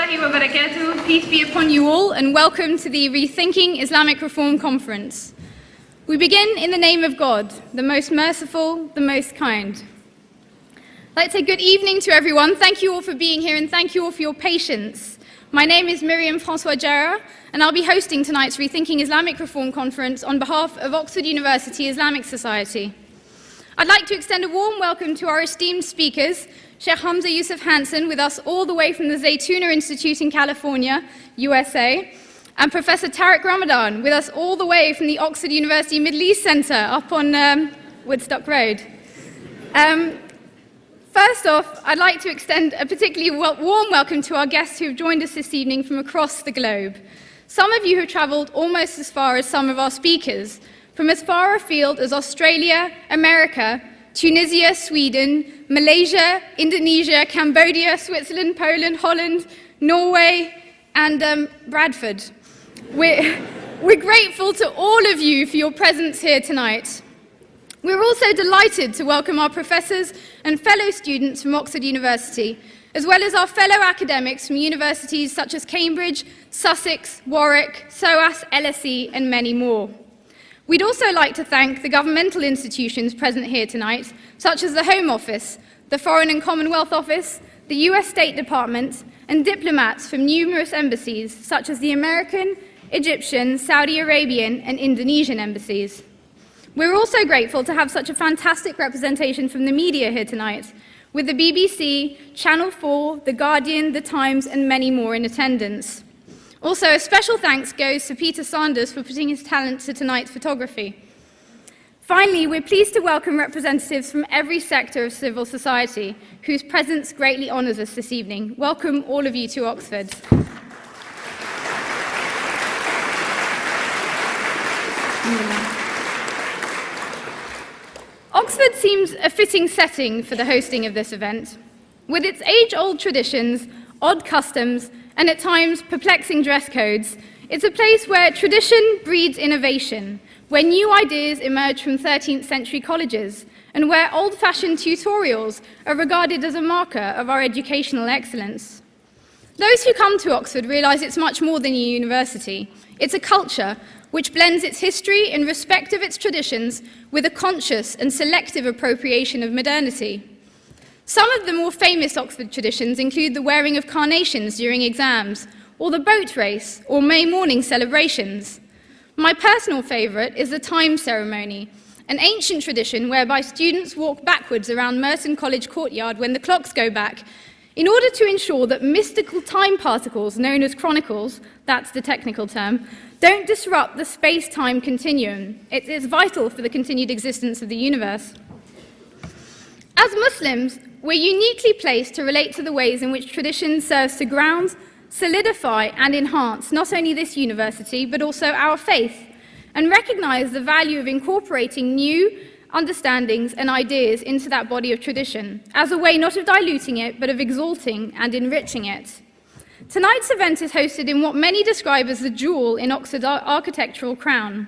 warahmatullahi wabarakatuh. Peace be upon you all, and welcome to the Rethinking Islamic Reform Conference. We begin in the name of God, the most merciful, the most kind. I'd like to say good evening to everyone. Thank you all for being here, and thank you all for your patience. My name is Miriam Francois Jarrah, and I'll be hosting tonight's Rethinking Islamic Reform Conference on behalf of Oxford University Islamic Society. I'd like to extend a warm welcome to our esteemed speakers, Sheikh Hamza Yusuf Tariq with us all the way from the Zaytuna Institute in California, USA, and Professor Tariq Ramadan with us all the way from the Oxford University Middle East Centre up on Woodstock Road. First off, I'd like to extend a particularly warm welcome to our guests who have joined us this evening from across the globe. Some of you have travelled almost as far as some of our speakers, from as far afield as Australia, America, Tunisia, Sweden, Malaysia, Indonesia, Cambodia, Switzerland, Poland, Holland, Norway, and Bradford. We're grateful to all of you for your presence here tonight. We're also delighted to welcome our professors and fellow students from Oxford University, as well as our fellow academics from universities such as Cambridge, Sussex, Warwick, SOAS, LSE, and many more. We'd also like to thank the governmental institutions present here tonight, such as the Home Office, the Foreign and Commonwealth Office, the US State Department, and diplomats from numerous embassies, such as the American, Egyptian, Saudi Arabian, and Indonesian embassies. We're also grateful to have such a fantastic representation from the media here tonight, with the BBC, Channel 4, The Guardian, The Times, and many more in attendance. Also, a special thanks goes to Peter Sanders for putting his talent to tonight's photography. Finally, we're pleased to welcome representatives from every sector of civil society, whose presence greatly honours us this evening. Welcome all of you to Oxford. Oxford seems a fitting setting for the hosting of this event. With its age-old traditions, odd customs, and at times perplexing dress codes, it's a place where tradition breeds innovation, where new ideas emerge from 13th century colleges, and where old-fashioned tutorials are regarded as a marker of our educational excellence. Those who come to Oxford realise it's much more than a university. It's a culture which blends its history and respect of its traditions with a conscious and selective appropriation of modernity. Some of the more famous Oxford traditions include the wearing of carnations during exams, or the boat race, or May morning celebrations. My personal favourite is the time ceremony, an ancient tradition whereby students walk backwards around Merton College courtyard when the clocks go back, in order to ensure that mystical time particles, known as chronicles, that's the technical term, don't disrupt the space-time continuum. It is vital for the continued existence of the universe. As Muslims, we're uniquely placed to relate to the ways in which tradition serves to ground, solidify, and enhance not only this university, but also our faith, and recognise the value of incorporating new understandings and ideas into that body of tradition, as a way not of diluting it, but of exalting and enriching it. Tonight's event is hosted in what many describe as the jewel in Oxford's architectural crown.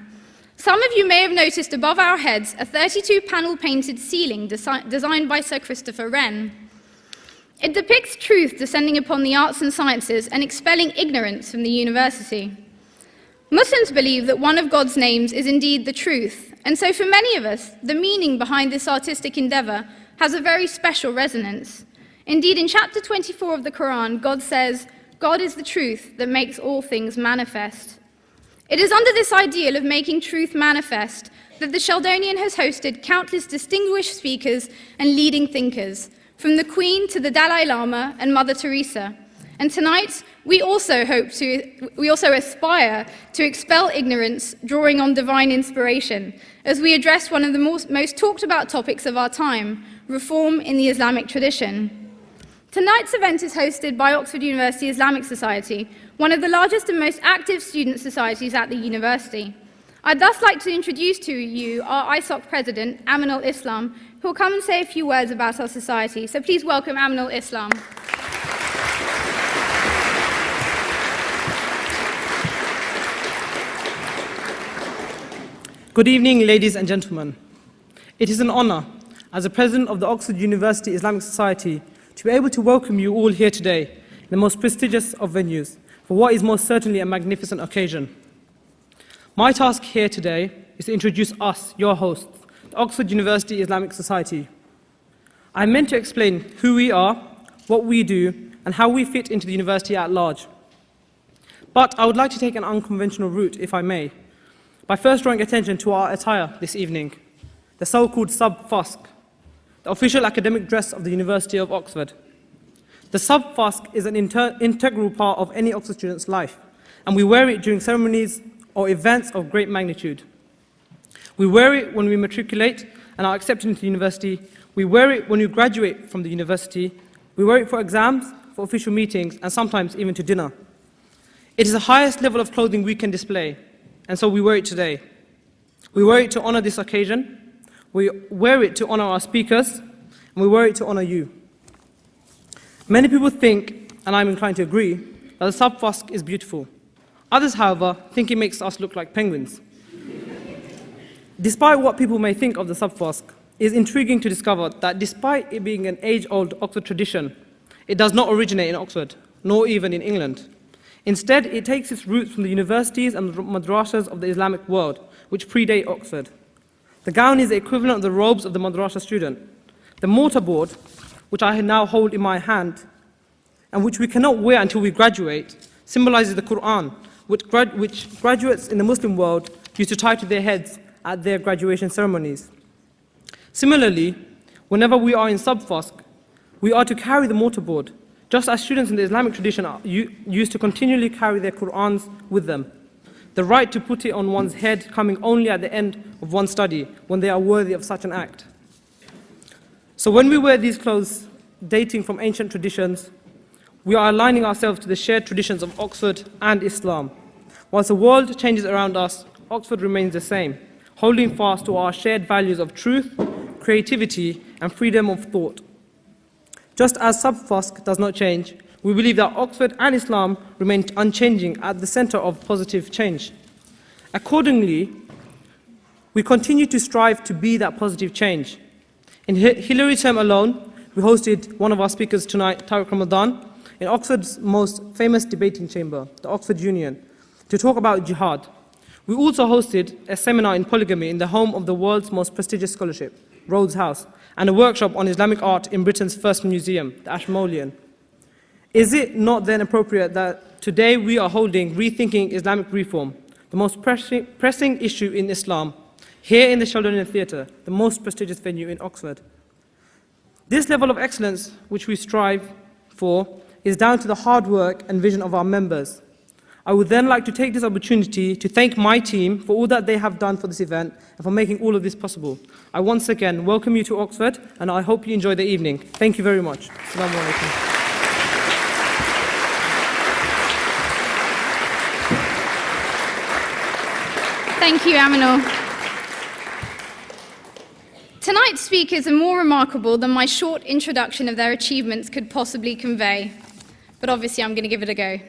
Some of you may have noticed above our heads a 32-panel painted ceiling designed by Sir Christopher Wren. It depicts truth descending upon the arts and sciences and expelling ignorance from the university. Muslims believe that one of God's names is indeed the truth, and so for many of us, the meaning behind this artistic endeavour has a very special resonance. Indeed, in chapter 24 of the Quran, God says, "God is the truth that makes all things manifest." It is under this ideal of making truth manifest that the Sheldonian has hosted countless distinguished speakers and leading thinkers, from the Queen to the Dalai Lama and Mother Teresa. And tonight, we also aspire to expel ignorance, drawing on divine inspiration, as we address one of the most talked about topics of our time, reform in the Islamic tradition. Tonight's event is hosted by Oxford University Islamic Society, one of the largest and most active student societies at the university. I'd thus like to introduce to you our ISOC president, Aminul Islam, who will come and say a few words about our society. So please welcome Aminul Islam. Good evening, ladies and gentlemen. It is an honor, as the president of the Oxford University Islamic Society, to be able to welcome you all here today in the most prestigious of venues, for what is most certainly a magnificent occasion. My task here today is to introduce us, your hosts, the Oxford University Islamic Society. I'm meant to explain who we are, what we do, and how we fit into the university at large. But I would like to take an unconventional route, if I may, by first drawing attention to our attire this evening, the so-called sub-fusk, the official academic dress of the University of Oxford. The sub-fusk is an integral part of any Oxford student's life, and we wear it during ceremonies or events of great magnitude. We wear it when we matriculate and are accepted into the university. We wear it when we graduate from the university. We wear it for exams, for official meetings, and sometimes even to dinner. It is the highest level of clothing we can display, and so we wear it today. We wear it to honor this occasion. We wear it to honor our speakers, and we wear it to honor you. Many people think, and I'm inclined to agree, that the sub-fusk is beautiful. Others, however, think it makes us look like penguins. Despite what people may think of the sub-fusk, it is intriguing to discover that despite it being an age-old Oxford tradition, it does not originate in Oxford, nor even in England. Instead, it takes its roots from the universities and madrasas of the Islamic world, which predate Oxford. The gown is the equivalent of the robes of the madrasa student. The mortarboard, which I now hold in my hand, and which we cannot wear until we graduate, symbolizes the Quran, which graduates in the Muslim world used to tie to their heads at their graduation ceremonies. Similarly, whenever we are in sub-fusk, we are to carry the mortarboard, just as students in the Islamic tradition used to continually carry their Qur'ans with them. The right to put it on one's head coming only at the end of one's study, when they are worthy of such an act. So when we wear these clothes dating from ancient traditions, we are aligning ourselves to the shared traditions of Oxford and Islam. Whilst the world changes around us, Oxford remains the same, holding fast to our shared values of truth, creativity, and freedom of thought. Just as sub-fusk does not change, we believe that Oxford and Islam remain unchanging at the center of positive change. Accordingly, we continue to strive to be that positive change. In Hillary term alone, we hosted one of our speakers tonight, Tariq Ramadan, in Oxford's most famous debating chamber, the Oxford Union, to talk about jihad. We also hosted a seminar in polygamy in the home of the world's most prestigious scholarship, Rhodes House, and a workshop on Islamic art in Britain's first museum, the Ashmolean. Is it not then appropriate that today we are holding Rethinking Islamic Reform, the most pressing issue in Islam, here in the Sheldonian Theatre, the most prestigious venue in Oxford? This level of excellence which we strive for is down to the hard work and vision of our members. I would then like to take this opportunity to thank my team for all that they have done for this event and for making all of this possible. I once again welcome you to Oxford, and I hope you enjoy the evening. Thank you very much. Assalamu alaikum. Thank you, Aminul. Tonight's speakers are more remarkable than my short introduction of their achievements could possibly convey. But obviously, I'm going to give it a go.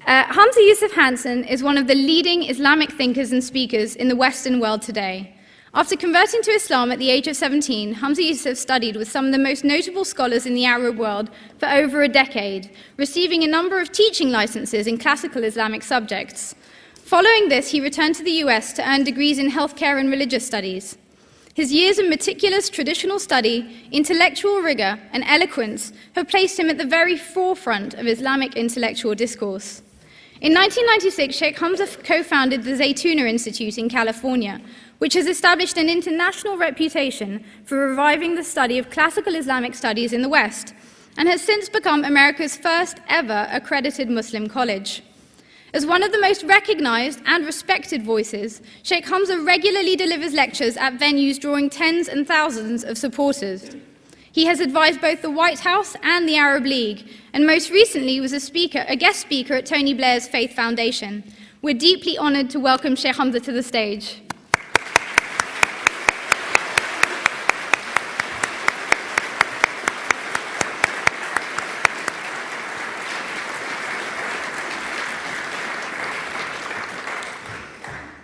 Hamza Yusuf Tariq is one of the leading Islamic thinkers and speakers in the Western world today. After converting to Islam at the age of 17, Hamza Yusuf studied with some of the most notable scholars in the Arab world for over a decade, receiving a number of teaching licenses in classical Islamic subjects. Following this, he returned to the US to earn degrees in healthcare and religious studies. His years of meticulous traditional study, intellectual rigor, and eloquence have placed him at the very forefront of Islamic intellectual discourse. In 1996, Sheikh Hamza co-founded the Zaytuna Institute in California, which has established an international reputation for reviving the study of classical Islamic studies in the West, and has since become America's first ever accredited Muslim college. As one of the most recognized and respected voices, Sheikh Hamza regularly delivers lectures at venues drawing tens and thousands of supporters. He has advised both the White House and the Arab League, and most recently was a guest speaker at Tony Blair's Faith Foundation. We're deeply honored to welcome Sheikh Hamza to the stage.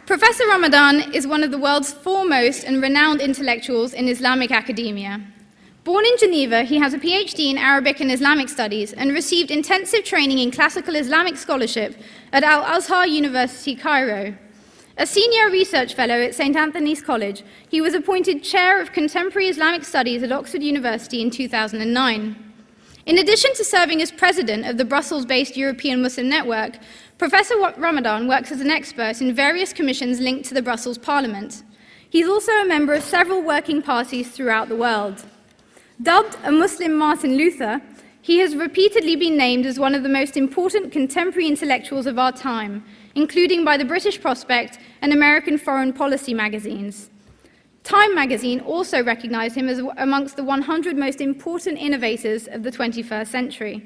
Professor Ramadan is one of the world's foremost and renowned intellectuals in Islamic academia. Born in Geneva, he has a PhD in Arabic and Islamic studies and received intensive training in classical Islamic scholarship at Al-Azhar University, Cairo. A senior research fellow at St. Anthony's College, he was appointed Chair of Contemporary Islamic Studies at Oxford University in 2009. In addition to serving as president of the Brussels-based European Muslim Network, Professor Ramadan works as an expert in various commissions linked to the Brussels Parliament. He's also a member of several working parties throughout the world. Dubbed a Muslim Martin Luther, he has repeatedly been named as one of the most important contemporary intellectuals of our time, including by the British Prospect and American Foreign Policy magazines. Time magazine also recognized him as amongst the 100 most important innovators of the 21st century.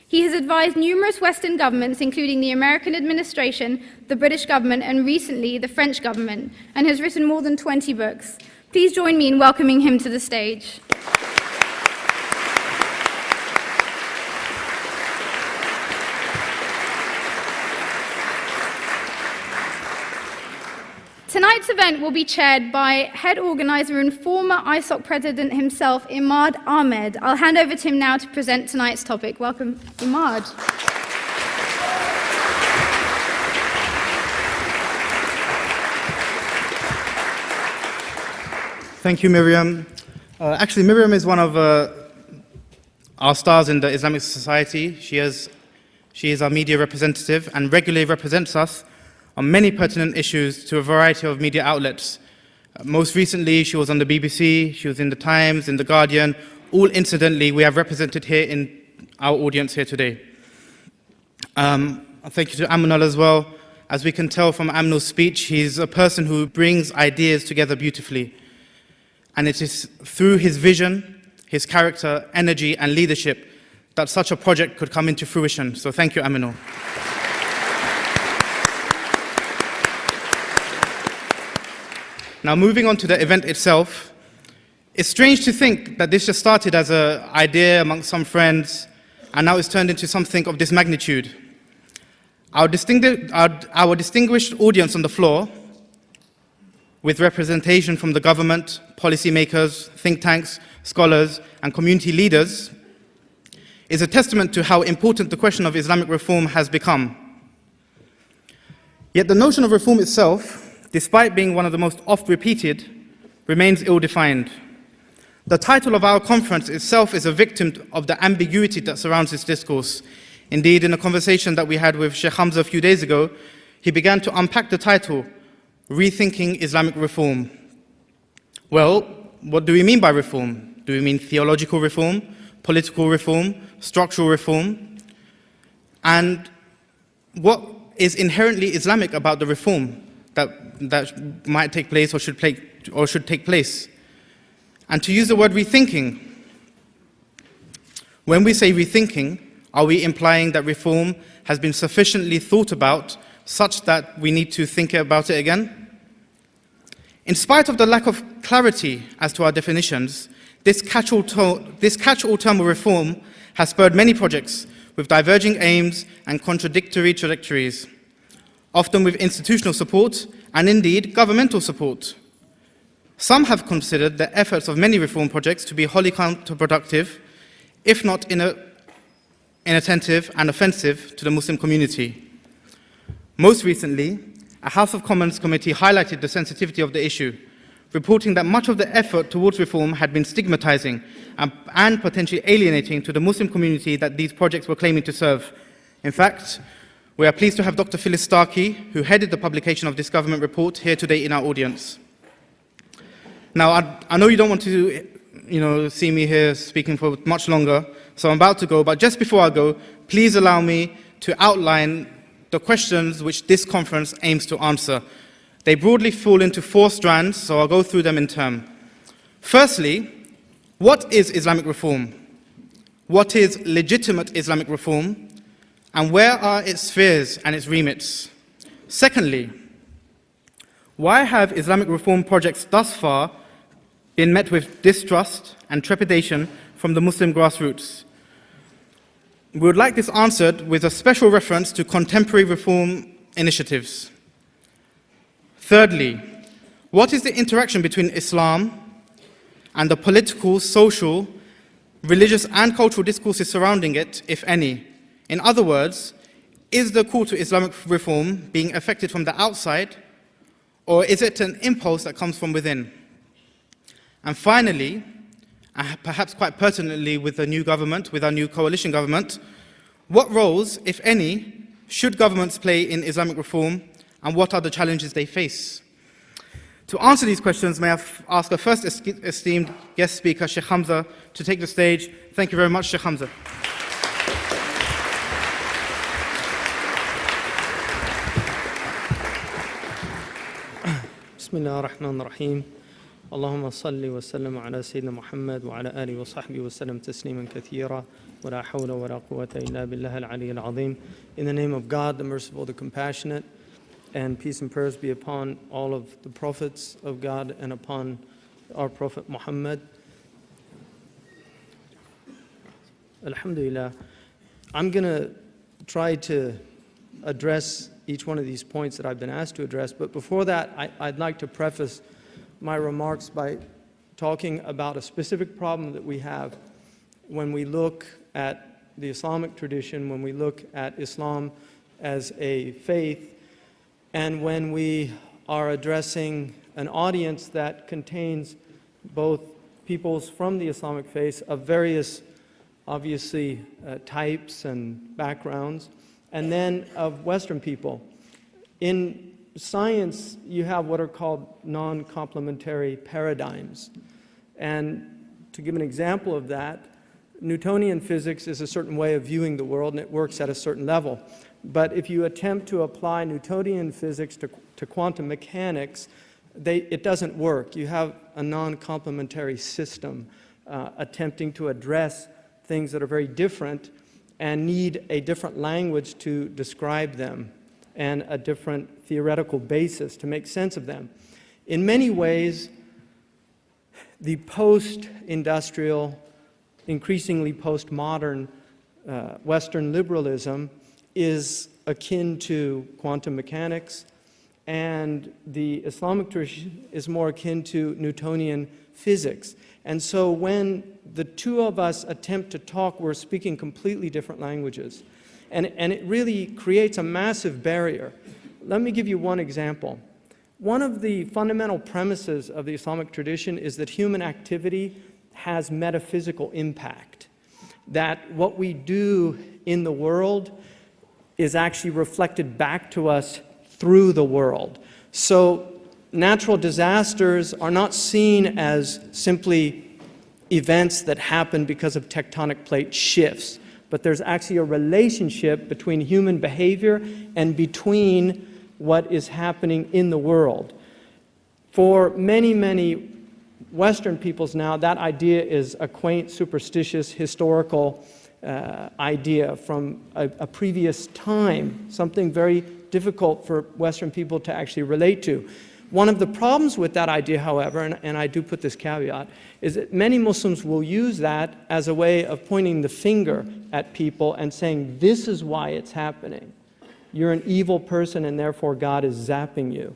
He has advised numerous Western governments, including the American administration, the British government, and recently the French government, and has written more than 20 books. Please join me in welcoming him to the stage. Tonight's event will be chaired by head organizer and former ISOC president himself, Imad Ahmed. I'll hand over to him now to present tonight's topic. Welcome, Imad. Thank you, Miriam. Actually, Miriam is one of our stars in the Islamic Society. She is our media representative and regularly represents us on many pertinent issues to a variety of media outlets. Most recently, she was on the BBC, she was in The Times, in The Guardian, all incidentally we have represented here in our audience here today. Thank you to Aminal as well. As we can tell from Aminal's speech, he's a person who brings ideas together beautifully. And it is through his vision, his character, energy, and leadership that such a project could come into fruition. So thank you, Aminal. Now, moving on to the event itself, it's strange to think that this just started as an idea amongst some friends, and now it's turned into something of this magnitude. Our distinguished audience on the floor, with representation from the government, policymakers, think tanks, scholars, and community leaders, is a testament to how important the question of Islamic reform has become. Yet the notion of reform itself, despite being one of the most oft-repeated, remains ill-defined. The title of our conference itself is a victim of the ambiguity that surrounds this discourse. Indeed, in a conversation that we had with Sheikh Hamza a few days ago, he began to unpack the title, Rethinking Islamic Reform. Well, what do we mean by reform? Do we mean theological reform, political reform, structural reform? And what is inherently Islamic about the reform that might take place or should take place? And to use the word rethinking, when we say rethinking, are we implying that reform has been sufficiently thought about such that we need to think about it again? In spite of the lack of clarity as to our definitions, this catch-all term of reform has spurred many projects with diverging aims and contradictory trajectories, often with institutional support and indeed governmental support. Some have considered the efforts of many reform projects to be wholly counterproductive, if not inattentive and offensive to the Muslim community. Most recently, a House of Commons committee highlighted the sensitivity of the issue, reporting that much of the effort towards reform had been stigmatizing and potentially alienating to the Muslim community that these projects were claiming to serve. In fact, we are pleased to have Dr. Phyllis Starkey, who headed the publication of this government report, here today in our audience. Now, I know you don't want to see me here speaking for much longer, so I'm about to go, but just before I go, please allow me to outline the questions which this conference aims to answer. They broadly fall into 4 strands, so I'll go through them in turn. Firstly, what is Islamic reform? What is legitimate Islamic reform? And where are its spheres and its remits? Secondly, why have Islamic reform projects thus far been met with distrust and trepidation from the Muslim grassroots? We would like this answered with a special reference to contemporary reform initiatives. Thirdly, what is the interaction between Islam and the political, social, religious and cultural discourses surrounding it, if any? In other words, is the call to Islamic reform being affected from the outside, or is it an impulse that comes from within? And finally, and perhaps quite pertinently with the new government, with our new coalition government, what roles, if any, should governments play in Islamic reform, and what are the challenges they face? To answer these questions, may I ask our first esteemed guest speaker, Sheikh Hamza, to take the stage. Thank you very much, Sheikh Hamza. Bismillah ar-Rahman ar-Rahim. Allahumma salli wa sallam ala Sayyidina Muhammad wa ala alihi wa sahbihi wa sallam tasliman kathira wa la hawla wa la quwwata illa billah al-ali al-azim. In the name of God, the merciful, the compassionate, and peace and prayers be upon all of the prophets of God and upon our Prophet Muhammad. Alhamdulillah. I'm going to try to address each one of these points that I've been asked to address, but before that, I'd like to preface my remarks by talking about a specific problem that we have when we look at the Islamic tradition, when we look at Islam as a faith, and when we are addressing an audience that contains both peoples from the Islamic faith of various, obviously, types and backgrounds, and then of Western people. In science, you have what are called non-complementary paradigms. And to give an example of that, Newtonian physics is a certain way of viewing the world, and it works at a certain level. But if you attempt to apply Newtonian physics to quantum mechanics, it doesn't work. You have a non-complementary system attempting to address things that are very different and need a different language to describe them and a different theoretical basis to make sense of them. In many ways, the post-industrial, increasingly postmodern Western liberalism is akin to quantum mechanics, and the Islamic tradition is more akin to Newtonian physics. And so when the two of us attempt to talk, we're speaking completely different languages. And it really creates a massive barrier. Let me give you one example. One of the fundamental premises of the Islamic tradition is that human activity has metaphysical impact, that what we do in the world is actually reflected back to us through the world. So natural disasters are not seen as simply events that happen because of tectonic plate shifts, but there's actually a relationship between human behavior and between what is happening in the world. For many, many Western peoples now, that idea is a quaint, superstitious, historical idea from a previous time, something very difficult for Western people to actually relate to. One of the problems with that idea, however, and I do put this caveat, is that many Muslims will use that as a way of pointing the finger at people and saying, this is why it's happening. You're an evil person and therefore God is zapping you.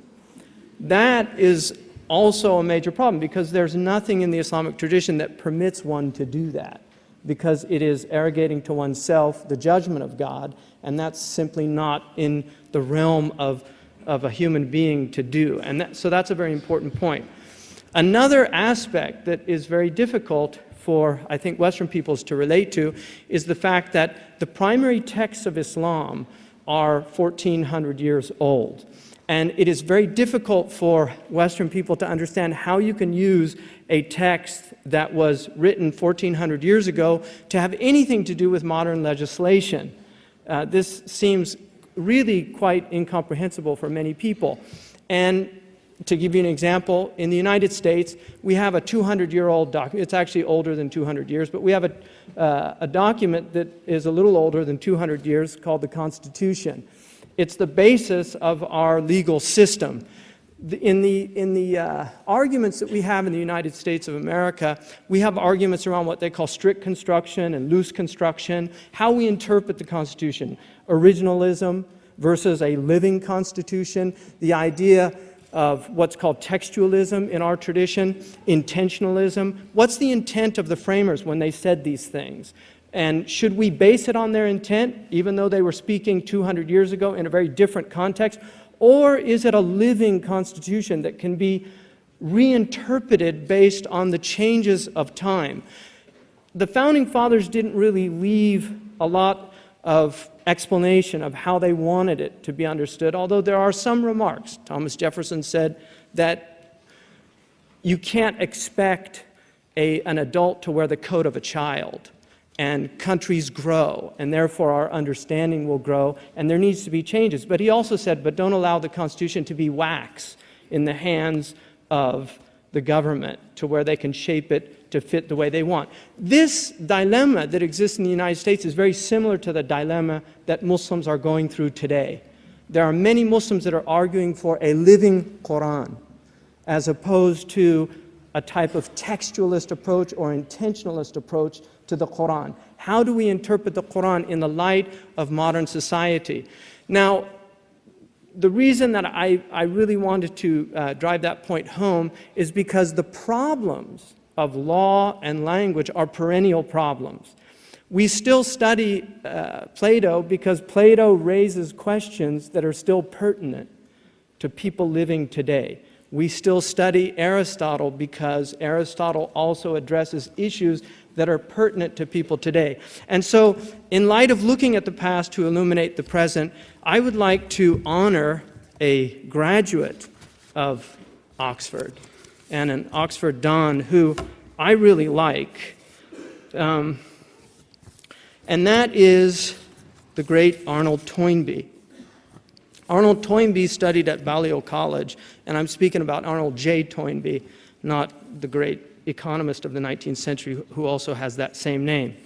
That is also a major problem because there's nothing in the Islamic tradition that permits one to do that, because it is arrogating to oneself the judgment of God, and that's simply not in the realm of a human being to do. And so that's a very important point. Another aspect that is very difficult for, I think, Western peoples to relate to is the fact that the primary texts of Islam are 1,400 years old. And it is very difficult for Western people to understand how you can use a text that was written 1,400 years ago to have anything to do with modern legislation. This seems really quite incomprehensible for many people. And to give you an example, in the United States, we have a 200-year-old document. It's actually older than 200 years, but we have a document that is a little older than 200 years called the Constitution. It's the basis of our legal system. In the arguments that we have in the United States of America, we have arguments around what they call strict construction and loose construction, how we interpret the Constitution, originalism versus a living Constitution, the idea of what's called textualism in our tradition, intentionalism. What's the intent of the framers when they said these things? And should we base it on their intent, even though they were speaking 200 years ago in a very different context? Or is it a living constitution that can be reinterpreted based on the changes of time? The Founding Fathers didn't really leave a lot of explanation of how they wanted it to be understood, although there are some remarks. Thomas Jefferson said that you can't expect an adult to wear the coat of a child, and countries grow, and therefore our understanding will grow, and there needs to be changes. But he also said, but don't allow the Constitution to be wax in the hands of the government to where they can shape it to fit the way they want. This dilemma that exists in the United States is very similar to the dilemma that Muslims are going through today. There are many Muslims that are arguing for a living Quran as opposed to a type of textualist approach or intentionalist approach to the Quran. How do we interpret the Quran in the light of modern society? Now, the reason that I really wanted to drive that point home is because the problems of law and language are perennial problems. We still study Plato because Plato raises questions that are still pertinent to people living today. We still study Aristotle because Aristotle also addresses issues that are pertinent to people today. And so, in light of looking at the past to illuminate the present, I would like to honor a graduate of Oxford and an Oxford Don who I really like. And that is the great Arnold Toynbee. Arnold Toynbee studied at Balliol College, and I'm speaking about Arnold J. Toynbee, not the great economist of the 19th century who also has that same name.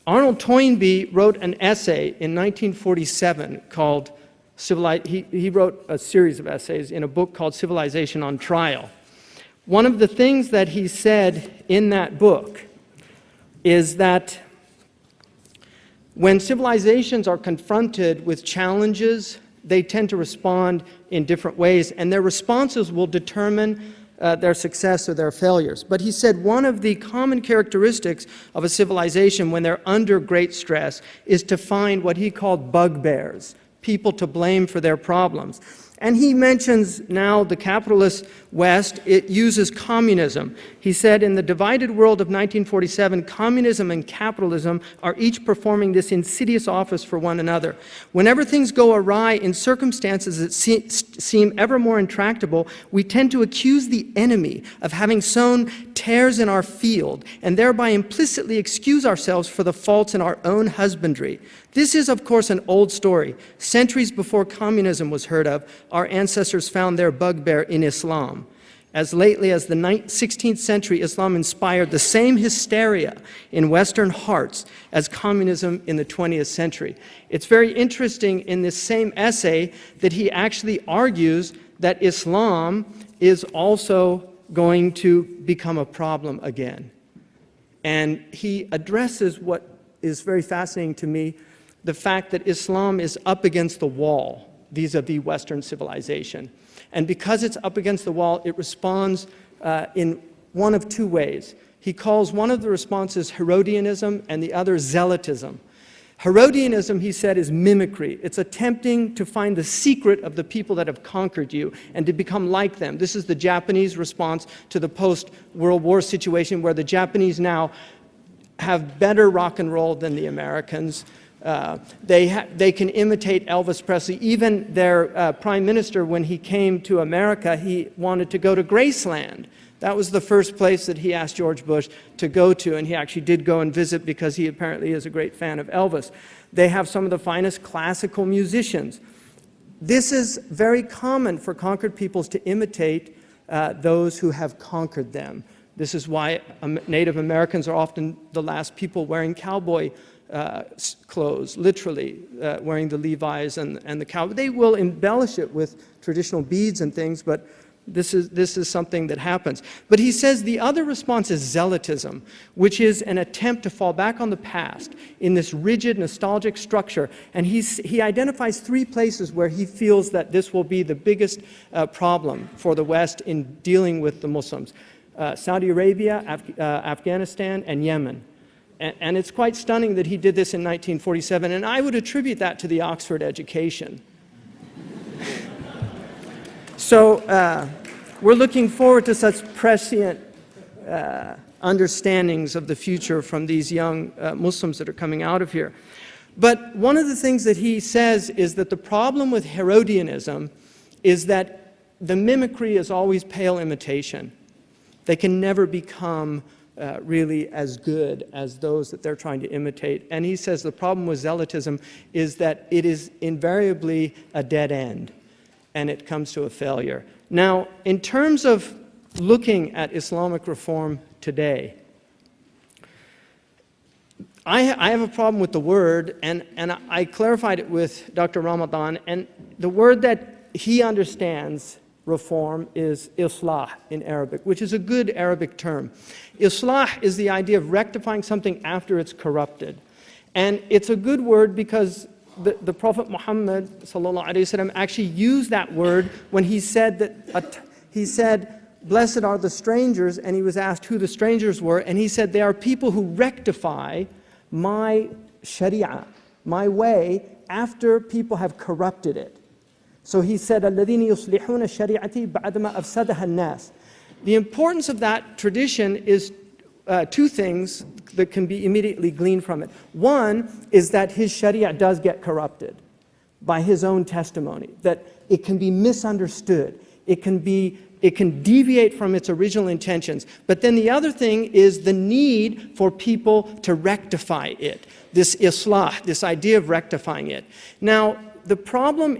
Arnold Toynbee wrote an essay in 1947 called he wrote a series of essays in a book called Civilization on Trial. One of the things that he said in that book is that when civilizations are confronted with challenges, they tend to respond in different ways, and their responses will determine their success or their failures. But he said one of the common characteristics of a civilization when they're under great stress is to find what he called bugbears, people to blame for their problems. And he mentions now the capitalist West, it uses communism. He said in the divided world of 1947, communism and capitalism are each performing this insidious office for one another. Whenever things go awry in circumstances that seem ever more intractable, we tend to accuse the enemy of having sown tares in our field and thereby implicitly excuse ourselves for the faults in our own husbandry. This is, of course, an old story. Centuries before communism was heard of, our ancestors found their bugbear in Islam. As lately as the 16th century, Islam inspired the same hysteria in Western hearts as communism in the 20th century. It's very interesting in this same essay that he actually argues that Islam is also going to become a problem again. And he addresses what is very fascinating to me, the fact that Islam is up against the wall vis-a-vis Western civilization. And because it's up against the wall, it responds in one of two ways. He calls one of the responses Herodianism and the other Zealotism. Herodianism, he said, is mimicry. It's attempting to find the secret of the people that have conquered you and to become like them. This is the Japanese response to the post-World War situation where the Japanese now have better rock and roll than the Americans. They can imitate Elvis Presley. Even their prime minister, when he came to America, he wanted to go to Graceland. That was the first place that he asked George Bush to go to, and he actually did go and visit because he apparently is a great fan of Elvis. They have some of the finest classical musicians. This is very common for conquered peoples to imitate those who have conquered them. This is why Native Americans are often the last people wearing cowboy clothes, literally wearing the Levi's and the cowboy. They will embellish it with traditional beads and things, but This is something that happens. But he says the other response is zealotism, which is an attempt to fall back on the past in this rigid, nostalgic structure. And he identifies 3 places where he feels that this will be the biggest problem for the West in dealing with the Muslims. Saudi Arabia, Afghanistan, and Yemen. And it's quite stunning that he did this in 1947, and I would attribute that to the Oxford education. So we're looking forward to such prescient understandings of the future from these young Muslims that are coming out of here. But one of the things that he says is that the problem with Herodianism is that the mimicry is always pale imitation. They can never become really as good as those that they're trying to imitate. And he says the problem with zealotism is that it is invariably a dead end, and it comes to a failure. Now, in terms of looking at Islamic reform today, I have a problem with the word, and I clarified it with Dr. Ramadan, and the word that he understands reform is islah in Arabic, which is a good Arabic term. Islah is the idea of rectifying something after it's corrupted. And it's a good word because the Prophet Muhammad ﷺ actually used that word when he said blessed are the strangers, and he was asked who the strangers were, and he said they are people who rectify my sharia, my way, after people have corrupted it. So he said, الَّذِينَ يُصْلِحُونَ الشَّرِيعَةِ بَعْدَمَا أَفْسَدَهَا النَّاسِ. The importance of that tradition is 2 things that can be immediately gleaned from it. One is that his sharia does get corrupted by his own testimony, that it can be misunderstood, it can deviate from its original intentions. But then the other thing is the need for people to rectify it, this islah, this idea of rectifying it. Now, the problem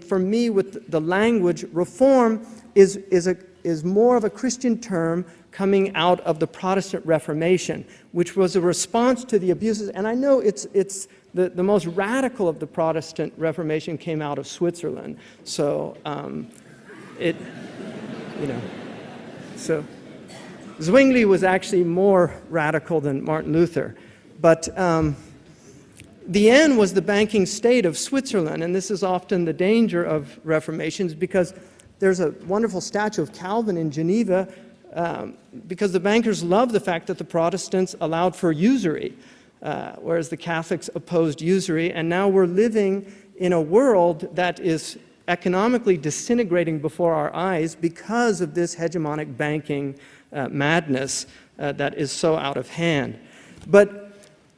for me with the language reform is more of a Christian term coming out of the Protestant Reformation, which was a response to the abuses. And I know it's the most radical of the Protestant Reformation came out of Switzerland. So so Zwingli was actually more radical than Martin Luther. But the end was the banking state of Switzerland, and this is often the danger of reformations, because there's a wonderful statue of Calvin in Geneva, because the bankers loved the fact that the Protestants allowed for usury, whereas the Catholics opposed usury, and now we're living in a world that is economically disintegrating before our eyes because of this hegemonic banking madness that is so out of hand. But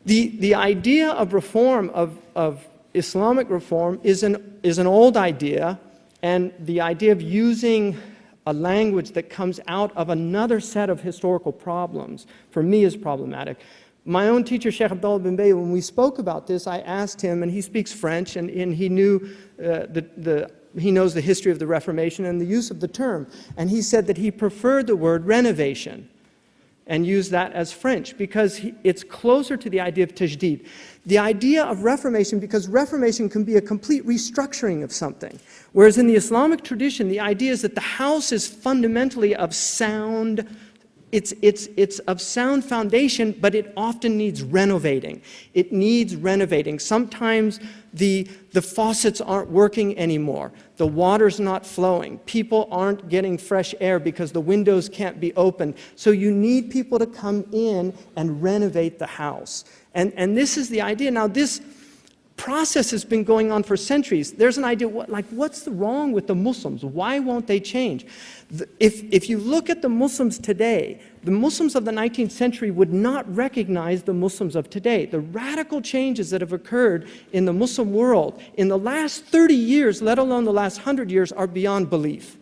the idea of reform, of Islamic reform, is an old idea, and the idea of using a language that comes out of another set of historical problems, for me, is problematic. My own teacher, Sheikh Abdullah bin Bay, when we spoke about this, I asked him, and he speaks French, and he knew he knows the history of the Reformation and the use of the term, and he said that he preferred the word renovation and use that as French, because it's closer to the idea of tajdid. The idea of reformation, because reformation can be a complete restructuring of something. Whereas in the Islamic tradition, the idea is that the house is fundamentally of sound, it's of sound foundation, but it often needs renovating. It needs renovating. Sometimes the faucets aren't working anymore. The water's not flowing. People aren't getting fresh air because the windows can't be opened. So you need people to come in and renovate the house. And this is the idea. Now, this process has been going on for centuries. There's an idea, what's wrong with the Muslims? Why won't they change? If you look at the Muslims today, the Muslims of the 19th century would not recognize the Muslims of today. The radical changes that have occurred in the Muslim world in the last 30 years, let alone the last 100 years, are beyond belief.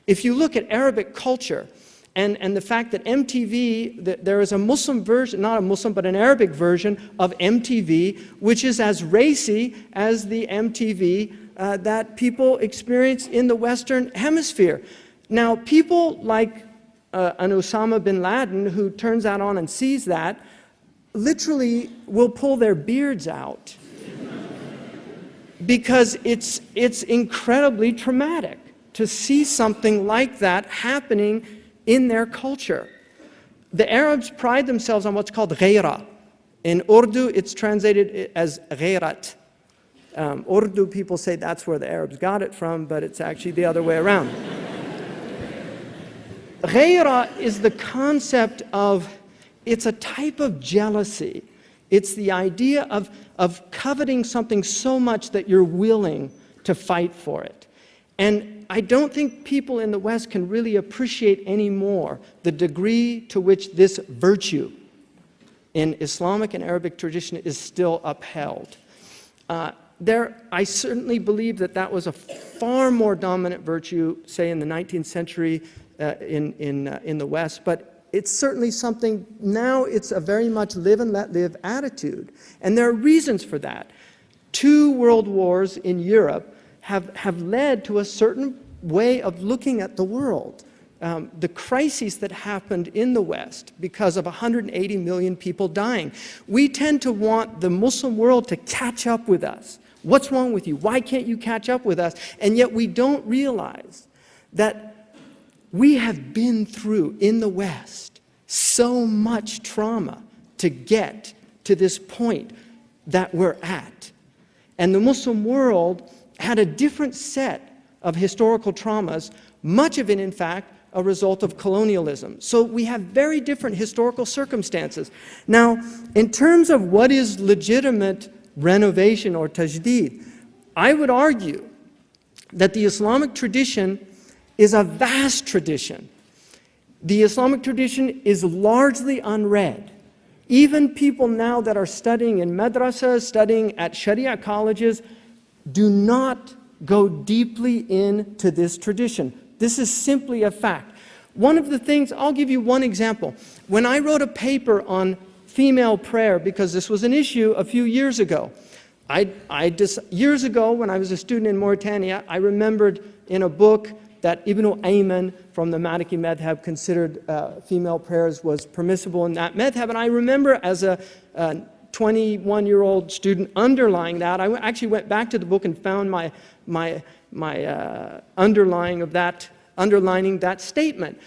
If you look at Arabic culture, and the fact that MTV, that there is a Muslim version, not a Muslim, but an Arabic version of MTV, which is as racy as the MTV that people experience in the Western Hemisphere. Now, people like an Osama bin Laden, who turns that on and sees that, literally will pull their beards out because it's incredibly traumatic. to see something like that happening in their culture. The Arabs pride themselves on what's called ghaira. In Urdu, it's translated as ghairat. Urdu people say that's where the Arabs got it from, but it's actually the other way around. Ghaira is the concept of, it's a type of jealousy. It's the idea of coveting something so much that you're willing to fight for it. And I don't think people in the West can really appreciate anymore the degree to which this virtue in Islamic and Arabic tradition is still upheld. I certainly believe that that was a far more dominant virtue, say in the 19th century in the West, but it's certainly something, now it's a very much live and let live attitude. And there are reasons for that. 2 world wars in Europe have led to a certain way of looking at the world. The crises that happened in the West because of 180 million people dying. We tend to want the Muslim world to catch up with us. What's wrong with you? Why can't you catch up with us? And yet we don't realize that we have been through, in the West, so much trauma to get to this point that we're at. And the Muslim world had a different set of historical traumas, much of it, in fact, a result of colonialism. So we have very different historical circumstances. Now, in terms of what is legitimate renovation or tajdeed, I would argue that the Islamic tradition is a vast tradition. The Islamic tradition is largely unread. Even people now that are studying in madrasas, studying at Sharia colleges, do not go deeply into this tradition. This is simply a fact. One of the things, I'll give you one example. When I wrote a paper on female prayer, because this was an issue a few years ago, years ago when I was a student in Mauritania, I remembered in a book that Ibn Ayman from the Maliki madhab considered female prayers was permissible in that madhab. And I remember as a 21-year-old student underlying that. I actually went back to the book and found my underlining that statement.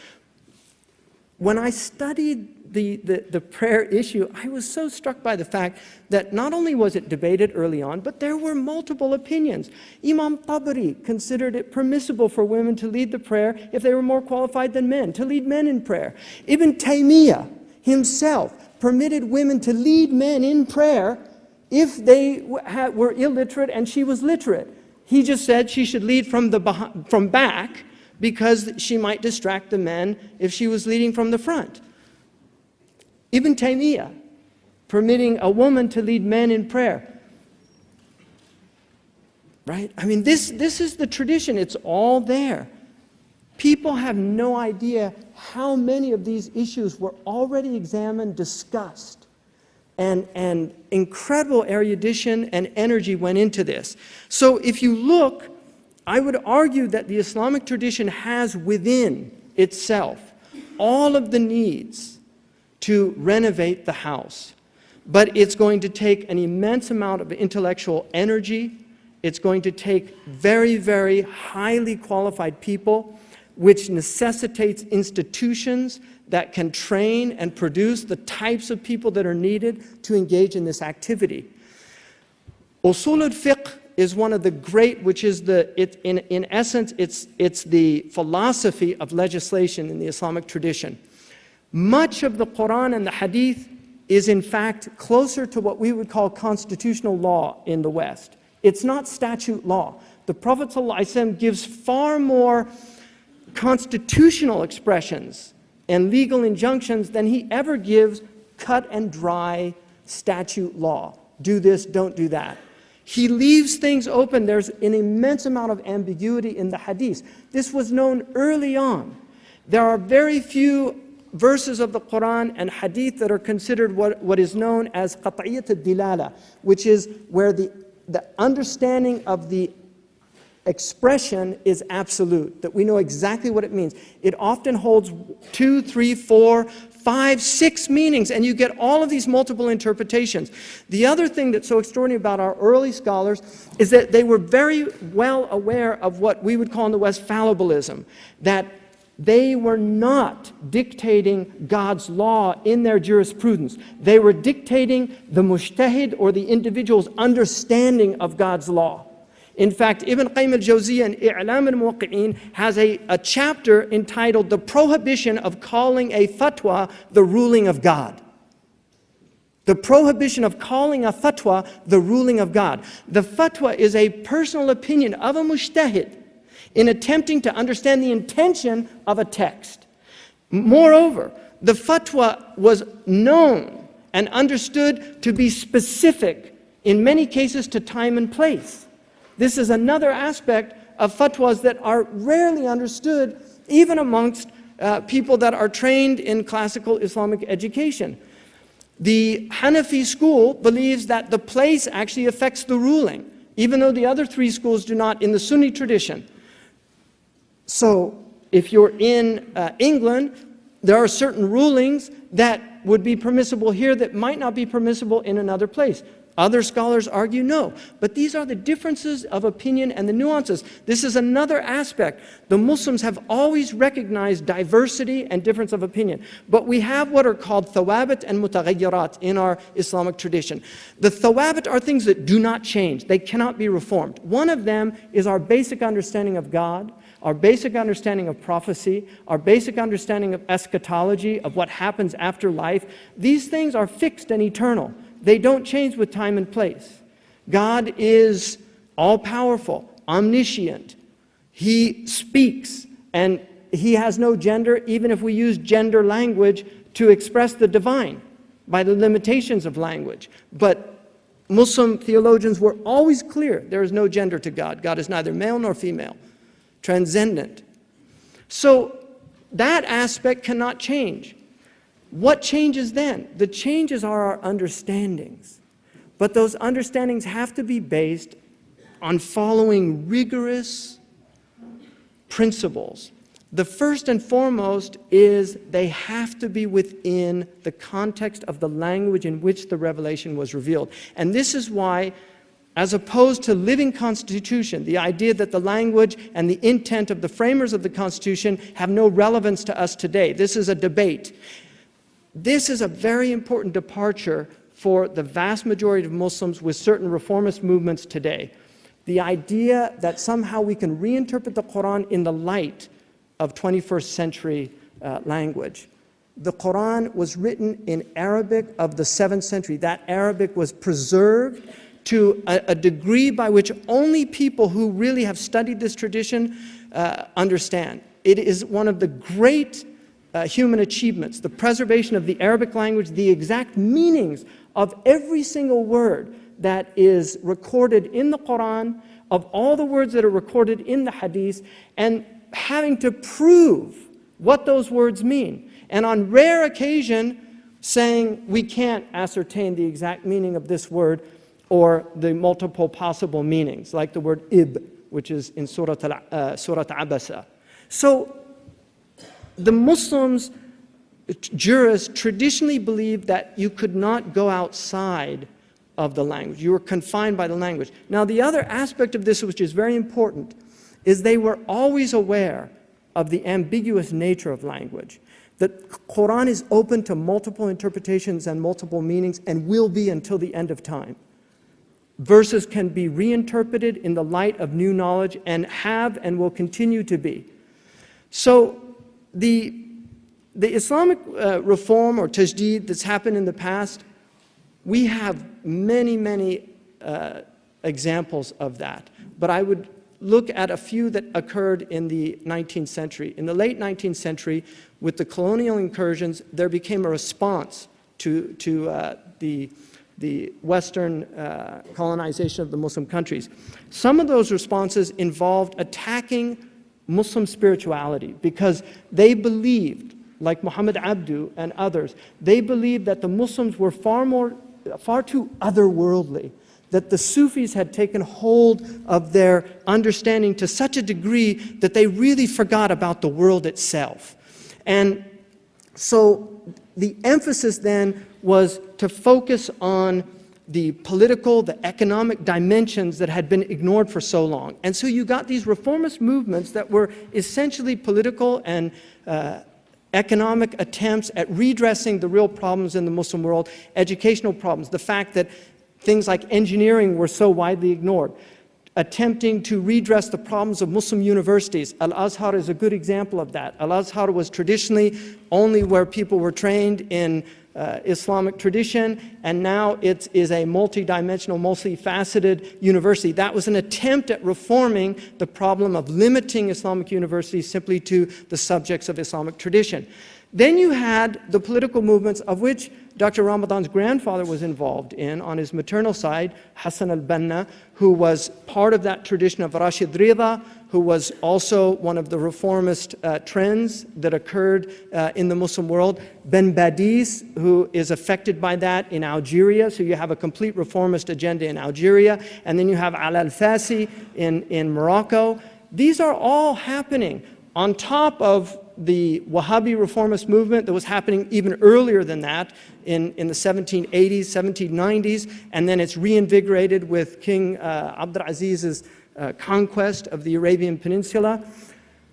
When I studied the prayer issue, I was so struck by the fact that not only was it debated early on, but there were multiple opinions. Imam Tabari considered it permissible for women to lead the prayer if they were more qualified than men, to lead men in prayer. Ibn Taymiyyah himself permitted women to lead men in prayer if they were illiterate and she was literate. He just said she should lead from back because she might distract the men if she was leading from the front. Ibn Taymiyyah permitting a woman to lead men in prayer. Right? I mean, this is the tradition. It's all there. People have no idea how many of these issues were already examined, discussed, and incredible erudition and energy went into this. So if you look, I would argue that the Islamic tradition has within itself all of the needs to renovate the house. But it's going to take an immense amount of intellectual energy. It's going to take very, very highly qualified people, which necessitates institutions that can train and produce the types of people that are needed to engage in this activity. Usul al-fiqh is one of the great, which is in essence, it's the philosophy of legislation in the Islamic tradition. Much of the Quran and the Hadith is in fact closer to what we would call constitutional law in the West. It's not statute law. The Prophet ﷺ gives far more constitutional expressions and legal injunctions than he ever gives cut and dry statute law. Do this, don't do that. He leaves things open. There's an immense amount of ambiguity in the Hadith. This was known early on. There are very few verses of the Quran and Hadith that are considered what is known as qat'iyyat al-dilala, which is where the understanding of the expression is absolute, that we know exactly what it means. It often holds 2, 3, 4, 5, 6 meanings, and you get all of these multiple interpretations. The other thing that's so extraordinary about our early scholars is that they were very well aware of what we would call in the West fallibilism, that they were not dictating God's law in their jurisprudence. They were dictating the mujtahid, or the individual's understanding of God's law. In fact, Ibn Qayyim al-Jawziyya in I'lam al-Muwaqqi'in has a chapter entitled The Prohibition of Calling a Fatwa the Ruling of God. The prohibition of calling a fatwa the ruling of God. The fatwa is a personal opinion of a mujtahid in attempting to understand the intention of a text. Moreover, the fatwa was known and understood to be specific, in many cases, to time and place. This is another aspect of fatwas that are rarely understood, even amongst people that are trained in classical Islamic education. The Hanafi school believes that the place actually affects the ruling, even though the other three schools do not in the Sunni tradition. So if you're in England, there are certain rulings that would be permissible here that might not be permissible in another place. Other scholars argue no. But these are the differences of opinion and the nuances. This is another aspect. The Muslims have always recognized diversity and difference of opinion. But we have what are called thawabit and mutaghayyirat in our Islamic tradition. The thawabit are things that do not change. They cannot be reformed. One of them is our basic understanding of God, our basic understanding of prophecy, our basic understanding of eschatology, of what happens after life. These things are fixed and eternal. They don't change with time and place. God is all-powerful, omniscient. He speaks, and He has no gender, even if we use gender language to express the divine by the limitations of language. But Muslim theologians were always clear there is no gender to God. God is neither male nor female, transcendent. So that aspect cannot change. What changes then? The changes are our understandings. But those understandings have to be based on following rigorous principles. The first and foremost is they have to be within the context of the language in which the revelation was revealed. And this is why, as opposed to living constitution, the idea that the language and the intent of the framers of the Constitution have no relevance to us today. This is a debate. This is a very important departure for the vast majority of Muslims with certain reformist movements today. The idea that somehow we can reinterpret the Quran in the light of 21st century language. The Quran was written in Arabic of the 7th century. That Arabic was preserved to a degree by which only people who really have studied this tradition understand. It is one of the great human achievements, the preservation of the Arabic language, the exact meanings of every single word that is recorded in the Quran, of all the words that are recorded in the Hadith, and having to prove what those words mean. And on rare occasion, saying we can't ascertain the exact meaning of this word or the multiple possible meanings, like the word ib, which is in Surah Abasa. So the Muslims, jurists, traditionally believed that you could not go outside of the language. You were confined by the language. Now, the other aspect of this, which is very important, is they were always aware of the ambiguous nature of language. The Quran is open to multiple interpretations and multiple meanings and will be until the end of time. Verses can be reinterpreted in the light of new knowledge and have and will continue to be. So the Islamic reform or tajdeed that's happened in the past, we have many examples of that. But I would look at a few that occurred in the 19th century. In the late 19th century, with the colonial incursions, there became a response to the Western colonization of the Muslim countries. Some of those responses involved attacking Muslim spirituality because they believed, like Muhammad Abdu and others, they believed that the Muslims were far too otherworldly, that the Sufis had taken hold of their understanding to such a degree that they really forgot about the world itself. And So the emphasis then was to focus on the political, the economic dimensions that had been ignored for so long. And so you got these reformist movements that were essentially political and economic attempts at redressing the real problems in the Muslim world, educational problems, the fact that things like engineering were so widely ignored, attempting to redress the problems of Muslim universities. Al-Azhar is a good example of that. Al-Azhar was traditionally only where people were trained in Islamic tradition, and now it is a multidimensional, multifaceted university. That was an attempt at reforming the problem of limiting Islamic universities simply to the subjects of Islamic tradition. Then you had the political movements of which Dr. Ramadan's grandfather was involved in on his maternal side, Hassan al-Banna, who was part of that tradition of Rashid Rida, who was also one of the reformist trends that occurred in the Muslim world. Ben Badis, who is affected by that in Algeria, so you have a complete reformist agenda in Algeria, and then you have Ala al-Fasi in Morocco. These are all happening on top of the Wahhabi reformist movement that was happening even earlier than that in the 1780s, 1790s, and then it's reinvigorated with King Abdulaziz's conquest of the Arabian Peninsula.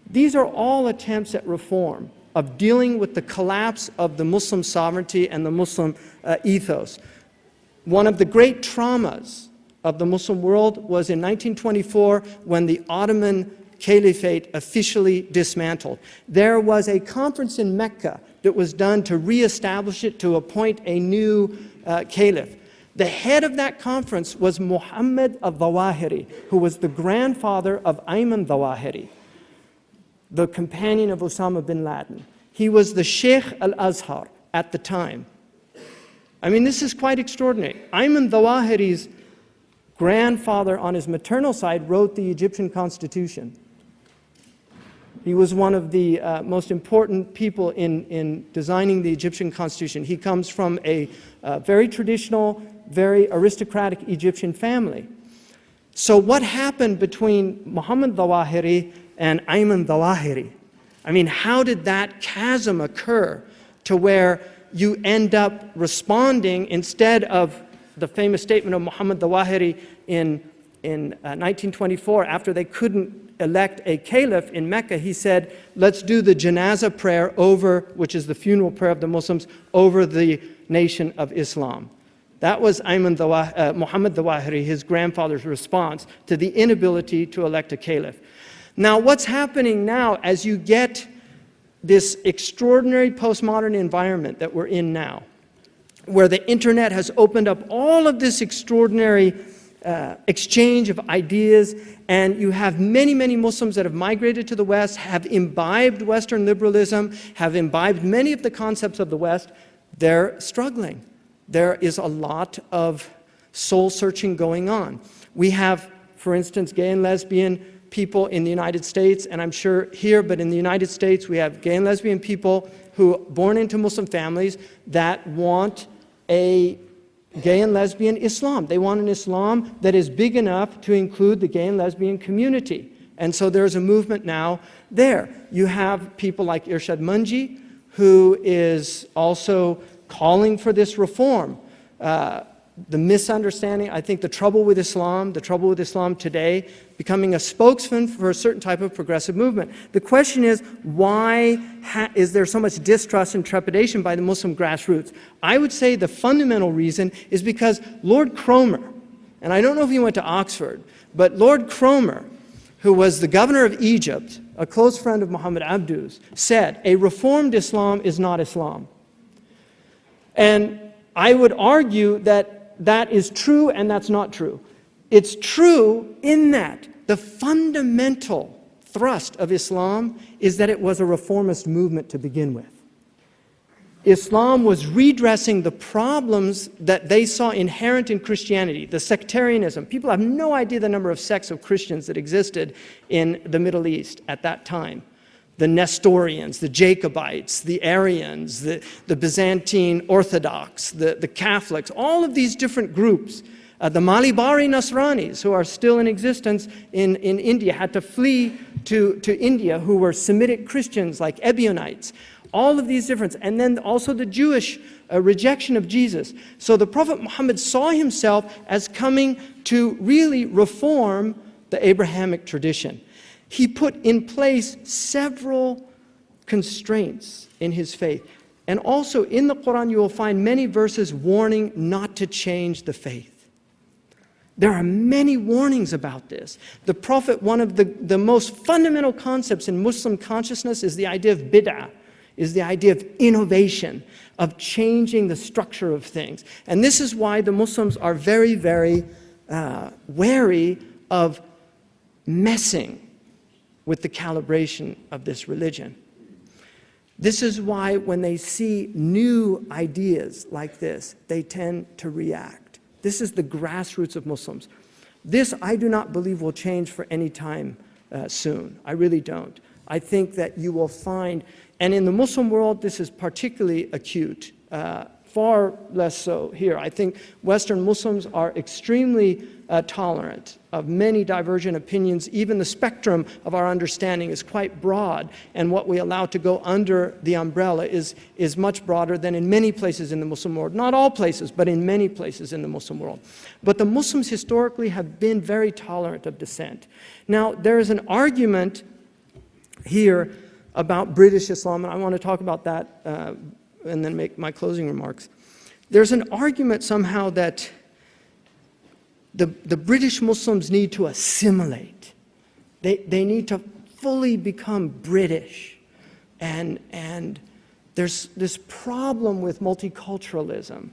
These are all attempts at reform, of dealing with the collapse of the Muslim sovereignty and the Muslim ethos. One of the great traumas of the Muslim world was in 1924 when the Ottoman Caliphate officially dismantled. There was a conference in Mecca that was done to reestablish it, to appoint a new caliph. The head of that conference was Muhammad al-Zawahiri, who was the grandfather of Ayman Zawahiri, the companion of Osama bin Laden. He was the Sheikh al-Azhar at the time. I mean, this is quite extraordinary. Ayman Zawahiri's grandfather on his maternal side wrote the Egyptian constitution. He was one of the most important people in designing the Egyptian constitution. He comes from a very traditional, very aristocratic Egyptian family. So what happened between Muhammad Zawahiri and Ayman Zawahiri? I mean, how did that chasm occur to where you end up responding instead of the famous statement of Muhammad Zawahiri in 1924, after they couldn't elect a caliph in Mecca, he said, let's do the janazah prayer over, which is the funeral prayer of the Muslims, over the nation of Islam. That was Muhammad Zawahiri, his grandfather's response to the inability to elect a caliph. Now, what's happening now as you get this extraordinary postmodern environment that we're in now, where the internet has opened up all of this extraordinary exchange of ideas, and you have many, many Muslims that have migrated to the West, have imbibed Western liberalism, have imbibed many of the concepts of the West. They're struggling. There is a lot of soul-searching going on. We have, for instance, gay and lesbian people in the United States, and I'm sure here, but in the United States, we have gay and lesbian people who are born into Muslim families that want a gay and lesbian Islam. They want an Islam that is big enough to include the gay and lesbian community. And so there's a movement now there. You have people like Irshad Manji, who is also calling for this reform. The misunderstanding, I think the trouble with Islam today, becoming a spokesman for a certain type of progressive movement. The question is, why is there so much distrust and trepidation by the Muslim grassroots? I would say the fundamental reason is because Lord Cromer, and I don't know if he went to Oxford, but Lord Cromer, who was the governor of Egypt, a close friend of Muhammad Abdu's, said, a reformed Islam is not Islam. And I would argue that that is true and that's not true. It's true in that the fundamental thrust of Islam is that it was a reformist movement to begin with. Islam was redressing the problems that they saw inherent in Christianity, the sectarianism. People have no idea the number of sects of Christians that existed in the Middle East at that time. The Nestorians, the Jacobites, the Arians, the Byzantine Orthodox, the Catholics, all of these different groups. The Malibari Nasranis, who are still in existence in India, had to flee to India, who were Semitic Christians like Ebionites. All of these differences. And then also the Jewish rejection of Jesus. So the Prophet Muhammad saw himself as coming to really reform the Abrahamic tradition. He put in place several constraints in his faith. And also in the Quran you will find many verses warning not to change the faith. There are many warnings about this. The Prophet, one of the most fundamental concepts in Muslim consciousness is the idea of bid'ah, is the idea of innovation, of changing the structure of things. And this is why the Muslims are very, very wary of messing with the calibration of this religion. This is why when they see new ideas like this, they tend to react. This is the grassroots of Muslims. This, I do not believe, will change for any time soon. I really don't. I think that you will find, and in the Muslim world, this is particularly acute, far less so here. I think Western Muslims are extremely tolerant of many divergent opinions. Even the spectrum of our understanding is quite broad, and what we allow to go under the umbrella is much broader than in many places in the Muslim world. Not all places, but in many places in the Muslim world. But the Muslims historically have been very tolerant of dissent. Now, there is an argument here about British Islam, and I want to talk about that and then make my closing remarks. There's an argument somehow that the British Muslims need to assimilate. They need to fully become British. And there's this problem with multiculturalism.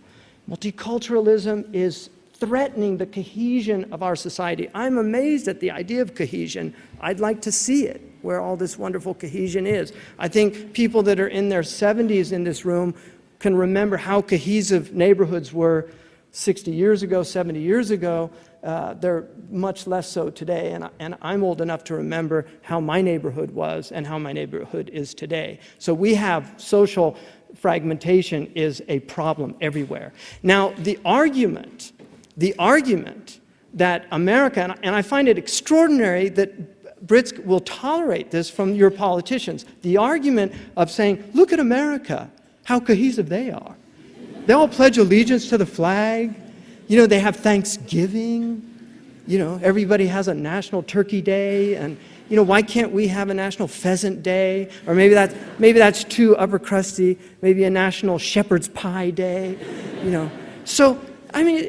Multiculturalism is threatening the cohesion of our society. I'm amazed at the idea of cohesion. I'd like to see it, where all this wonderful cohesion is. I think people that are in their 70s in this room can remember how cohesive neighborhoods were 60 years ago, 70 years ago. They're much less so today, and I'm old enough to remember how my neighborhood was and how my neighborhood is today. So we have social fragmentation is a problem everywhere. Now, the argument that America, and I find it extraordinary that Brits will tolerate this from your politicians, the argument of saying, look at America, how cohesive they are. They all pledge allegiance to the flag. You know, they have Thanksgiving. You know, everybody has a National Turkey Day. And, you know, why can't we have a National Pheasant Day? Or maybe that's too upper crusty. Maybe a National Shepherd's Pie Day. You know. So, I mean,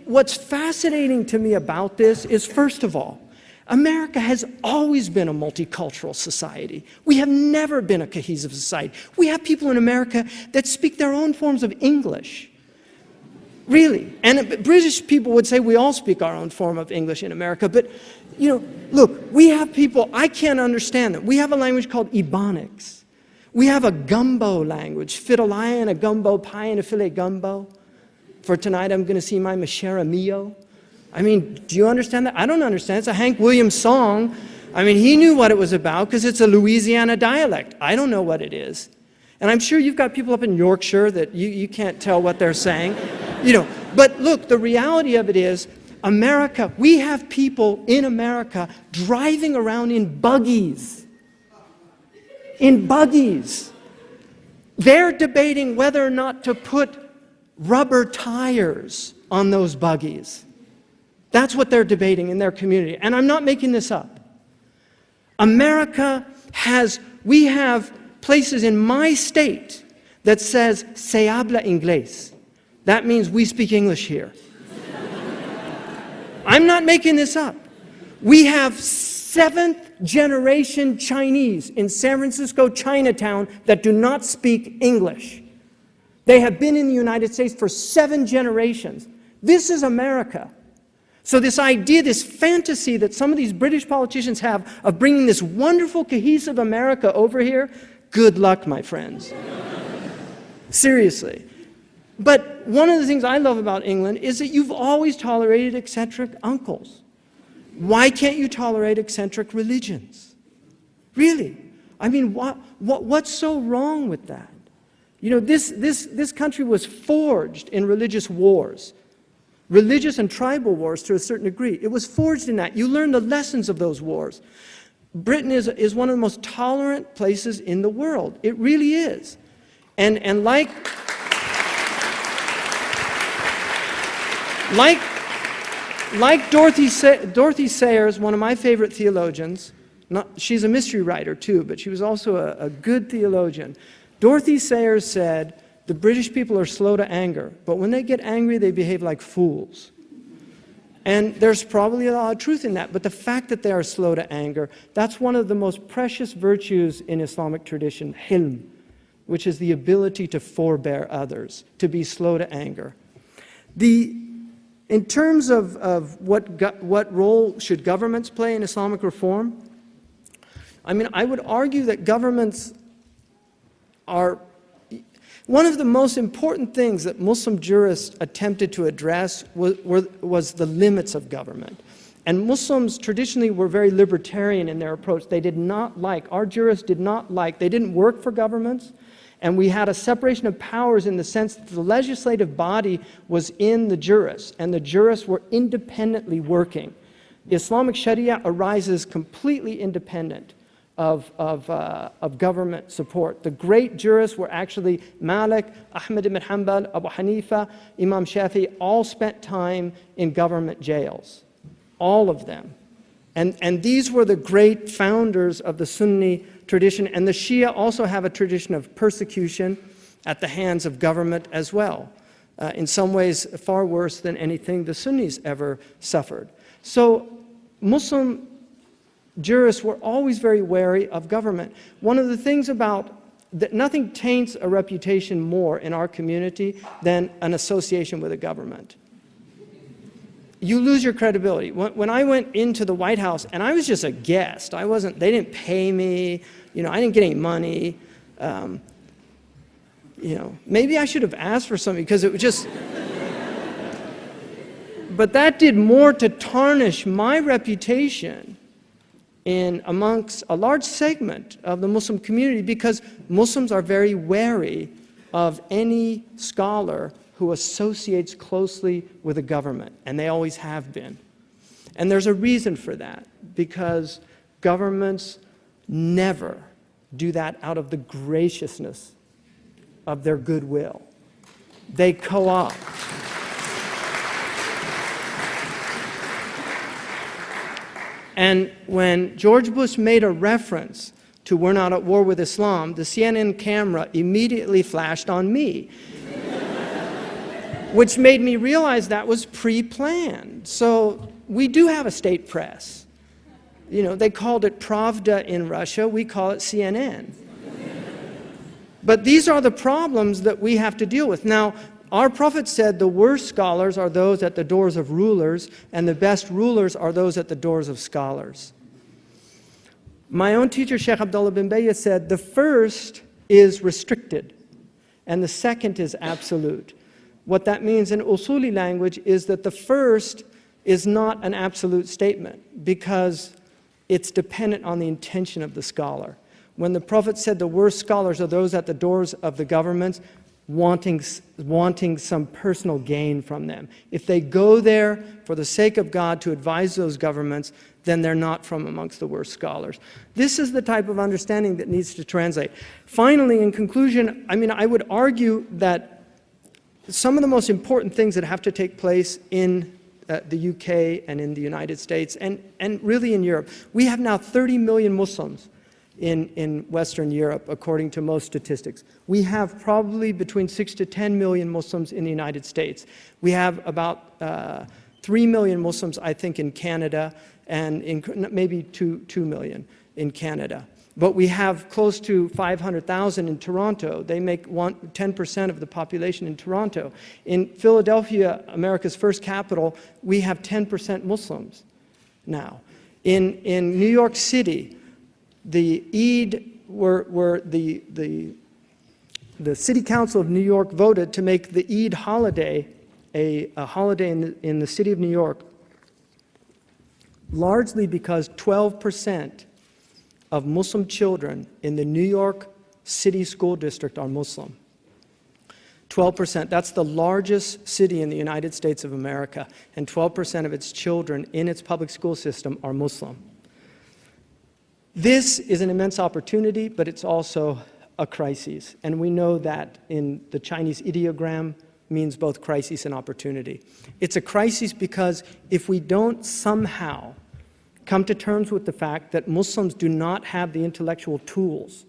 what's fascinating to me about this is, first of all, America has always been a multicultural society. We have never been a cohesive society. We have people in America that speak their own forms of English. Really. And British people would say we all speak our own form of English in America. But, you know, look, we have people, I can't understand them. We have a language called Ebonics. We have a gumbo language, fiddle-eye and a gumbo pie and a filet gumbo. For tonight, I'm going to see my Mashera Mio. I mean, do you understand that? I don't understand. It's a Hank Williams song. I mean, he knew what it was about because it's a Louisiana dialect. I don't know what it is. And I'm sure you've got people up in Yorkshire that you can't tell what they're saying. You know, but look, the reality of it is, America, we have people in America driving around in buggies. In buggies. They're debating whether or not to put rubber tires on those buggies. That's what they're debating in their community. And I'm not making this up. We have places in my state that says, se habla inglés. That means we speak English here. I'm not making this up. We have 7th generation Chinese in San Francisco, Chinatown, that do not speak English. They have been in the United States for 7 generations. This is America. So this idea, this fantasy that some of these British politicians have of bringing this wonderful, cohesive America over here, good luck, my friends. Seriously. But one of the things I love about England is that you've always tolerated eccentric uncles. Why can't you tolerate eccentric religions? Really? I mean, what's so wrong with that? You know, this country was forged in religious wars. Religious and tribal wars to a certain degree. It was forged in that. You learn the lessons of those wars. Britain is one of the most tolerant places in the world. It really is. And like Dorothy Sayers, one of my favorite theologians, she's a mystery writer too, but she was also a good theologian. Dorothy Sayers said, the British people are slow to anger, but when they get angry, they behave like fools. And there's probably a lot of truth in that, but the fact that they are slow to anger, that's one of the most precious virtues in Islamic tradition, hilm, which is the ability to forbear others, to be slow to anger. In terms of what role should governments play in Islamic reform, I mean, I would argue that governments are one of the most important things that Muslim jurists attempted to address was the limits of government. And Muslims traditionally were very libertarian in their approach. They did not like, our jurists did not like, they didn't work for governments, and we had a separation of powers in the sense that the legislative body was in the jurists, and the jurists were independently working. Islamic Sharia arises completely independent of government support. The great jurists were actually Malik, Ahmad ibn Hanbal, Abu Hanifa, Imam Shafi, all spent time in government jails. All of them. And these were the great founders of the Sunni tradition, and the Shia also have a tradition of persecution at the hands of government as well. In some ways, far worse than anything the Sunnis ever suffered. So Muslim jurists were always very wary of government. One of the things about that nothing taints a reputation more in our community than an association with a government. You lose your credibility. When I went into the White House, and I was just a guest, they didn't pay me, I didn't get any money. Maybe I should have asked for something because it was just, but that did more to tarnish my reputation amongst a large segment of the Muslim community, because Muslims are very wary of any scholar who associates closely with a government, and they always have been. And there's a reason for that, because governments never do that out of the graciousness of their goodwill. They co-opt. And when George Bush made a reference to "we're not at war with Islam," the CNN camera immediately flashed on me, which made me realize that was pre-planned. So we do have a state press. They called it Pravda in Russia, we call it CNN. But these are the problems that we have to deal with. Now, our Prophet said the worst scholars are those at the doors of rulers, and the best rulers are those at the doors of scholars. My own teacher, Sheikh Abdullah bin Bayya, said the first is restricted, and the second is absolute. What that means in Usuli language is that the first is not an absolute statement, because it's dependent on the intention of the scholar. When the Prophet said the worst scholars are those at the doors of the governments, wanting some personal gain from them. If they go there for the sake of God to advise those governments, then they're not from amongst the worst scholars. This is the type of understanding that needs to translate. Finally, in conclusion, I would argue that some of the most important things that have to take place in the UK and in the United States and really in Europe. We have now 30 million Muslims in Western Europe, according to most statistics. We have probably between 6 to 10 million Muslims in the United States. We have about 3 million Muslims, I think, in Canada, and maybe 2 million in Canada. But we have close to 500,000 in Toronto. They make 10% of the population in Toronto. In Philadelphia, America's first capital, we have 10% Muslims now. In New York City, the Eid the City Council of New York voted to make the Eid holiday a holiday in the city of New York, largely because 12% of Muslim children in the New York City School District are Muslim. 12%, that's the largest city in the United States of America, and 12% of its children in its public school system are Muslim. This is an immense opportunity, but it's also a crisis. And we know that in the Chinese ideogram means both crisis and opportunity. It's a crisis because if we don't somehow come to terms with the fact that Muslims do not have the intellectual tools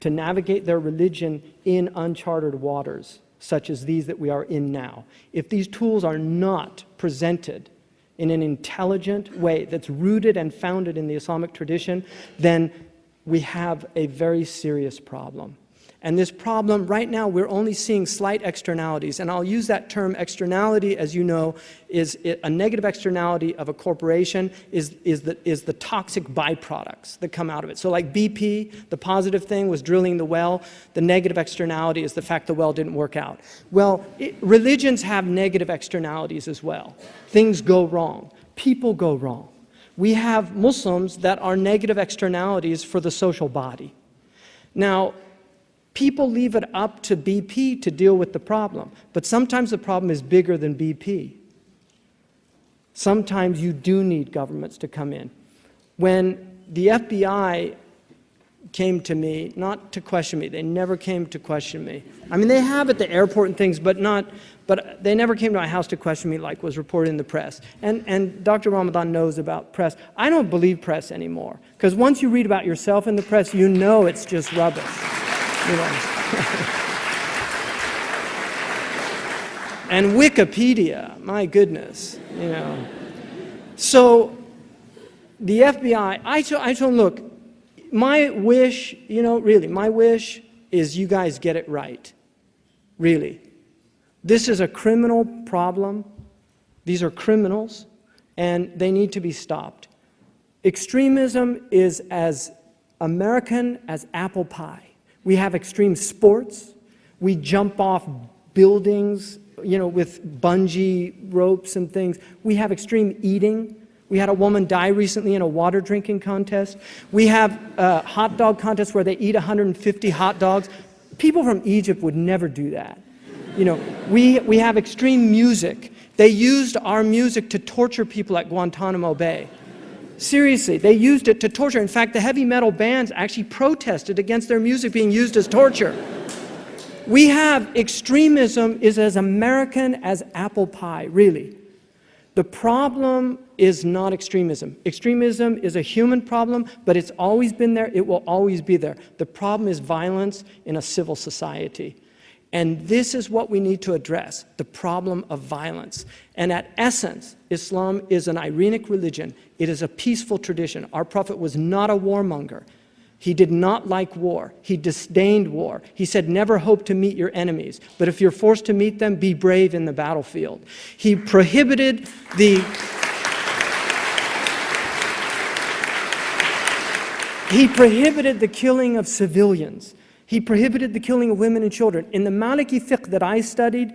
to navigate their religion in uncharted waters, such as these that we are in now, if these tools are not presented in an intelligent way that's rooted and founded in the Islamic tradition, then we have a very serious problem. And this problem, right now, we're only seeing slight externalities. And I'll use that term externality, as you know, is a negative externality of a corporation is the toxic byproducts that come out of it. So like BP, the positive thing was drilling the well. The negative externality is the fact the well didn't work out. Well, religions have negative externalities as well. Things go wrong. People go wrong. We have Muslims that are negative externalities for the social body. Now, people leave it up to BP to deal with the problem, but sometimes the problem is bigger than BP. Sometimes you do need governments to come in. When the FBI came to me, not to question me, they never came to question me. I mean, they have at the airport and things, but they never came to my house to question me like was reported in the press. And Dr. Ramadan knows about press. I don't believe press anymore, because once you read about yourself in the press, you know it's just rubbish. You know. And Wikipedia, my goodness, you know. So the FBI, I told them, look, my wish, you know, really, my wish is you guys get it right. Really. This is a criminal problem. These are criminals, and they need to be stopped. Extremism is as American as apple pie. We have extreme sports. We jump off buildings, you know, with bungee ropes and things. We have extreme eating. We had a woman die recently in a water drinking contest. We have hot dog contests where they eat 150 hot dogs. People from Egypt would never do that. You know, we have extreme music. They used our music to torture people at Guantanamo Bay. Seriously, they used it to torture. In fact, the heavy metal bands actually protested against their music being used as torture. We have extremism is as American as apple pie, really. The problem is not extremism. Extremism is a human problem, but it's always been there. It will always be there. The problem is violence in a civil society. And this is what we need to address, the problem of violence. And at essence, Islam is an Irenic religion. It is a peaceful tradition. Our Prophet was not a warmonger. He did not like war. He disdained war. He said, never hope to meet your enemies. But if you're forced to meet them, be brave in the battlefield. He prohibited the killing of civilians. He prohibited the killing of women and children. In the Maliki fiqh that I studied,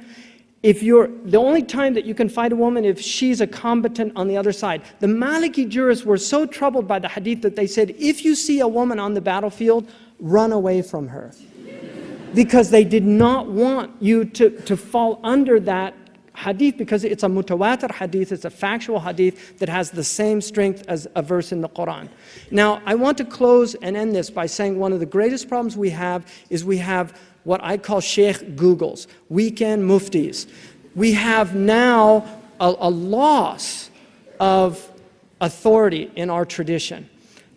the only time that you can fight a woman if she's a combatant on the other side. The Maliki jurists were so troubled by the hadith that they said, if you see a woman on the battlefield, run away from her. Because they did not want you to fall under that hadith, because it's a mutawatir hadith, it's a factual hadith that has the same strength as a verse in the Quran. Now, I want to close and end this by saying one of the greatest problems we have is we have what I call Sheikh Googles, weekend muftis. We have now a loss of authority in our tradition.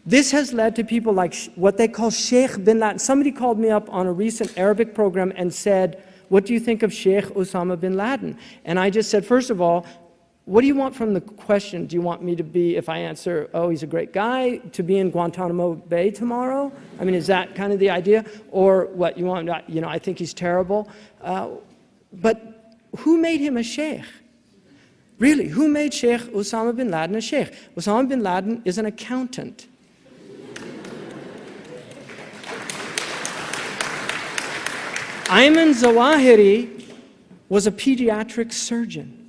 This has led to people like what they call Sheikh bin Laden. Somebody called me up on a recent Arabic program and said, what do you think of Sheikh Osama bin Laden? And I just said, first of all, what do you want from the question? Do you want me to be, if I answer, oh, he's a great guy, to be in Guantanamo Bay tomorrow? I mean, is that kind of the idea? Or what, you want, you know, I think he's terrible. But who made him a sheikh? Really, who made Sheikh Osama bin Laden a sheikh? Osama bin Laden is an accountant. Ayman Zawahiri was a pediatric surgeon.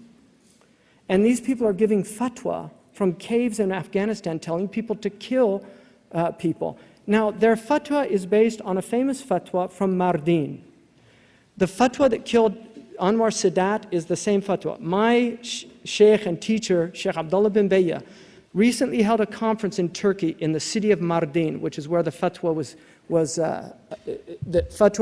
And these people are giving fatwa from caves in Afghanistan, telling people to kill people. Now, their fatwa is based on a famous fatwa from Mardin. The fatwa that killed Anwar Sadat is the same fatwa. My sheikh and teacher, Sheikh Abdullah bin Bayya, recently held a conference in Turkey in the city of Mardin, which is where the fatwa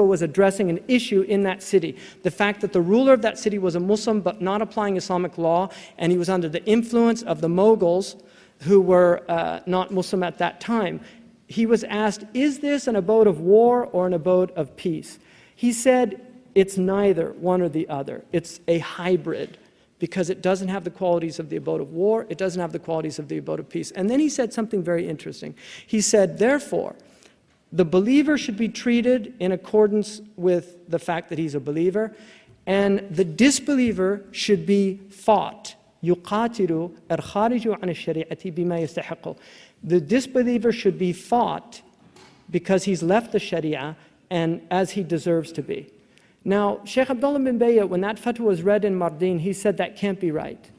was addressing an issue in that city. The fact that the ruler of that city was a Muslim but not applying Islamic law, and he was under the influence of the Mughals who were not Muslim at that time. He was asked, is this an abode of war or an abode of peace? He said, it's neither one or the other. It's a hybrid, because it doesn't have the qualities of the abode of war, it doesn't have the qualities of the abode of peace. And then he said something very interesting. He said, therefore, the believer should be treated in accordance with the fact that he's a believer, and the disbeliever should be fought. يُقَاتِلُ الْخَارِجُ عَنِ الشَّرِيعَةِ بِمَا يَسْتَحِقُ. The disbeliever should be fought because he's left the Sharia and as he deserves to be. Now, Sheikh Abdullah bin Bayya, when that fatwa was read in Mardin, he said that can't be right,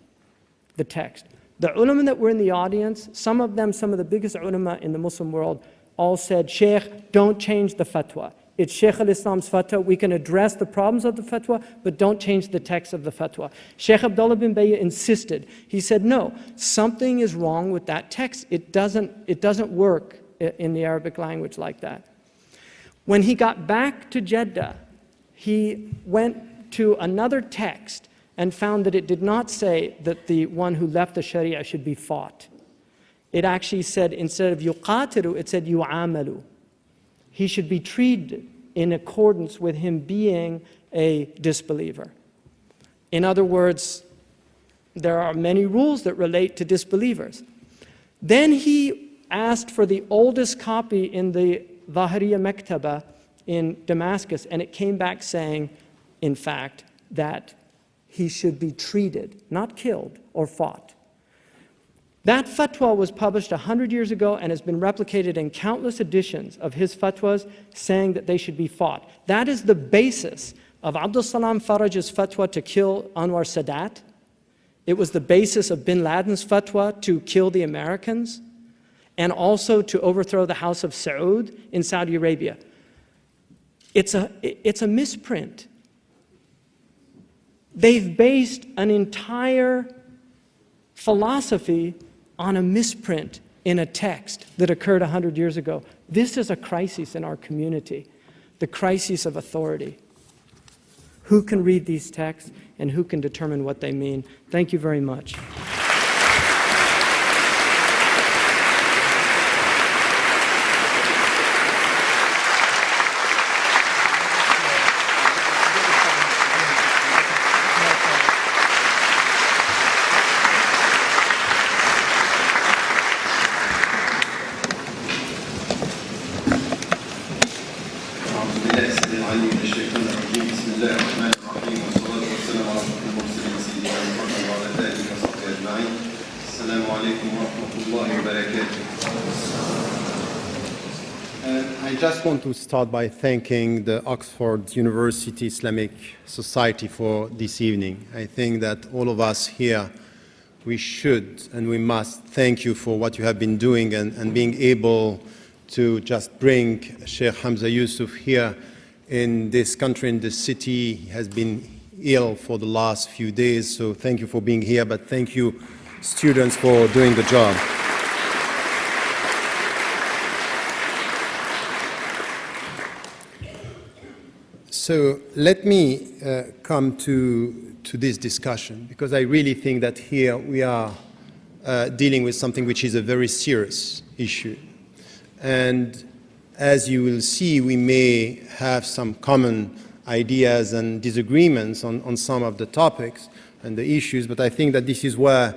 the text. The ulama that were in the audience, some of them, some of the biggest ulama in the Muslim world, all said, Sheikh, don't change the fatwa. It's Sheikh al-Islam's fatwa. We can address the problems of the fatwa, but don't change the text of the fatwa. Sheikh Abdullah bin Bayya insisted. He said, no, something is wrong with that text. It doesn't work in the Arabic language like that. When he got back to Jeddah, he went to another text and found that it did not say that the one who left the Sharia should be fought. It actually said, instead of yuqatilu, it said yu'amalu. He should be treated in accordance with him being a disbeliever. In other words, there are many rules that relate to disbelievers. Then he asked for the oldest copy in the Zahiriya Mektaba in Damascus, and it came back saying, in fact, that he should be treated, not killed or fought. That fatwa was published 100 years ago and has been replicated in countless editions of his fatwas saying that they should be fought. That is the basis of Abdul Salam Faraj's fatwa to kill Anwar Sadat. It was the basis of bin Laden's fatwa to kill the Americans and also to overthrow the House of Saud in Saudi Arabia. It's a misprint. They've based an entire philosophy on a misprint in a text that occurred 100 years ago. This is a crisis in our community, the crisis of authority. Who can read these texts and who can determine what they mean? Thank you very much. I just want to start by thanking the Oxford University Islamic Society for this evening. I think that all of us here, we should and we must thank you for what you have been doing and being able to just bring Sheikh Hamza Yusuf here in this country, in this city. He has been ill for the last few days, so thank you for being here, but thank you, students, for doing the job. So let me come to this discussion, because I really think that here we are dealing with something which is a very serious issue. And as you will see, we may have some common ideas and disagreements on some of the topics and the issues, but I think that this is where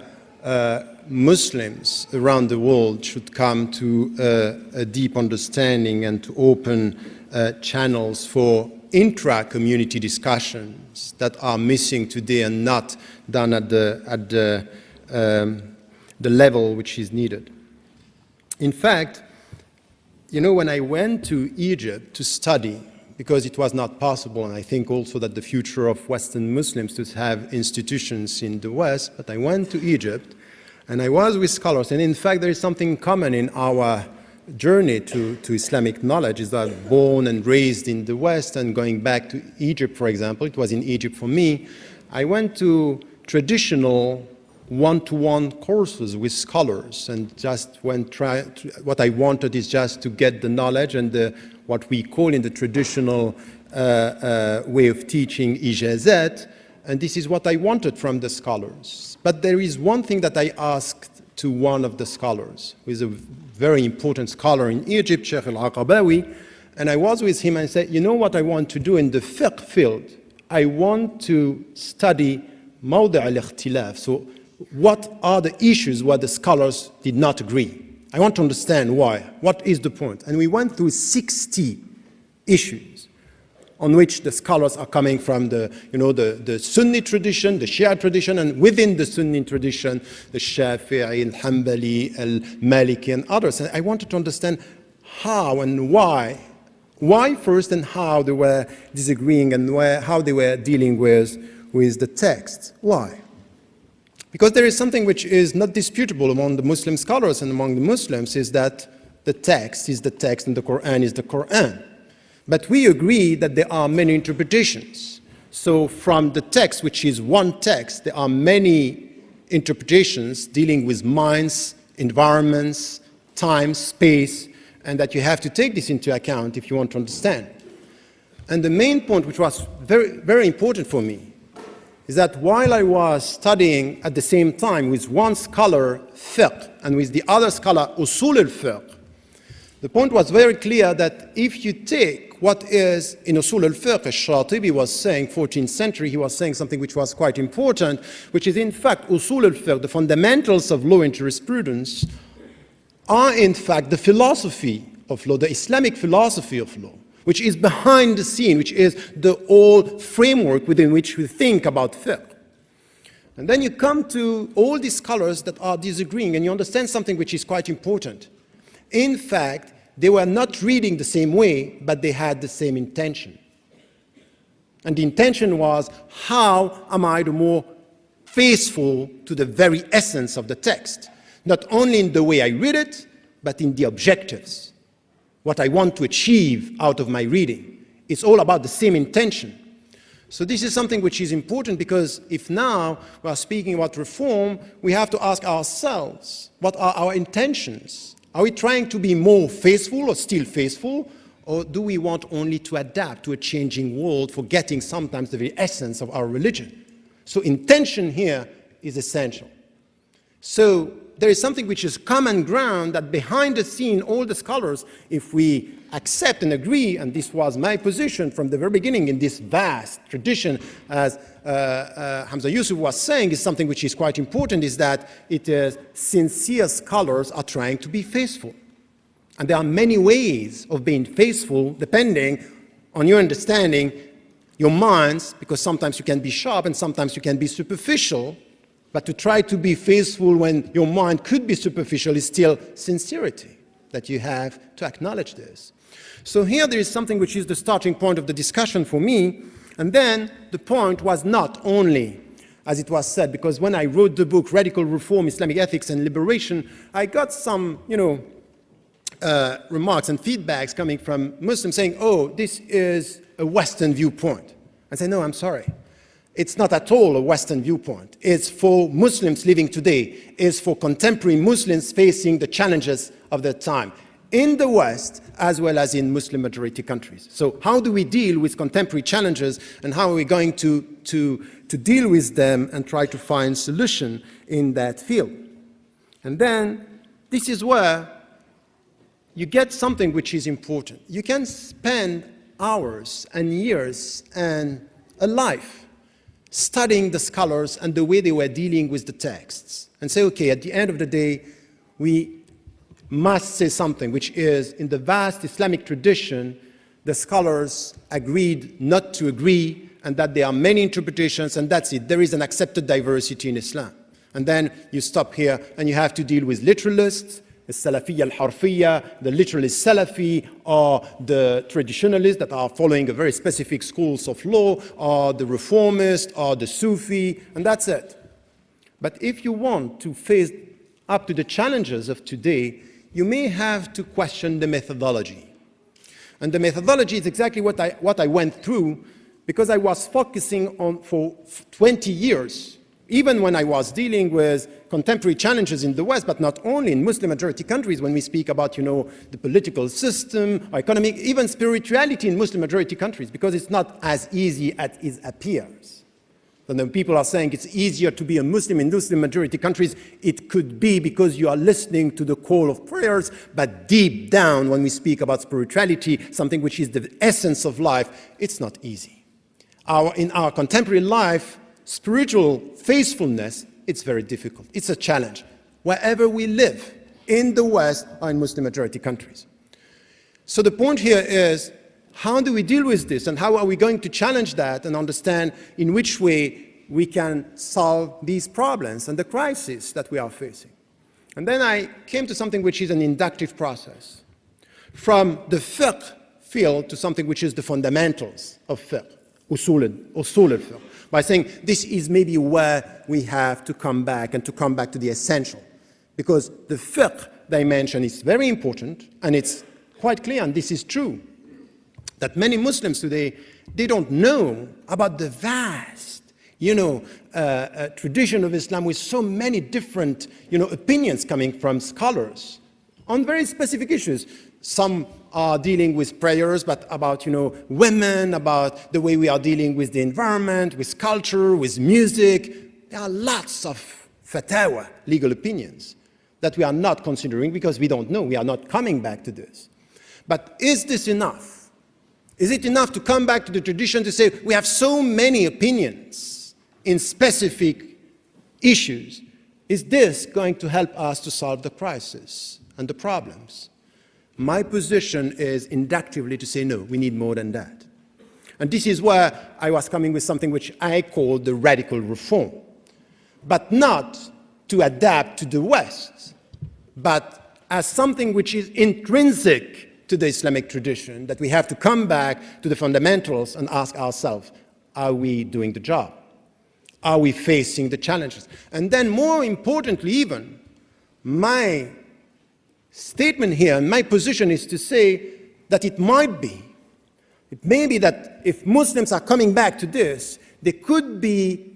Muslims around the world should come to a deep understanding and to open channels for intra-community discussions that are missing today and not done at the level which is needed. In fact, you know, when I went to Egypt to study, because it was not possible, and I think also that the future of Western Muslims to have institutions in the West, but I went to Egypt and I was with scholars, and in fact there is something common in our journey to Islamic knowledge, is that born and raised in the West and going back to Egypt, for example, it was in Egypt for me, I went to traditional one-to-one courses with scholars, and just what I wanted is just to get the knowledge and what we call in the traditional way of teaching ijazat, and this is what I wanted from the scholars. But there is one thing that I asked to one of the scholars, who is a very important scholar in Egypt, Sheikh al-Aqabawi, and I was with him and I said, you know what I want to do in the fiqh field? I want to study mawdi' al-ikhtilaf. So what are the issues where the scholars did not agree? I want to understand why. What is the point? And we went through 60 issues on which the scholars are coming from the Sunni tradition, the Shia tradition, and within the Sunni tradition, the Shafi'i, al-Hanbali, al-Maliki, and others. And I wanted to understand how and why. Why first and how they were disagreeing and how they were dealing with the text. Why? Because there is something which is not disputable among the Muslim scholars and among the Muslims, is that the text is the text and the Quran is the Quran. But we agree that there are many interpretations. So from the text, which is one text, there are many interpretations dealing with minds, environments, time, space, and that you have to take this into account if you want to understand. And the main point, which was very, very important for me, is that while I was studying at the same time with one scholar fiqh and with the other scholar usul al-fiqh, the point was very clear that if you take what is in usul al-fiqh, Shatibi was saying, 14th century, he was saying something which was quite important, which is in fact usul al-fiqh, the fundamentals of law and jurisprudence, are in fact the philosophy of law, the Islamic philosophy of law, which is behind the scene, which is the old framework within which we think about fiqh. And then you come to all these scholars that are disagreeing, and you understand something which is quite important. In fact, they were not reading the same way, but they had the same intention. And the intention was, how am I the more faithful to the very essence of the text? Not only in the way I read it, but in the objectives. What I want to achieve out of my reading. It's all about the same intention. So this is something which is important, because if now we are speaking about reform, we have to ask ourselves, what are our intentions? Are we trying to be more faithful or still faithful? Or do we want only to adapt to a changing world, forgetting sometimes the very essence of our religion? So intention here is essential. So there is something which is common ground that behind the scene, all the scholars, if we accept and agree, and this was my position from the very beginning in this vast tradition, as Hamza Yusuf was saying, is something which is quite important, is that it is sincere scholars are trying to be faithful. And there are many ways of being faithful depending on your understanding, your minds, because sometimes you can be sharp and sometimes you can be superficial. But to try to be faithful when your mind could be superficial is still sincerity, that you have to acknowledge this. So here there is something which is the starting point of the discussion for me. And then the point was not only, as it was said, because when I wrote the book, Radical Reform, Islamic Ethics and Liberation, I got some, remarks and feedbacks coming from Muslims saying, oh, this is a Western viewpoint. I say, no, I'm sorry. It's not at all a Western viewpoint. It's for Muslims living today. It's for contemporary Muslims facing the challenges of their time in the West as well as in Muslim majority countries. So how do we deal with contemporary challenges, and how are we going to deal with them and try to find solution in that field? And then this is where you get something which is important. You can spend hours and years and a life studying the scholars and the way they were dealing with the texts, and say, okay, at the end of the day, we must say something, which is, in the vast Islamic tradition, the scholars agreed not to agree, and that there are many interpretations, and that's it. There is an accepted diversity in Islam. And then you stop here, and you have to deal with literalists, the Salafiyya al-Harfiyya, the literalist Salafi, or the traditionalists that are following a very specific schools of law, or the reformist, or the Sufi, and that's it. But if you want to face up to the challenges of today, you may have to question the methodology. And the methodology is exactly what I went through, because I was focusing on, for 20 years, Even when I was dealing with contemporary challenges in the West, but not only in Muslim-majority countries, when we speak about, the political system, economic, even spirituality in Muslim-majority countries, because it's not as easy as it appears. And then people are saying it's easier to be a Muslim in Muslim-majority countries. It could be because you are listening to the call of prayers, but deep down, when we speak about spirituality, something which is the essence of life, it's not easy. In our contemporary life, spiritual faithfulness, it's very difficult. It's a challenge, wherever we live, in the West or in Muslim-majority countries. So the point here is, how do we deal with this, and how are we going to challenge that and understand in which way we can solve these problems and the crisis that we are facing? And then I came to something which is an inductive process, from the fiqh field to something which is the fundamentals of fiqh, usul al-fiqh, by saying this is maybe where we have to come back and to come back to the essential. Because the fiqh dimension is very important, and it's quite clear, and this is true, that many Muslims today, they don't know about the vast, tradition of Islam with so many different, opinions coming from scholars on very specific issues. Some are dealing with prayers, but about, women, about the way we are dealing with the environment, with culture, with music. There are lots of fatwa, legal opinions, that we are not considering because we don't know. We are not coming back to this. But is this enough? Is it enough to come back to the tradition to say we have so many opinions in specific issues? Is this going to help us to solve the crisis and the problems? My position is inductively to say no, we need more than that. And this is where I was coming with something which I call the radical reform, but not to adapt to the West, but as something which is intrinsic to the Islamic tradition, that we have to come back to the fundamentals and ask ourselves, are we doing the job? Are we facing the challenges? And then more importantly even, my statement here, and my position is to say that it may be that if Muslims are coming back to this, there could be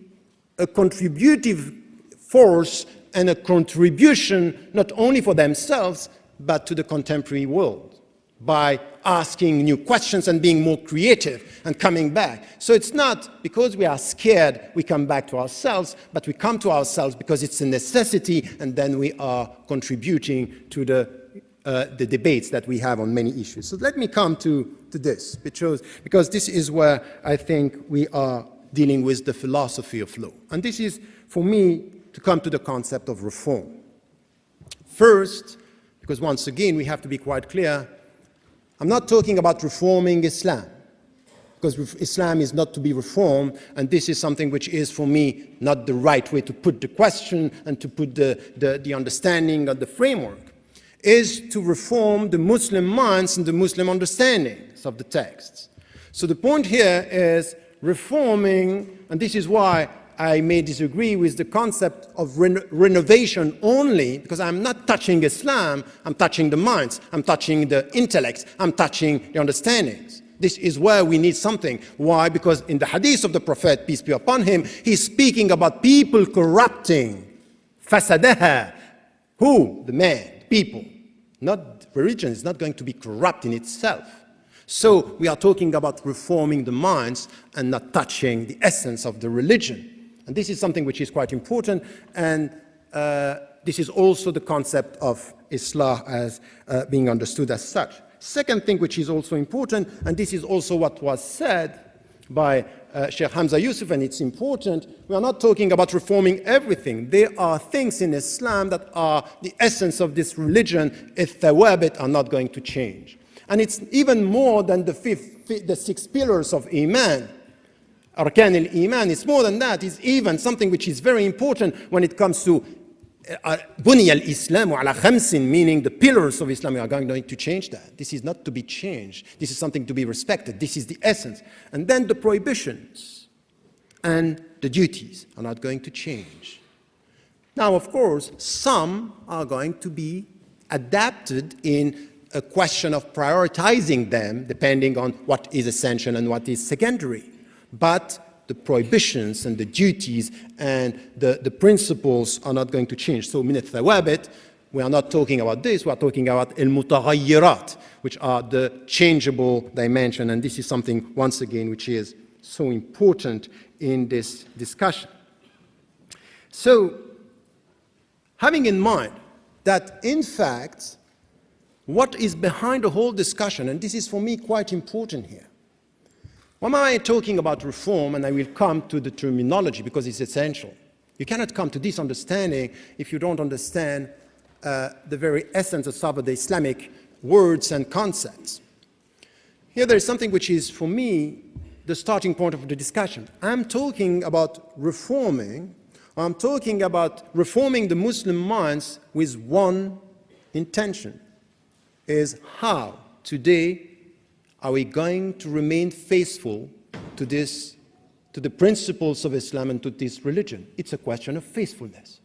a contributive force and a contribution not only for themselves, but to the contemporary world, by asking new questions and being more creative and coming back. So it's not because we are scared we come back to ourselves, but we come to ourselves because it's a necessity, and then we are contributing to the debates that we have on many issues. So let me come to this, because this is where I think we are dealing with the philosophy of law. And this is, for me, to come to the concept of reform. First, because once again, we have to be quite clear, I'm not talking about reforming Islam, because Islam is not to be reformed, and this is something which is, for me, not the right way to put the question and to put the understanding of the framework, is to reform the Muslim minds and the Muslim understandings of the texts. So the point here is reforming, and this is why I may disagree with the concept of renovation only, because I'm not touching Islam, I'm touching the minds, I'm touching the intellects, I'm touching the understandings. This is where we need something. Why? Because in the hadith of the Prophet, peace be upon him, he's speaking about people corrupting. Fasadaha. Who? The man, people. Not religion is not going to be corrupt in itself. So we are talking about reforming the minds and not touching the essence of the religion. And this is something which is quite important, and this is also the concept of Islah as being understood as such. Second thing which is also important, and this is also what was said by Sheikh Hamza Yusuf, and it's important, we are not talking about reforming everything. There are things in Islam that are the essence of this religion, if thawabit are not going to change. And it's even more than the 6 pillars of Iman. Arkan al-Iman, it's more than that. It's even something which is very important when it comes to Bunya al-Islam ala khamsin, meaning the pillars of Islam. We are going to change that. This is not to be changed. This is something to be respected. This is the essence. And then the prohibitions and the duties are not going to change. Now, of course, some are going to be adapted in a question of prioritizing them depending on what is essential and what is secondary. But the prohibitions and the duties and the principles are not going to change. So min al-thawabit, we are not talking about this, we are talking about al-mutaghayyirat, which are the changeable dimension, and this is something, once again, which is so important in this discussion. So, having in mind that, in fact, what is behind the whole discussion, and this is for me quite important here. When am I talking about reform, and I will come to the terminology because it's essential. You cannot come to this understanding if you don't understand the very essence of some of the Islamic words and concepts. Here there is something which is, for me, the starting point of the discussion. I'm talking about reforming, I'm talking about reforming the Muslim minds with one intention, is how today are we going to remain faithful to this, to the principles of Islam and to this religion? It's a question of faithfulness.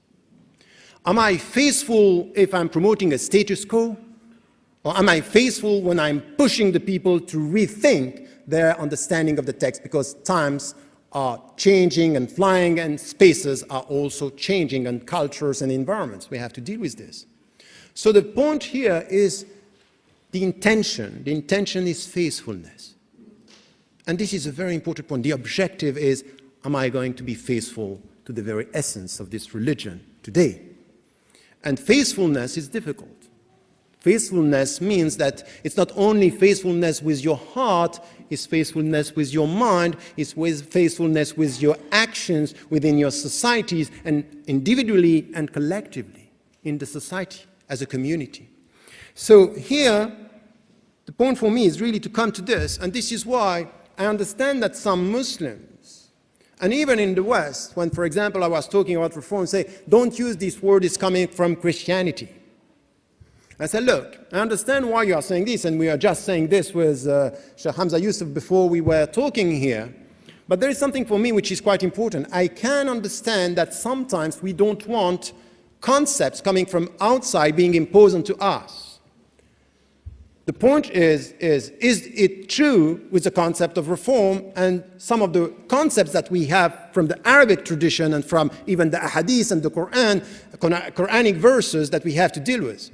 Am I faithful if I'm promoting a status quo? Or am I faithful when I'm pushing the people to rethink their understanding of the text, because times are changing and flying and spaces are also changing and cultures and environments. We have to deal with this. So the point here is the intention. The intention is faithfulness. And this is a very important point. The objective is, am I going to be faithful to the very essence of this religion today? And faithfulness is difficult. Faithfulness means that it's not only faithfulness with your heart, it's faithfulness with your mind, it's with faithfulness with your actions within your societies and individually and collectively in the society as a community. So here, the point for me is really to come to this, and this is why I understand that some Muslims, and even in the West, when, for example, I was talking about reform, say, don't use this word, it's coming from Christianity. I said, look, I understand why you are saying this, and we are just saying this with Sheikh Hamza Yusuf before we were talking here, but there is something for me which is quite important. I can understand that sometimes we don't want concepts coming from outside being imposed onto us. The point is it true with the concept of reform and some of the concepts that we have from the Arabic tradition and from even the ahadith and the Quran, Quranic verses that we have to deal with?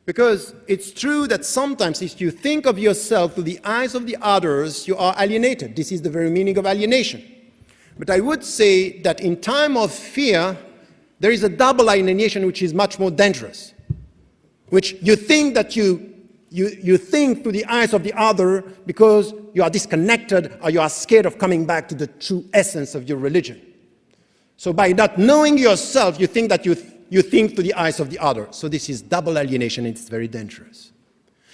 Because it's true that sometimes if you think of yourself through the eyes of the others, you are alienated. This is the very meaning of alienation. But I would say that in time of fear, there is a double alienation which is much more dangerous. Which you think that you think through the eyes of the other because you are disconnected or you are scared of coming back to the true essence of your religion. So by not knowing yourself, you think that you think through the eyes of the other. So this is double alienation, and it's very dangerous.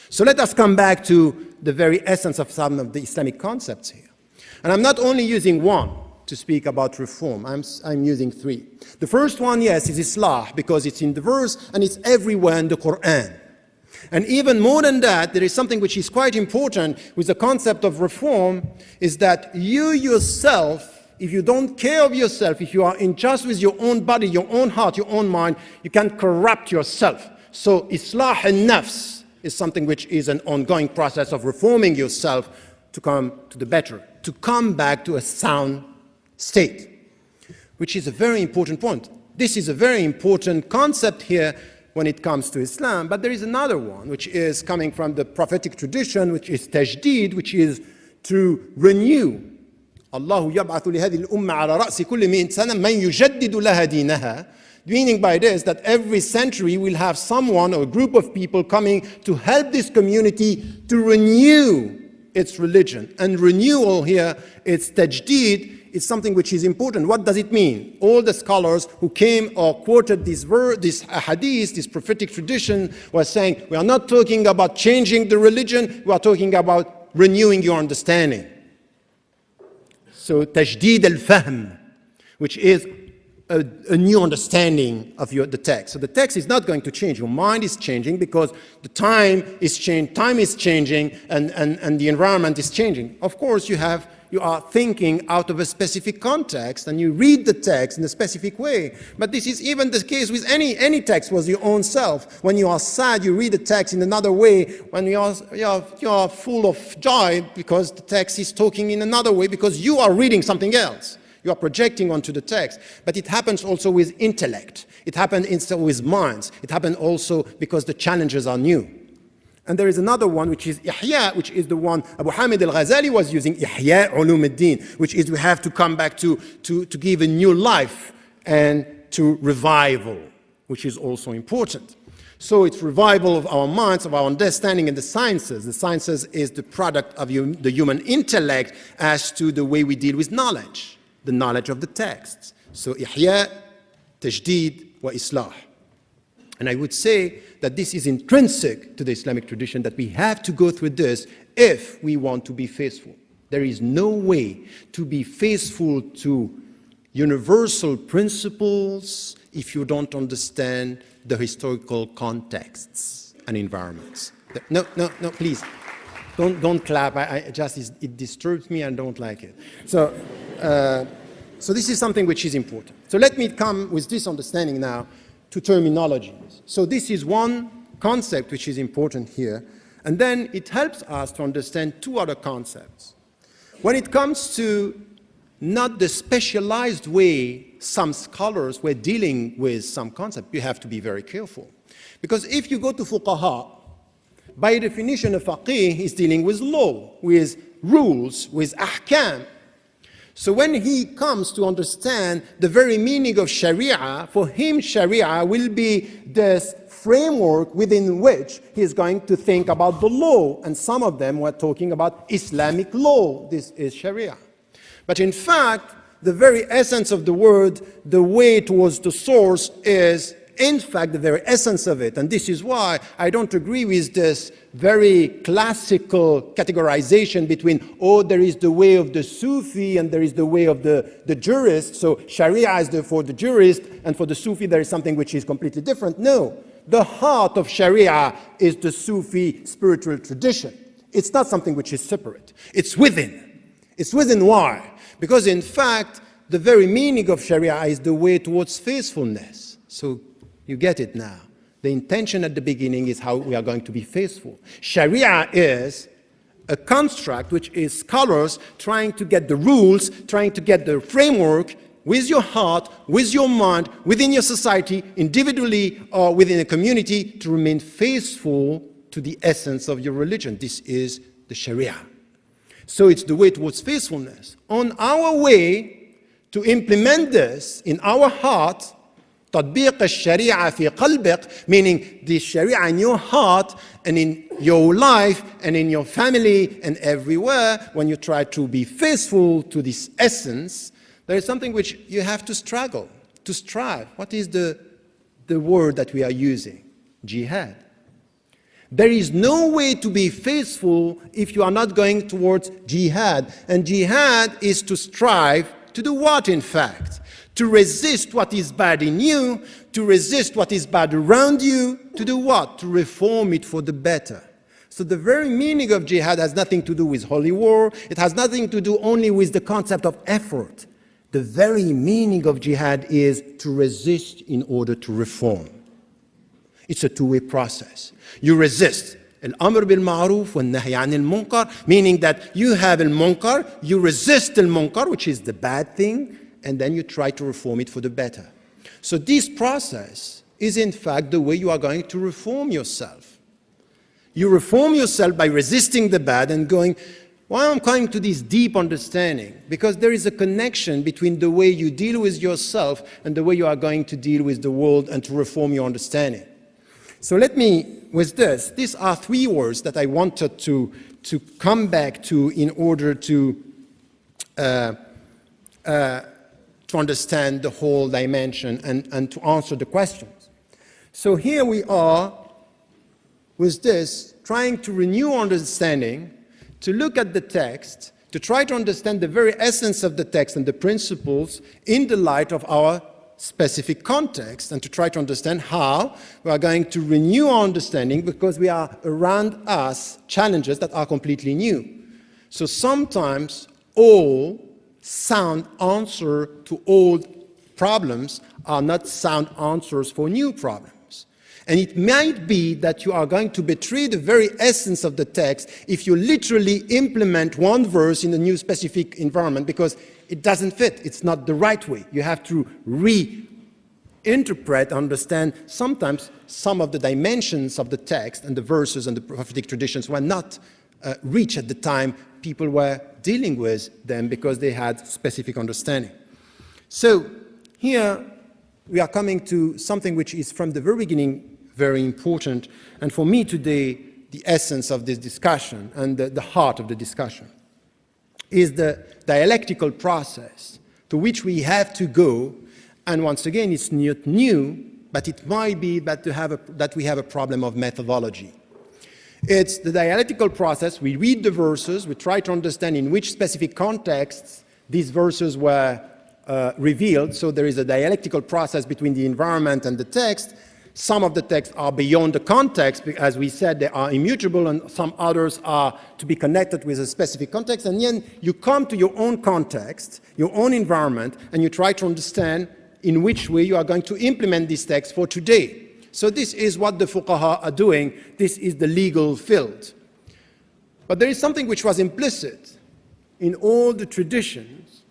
So let us come back to the very essence of some of the Islamic concepts here. And I'm not only using one to speak about reform, I'm using three. The first one, yes, is Islah, because it's in the verse and it's everywhere in the Quran. And even more than that, there is something which is quite important with the concept of reform, is that you yourself, if you don't care of yourself, if you are unjust with your own body, your own heart, your own mind, you can corrupt yourself. So Islah al-Nafs is something which is an ongoing process of reforming yourself to come to the better, to come back to a sound state, which is a very important point. This is a very important concept here when it comes to Islam, but there is another one, which is coming from the prophetic tradition, which is tajdeed, which is to renew. Allah يبعث لهذه الأمة على رأس كل 100 سنة من يجدد لها دينها. Meaning by this that every century we'll have someone or a group of people coming to help this community to renew its religion. And renewal here, its tajdeed, is something which is important. What does it mean? All the scholars who came or quoted this hadith, this prophetic tradition, were saying, we are not talking about changing the religion, we are talking about renewing your understanding. So, tajdeed al-fahm, which is a new understanding of the text. So the text is not going to change. Your mind is changing because the time is changing, and the environment is changing. Of course, you have you are thinking out of a specific context and you read the text in a specific way. But this is even the case with any text with your own self. When you are sad, you read the text in another way. When you are full of joy because the text is talking in another way because you are reading something else. You are projecting onto the text. But it happens also with intellect. It happens with minds. It happens also because the challenges are new. And there is another one, which is Ihya, which is the one Abu Hamid al-Ghazali was using, Ihya ulum ad-din, which is we have to come back to give a new life and to revival, which is also important. So it's revival of our minds, of our understanding in the sciences. The sciences is the product of the human intellect as to the way we deal with knowledge, the knowledge of the texts. So Ihya, Tajdid, wa Islah. And I would say that this is intrinsic to the Islamic tradition, that we have to go through this if we want to be faithful. There is no way to be faithful to universal principles if you don't understand the historical contexts and environments. No, please. Don't clap. It disturbs me and don't like it. So this is something which is important. So let me come with this understanding now to terminologies. So this is one concept which is important here. And then it helps us to understand two other concepts. When it comes to not the specialized way some scholars were dealing with some concept, you have to be very careful. Because if you go to fuqaha, by definition, a faqih is dealing with law, with rules, with ahkam. So when he comes to understand the very meaning of Sharia, for him Sharia will be this framework within which he is going to think about the law. And some of them were talking about Islamic law. This is Sharia. But in fact, the very essence of the word, the way towards the source, is in fact the very essence of it. And this is why I don't agree with this very classical categorization between, oh, there is the way of the Sufi and there is the way of the jurist. So Sharia is for the jurist, and for the Sufi there is something which is completely different. No, the heart of Sharia is the Sufi spiritual tradition. It's not something which is separate. It's within. It's within. Why? Because in fact, the very meaning of Sharia is the way towards faithfulness. So you get it now. The intention at the beginning is how we are going to be faithful. Sharia is a construct which is scholars trying to get the rules, trying to get the framework with your heart, with your mind, within your society, individually or within a community, to remain faithful to the essence of your religion. This is the Sharia. So it's the way towards faithfulness. On our way to implement this in our heart, تطبيق الشريعة في قلبك, meaning the Sharia in your heart and in your life and in your family and everywhere, when you try to be faithful to this essence, there is something which you have to struggle, to strive. What is the word that we are using? Jihad. There is no way to be faithful if you are not going towards jihad. And jihad is to strive to do what, in fact? To resist what is bad in you, to resist what is bad around you, to do what? To reform it for the better. So the very meaning of jihad has nothing to do with holy war. It has nothing to do only with the concept of effort. The very meaning of jihad is to resist in order to reform. It's a two-way process. You resist. Al-amr bil-ma'ruf wal-nahy anil munkar, meaning that you have al-munkar, you resist al-munkar, which is the bad thing, and then you try to reform it for the better. So this process is in fact the way you are going to reform yourself. You reform yourself by resisting the bad and going, well, I'm coming to this deep understanding, because there is a connection between the way you deal with yourself and the way you are going to deal with the world and to reform your understanding. So let me, with this, these are three words that I wanted to come back to in order to understand the whole dimension and to answer the questions. So here we are with this, trying to renew our understanding, to look at the text, to try to understand the very essence of the text and the principles in the light of our specific context, and to try to understand how we are going to renew our understanding, because we are around us challenges that are completely new. So sometimes all sound answers to old problems are not sound answers for new problems. And it might be that you are going to betray the very essence of the text if you literally implement one verse in a new specific environment, because it doesn't fit. It's not the right way. You have to reinterpret, understand. Sometimes some of the dimensions of the text and the verses and the prophetic traditions were not reached at the time people were dealing with them because they had specific understanding. So here we are coming to something which is from the very beginning very important, and for me today, the essence of this discussion and the heart of the discussion is the dialectical process to which we have to go. And once again, it's not new, but it might be that we have a problem of methodology. It's the dialectical process. We read the verses, we try to understand in which specific contexts these verses were revealed. So there is a dialectical process between the environment and the text. Some of the texts are beyond the context, as we said, they are immutable, and some others are to be connected with a specific context. And then you come to your own context, your own environment, and you try to understand in which way you are going to implement this text for today. So this is what the fuqaha are doing. This is the legal field. But there is something which was implicit in all the traditions,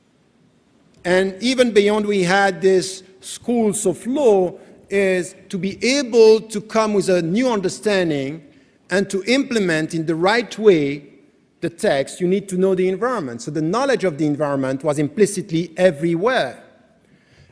and even beyond we had these schools of law, is to be able to come with a new understanding and to implement in the right way the text. You need to know the environment. So the knowledge of the environment was implicitly everywhere.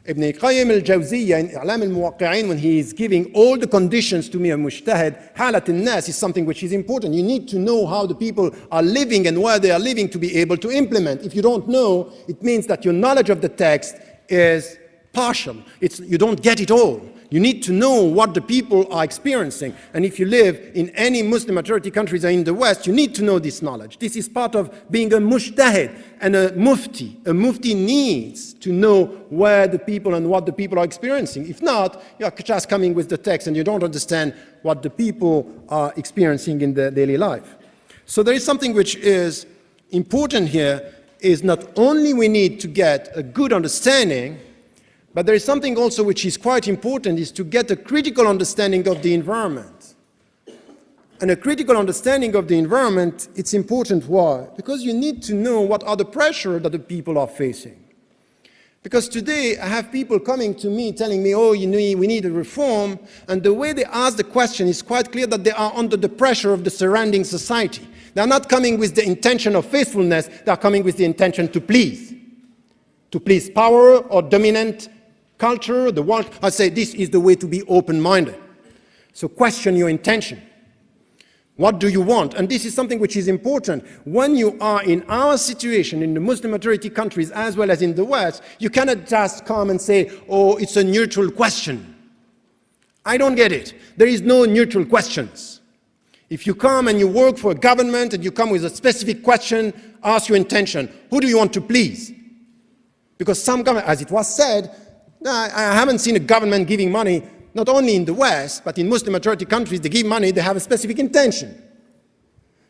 Ibn Qayyim al-Jawziyya in I'lam al-Muwaqqi'in, when he is giving all the conditions to me a mujtahid, halat al-nas is something which is important. You need to know how the people are living and where they are living to be able to implement. If you don't know, it means that your knowledge of the text is partial. You don't get it all. You need to know what the people are experiencing. And if you live in any Muslim majority countries or in the West, you need to know this knowledge. This is part of being a mujtahid and a mufti. A mufti needs to know where the people and what the people are experiencing. If not, you are just coming with the text and you don't understand what the people are experiencing in their daily life. So there is something which is important here, is not only we need to get a good understanding, but there is something also which is quite important, is to get a critical understanding of the environment. And a critical understanding of the environment, it's important. Why? Because you need to know what are the pressure that the people are facing. Because today I have people coming to me telling me, oh, we need a reform, and the way they ask the question is quite clear that they are under the pressure of the surrounding society. They are not coming with the intention of faithfulness, they are coming with the intention to please power or dominant culture, the world. I say this is the way to be open-minded. So question your intention. What do you want? And this is something which is important. When you are in our situation, in the Muslim majority countries as well as in the West, you cannot just come and say, oh, it's a neutral question. I don't get it. There is no neutral questions. If you come and you work for a government and you come with a specific question, ask your intention. Who do you want to please? Because some government, as it was said, I haven't seen a government giving money, not only in the West, but in Muslim majority countries, they give money, they have a specific intention.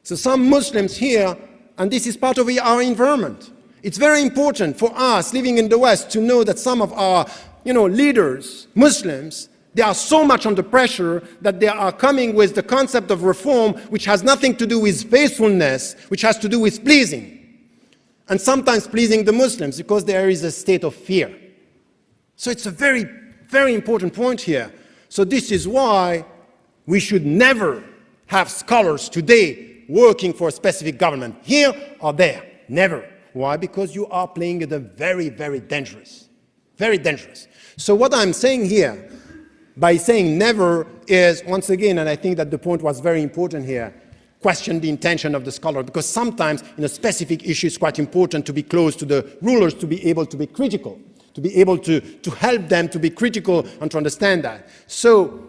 So some Muslims here, and this is part of our environment. It's very important for us living in the West to know that some of our leaders, Muslims, they are so much under pressure that they are coming with the concept of reform which has nothing to do with faithfulness, which has to do with pleasing. And sometimes pleasing the Muslims because there is a state of fear. So it's a very, very important point here. So this is why we should never have scholars today working for a specific government, here or there. Never. Why? Because you are playing at a very, very dangerous. Very dangerous. So what I'm saying here, by saying never, is, once again, and I think that the point was very important here, question the intention of the scholar, because sometimes in a specific issue it's quite important to be close to the rulers, to be able to be critical, to be able to help them to be critical and to understand that. So,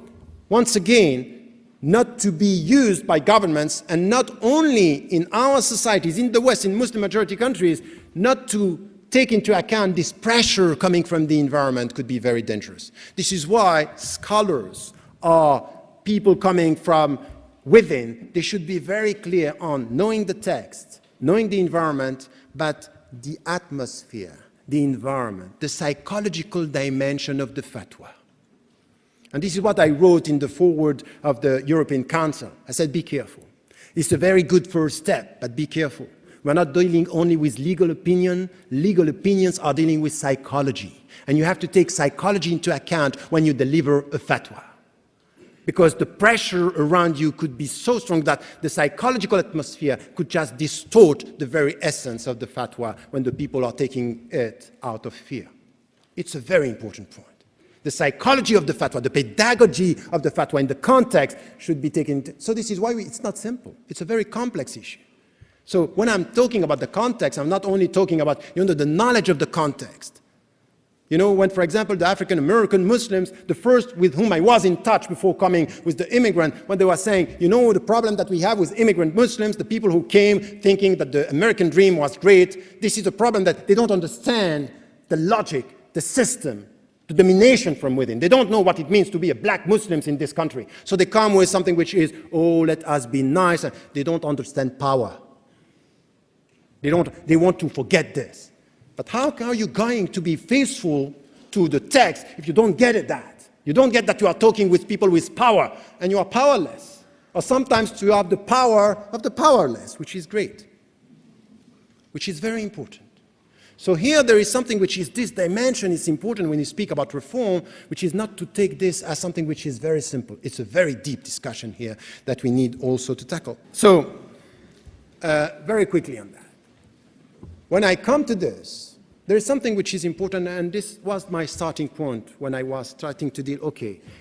once again, not to be used by governments, and not only in our societies, in the West, in Muslim majority countries, not to take into account this pressure coming from the environment could be very dangerous. This is why scholars are people coming from within. They should be very clear on knowing the text, knowing the environment, but the atmosphere, the environment, the psychological dimension of the fatwa. And this is what I wrote in the foreword of the European Council. I said, be careful. It's a very good first step, but be careful. We're not dealing only with legal opinion. Legal opinions are dealing with psychology. And you have to take psychology into account when you deliver a fatwa. Because the pressure around you could be so strong that the psychological atmosphere could just distort the very essence of the fatwa when the people are taking it out of fear. It's a very important point. The psychology of the fatwa, the pedagogy of the fatwa in the context should be taken into. So this is why it's not simple. It's a very complex issue. So when I'm talking about the context, I'm not only talking about the knowledge of the context. When, for example, the African-American Muslims, the first with whom I was in touch before coming with the immigrant, when they were saying, the problem that we have with immigrant Muslims, the people who came thinking that the American dream was great, this is a problem that they don't understand the logic, the system, the domination from within. They don't know what it means to be a black Muslims in this country. So they come with something which is, let us be nice. They don't understand power. They want to forget this. But how are you going to be faithful to the text if you don't get it that? You don't get that you are talking with people with power and you are powerless. Or sometimes you have the power of the powerless, which is great, which is very important. So here there is something which is this dimension is important when you speak about reform, which is not to take this as something which is very simple. It's a very deep discussion here that we need also to tackle. So very quickly on that. When I come to this, there is something which is important, and this was my starting point when I was starting to deal,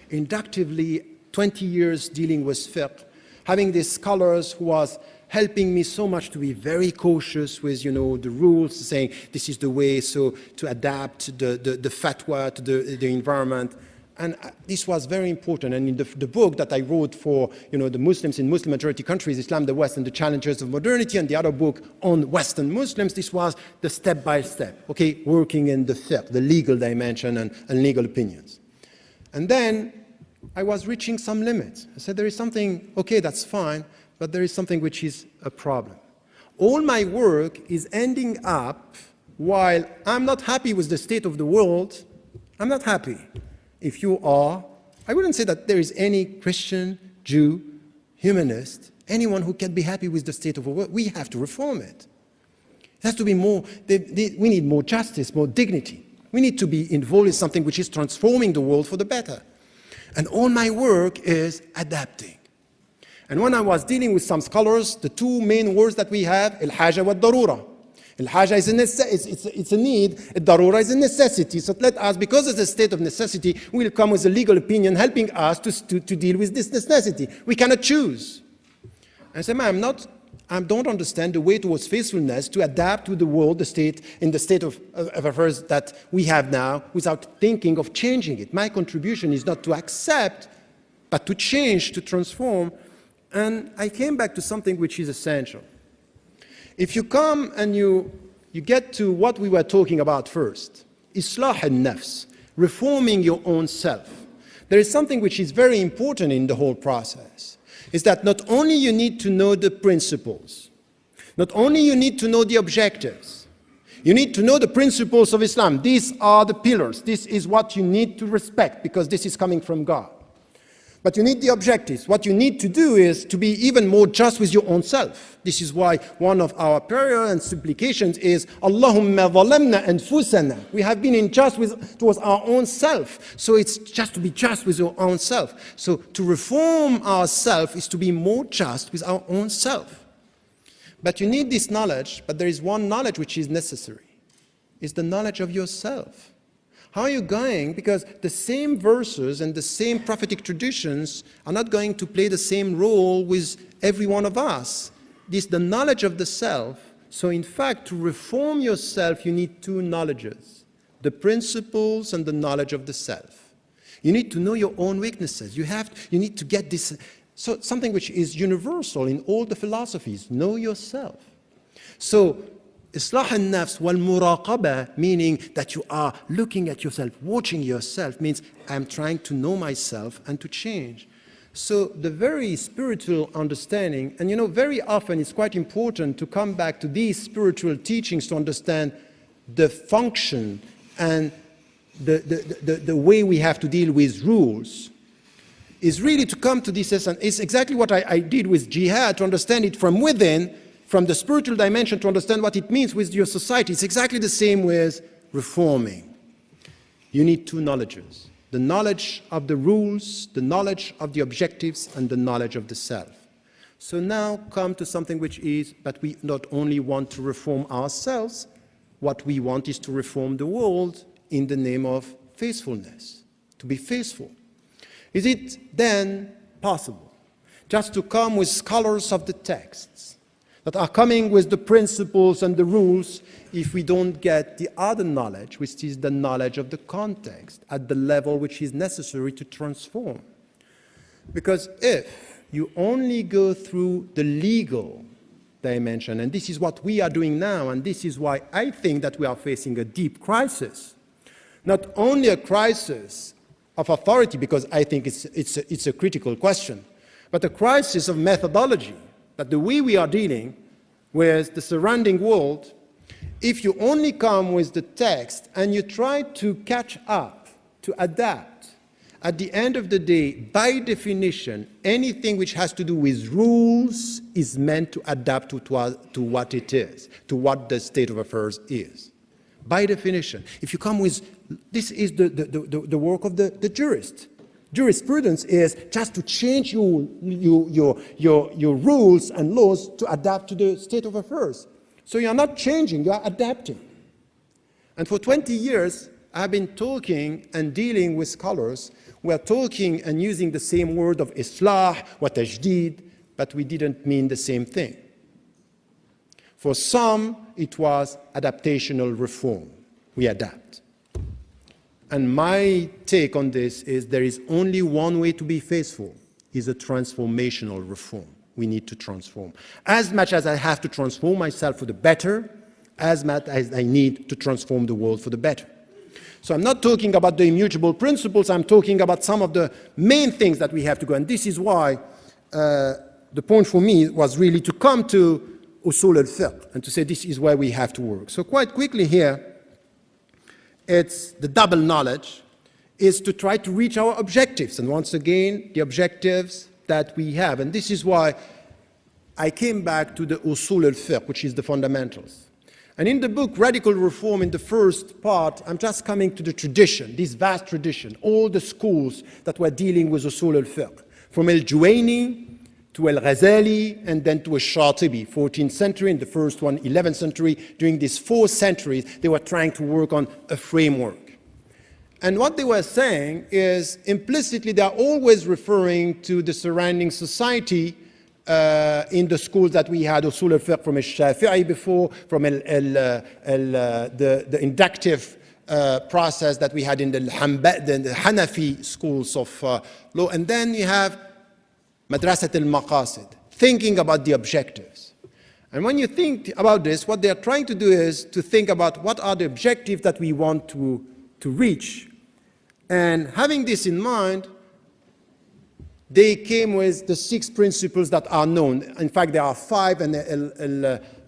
inductively, 20 years dealing with fiqh, having these scholars who was helping me so much to be very cautious with, the rules, saying this is the way, so to adapt the fatwa to the environment. And this was very important. And in the book that I wrote for, the Muslims in Muslim-majority countries, Islam, the West, and the challenges of modernity, and the other book on Western Muslims, this was the step-by-step, working in the fiqh, the legal dimension and legal opinions. And then I was reaching some limits. I said, there is something, that's fine, but there is something which is a problem. All my work is ending up, while I'm not happy with the state of the world, I'm not happy. If you are, I wouldn't say that there is any Christian, Jew, humanist, anyone who can be happy with the state of the world. We have to reform it. It has to be more, we need more justice, more dignity. We need to be involved in something which is transforming the world for the better. And all my work is adapting. And when I was dealing with some scholars, the two main words that we have, al-haja wa darura. Al-haja is it's a need, al-darura is a necessity. So let us, because it's a state of necessity, we'll come with a legal opinion helping us to deal with this necessity. We cannot choose. And I say, I don't understand the way towards faithfulness to adapt to the world, the state, in the state of affairs that we have now, without thinking of changing it. My contribution is not to accept, but to change, to transform. And I came back to something which is essential. If you come and you get to what we were talking about first, Islah al-Nafs, reforming your own self, there is something which is very important in the whole process, is that not only you need to know the principles, not only you need to know the objectives, you need to know the principles of Islam. These are the pillars. This is what you need to respect because this is coming from God. But you need the objectives. What you need to do is to be even more just with your own self. This is why one of our prayer and supplications is, Allahumma zalamna anfusana. We have been unjust towards our own self. So it's just to be just with your own self. So to reform ourselves is to be more just with our own self. But you need this knowledge, but there is one knowledge which is necessary. It's the knowledge of yourself. How are you going? Because the same verses and the same prophetic traditions are not going to play the same role with every one of us. This is the knowledge of the self. So in fact, to reform yourself, you need two knowledges, the principles and the knowledge of the self. You need to know your own weaknesses. You need to get this, so something which is universal in all the philosophies, know yourself. So Islah al-Nafs wal-Muraqaba, meaning that you are looking at yourself, watching yourself, means I'm trying to know myself and to change. So the very spiritual understanding, and very often it's quite important to come back to these spiritual teachings to understand the function and the way we have to deal with rules, is really to come to this essence. It's exactly what I did with jihad, to understand it from within, from the spiritual dimension, to understand what it means with your society. It's exactly the same with reforming. You need two knowledges: the knowledge of the rules, the knowledge of the objectives, and the knowledge of the self. So now come to something which is that we not only want to reform ourselves, what we want is to reform the world in the name of faithfulness, to be faithful. Is it then possible just to come with scholars of the texts that are coming with the principles and the rules if we don't get the other knowledge, which is the knowledge of the context at the level which is necessary to transform? Because if you only go through the legal dimension, and this is what we are doing now, and this is why I think that we are facing a deep crisis, not only a crisis of authority, because I think it's a critical question, but a crisis of methodology, that the way we are dealing with the surrounding world, if you only come with the text and you try to catch up, to adapt, at the end of the day, by definition, anything which has to do with rules is meant to adapt to what it is, to what the state of affairs is. By definition, if you come with, this is the work of the jurist. Jurisprudence is just to change your rules and laws to adapt to the state of affairs. So you are not changing, you are adapting. And for 20 years, I've been talking and dealing with scholars. We are talking and using the same word of islah, wa tajdid, but we didn't mean the same thing. For some, it was adaptational reform. We adapt. And my take on this is there is only one way to be faithful, is a transformational reform. We need to transform. As much as I have to transform myself for the better, as much as I need to transform the world for the better. So I'm not talking about the immutable principles, I'm talking about some of the main things that we have to go. And this is why the point for me was really to come to usul al-fiqh and to say this is where we have to work. So quite quickly here, it's the double knowledge is to try to reach our objectives. And once again, the objectives that we have. And this is why I came back to the usul al-fiqh, which is the fundamentals. And in the book, Radical Reform, in the first part, I'm just coming to the tradition, this vast tradition, all the schools that were dealing with usul al-fiqh, from al-Juwayni to al-Ghazali, and then to al-Shatibi, 14th century, and the first one, 11th century. During these 4 centuries, they were trying to work on a framework. And what they were saying is, implicitly, they are always referring to the surrounding society in the schools that we had, usul al-fiqh from al-Shafi'i before, from the inductive process that we had in the Hanafi schools of law. And then you have Madrasat al-Maqasid, thinking about the objectives. And when you think about this, what they are trying to do is to think about what are the objectives that we want to reach. And having this in mind, they came with the 6 principles that are known. In fact, there are 5, and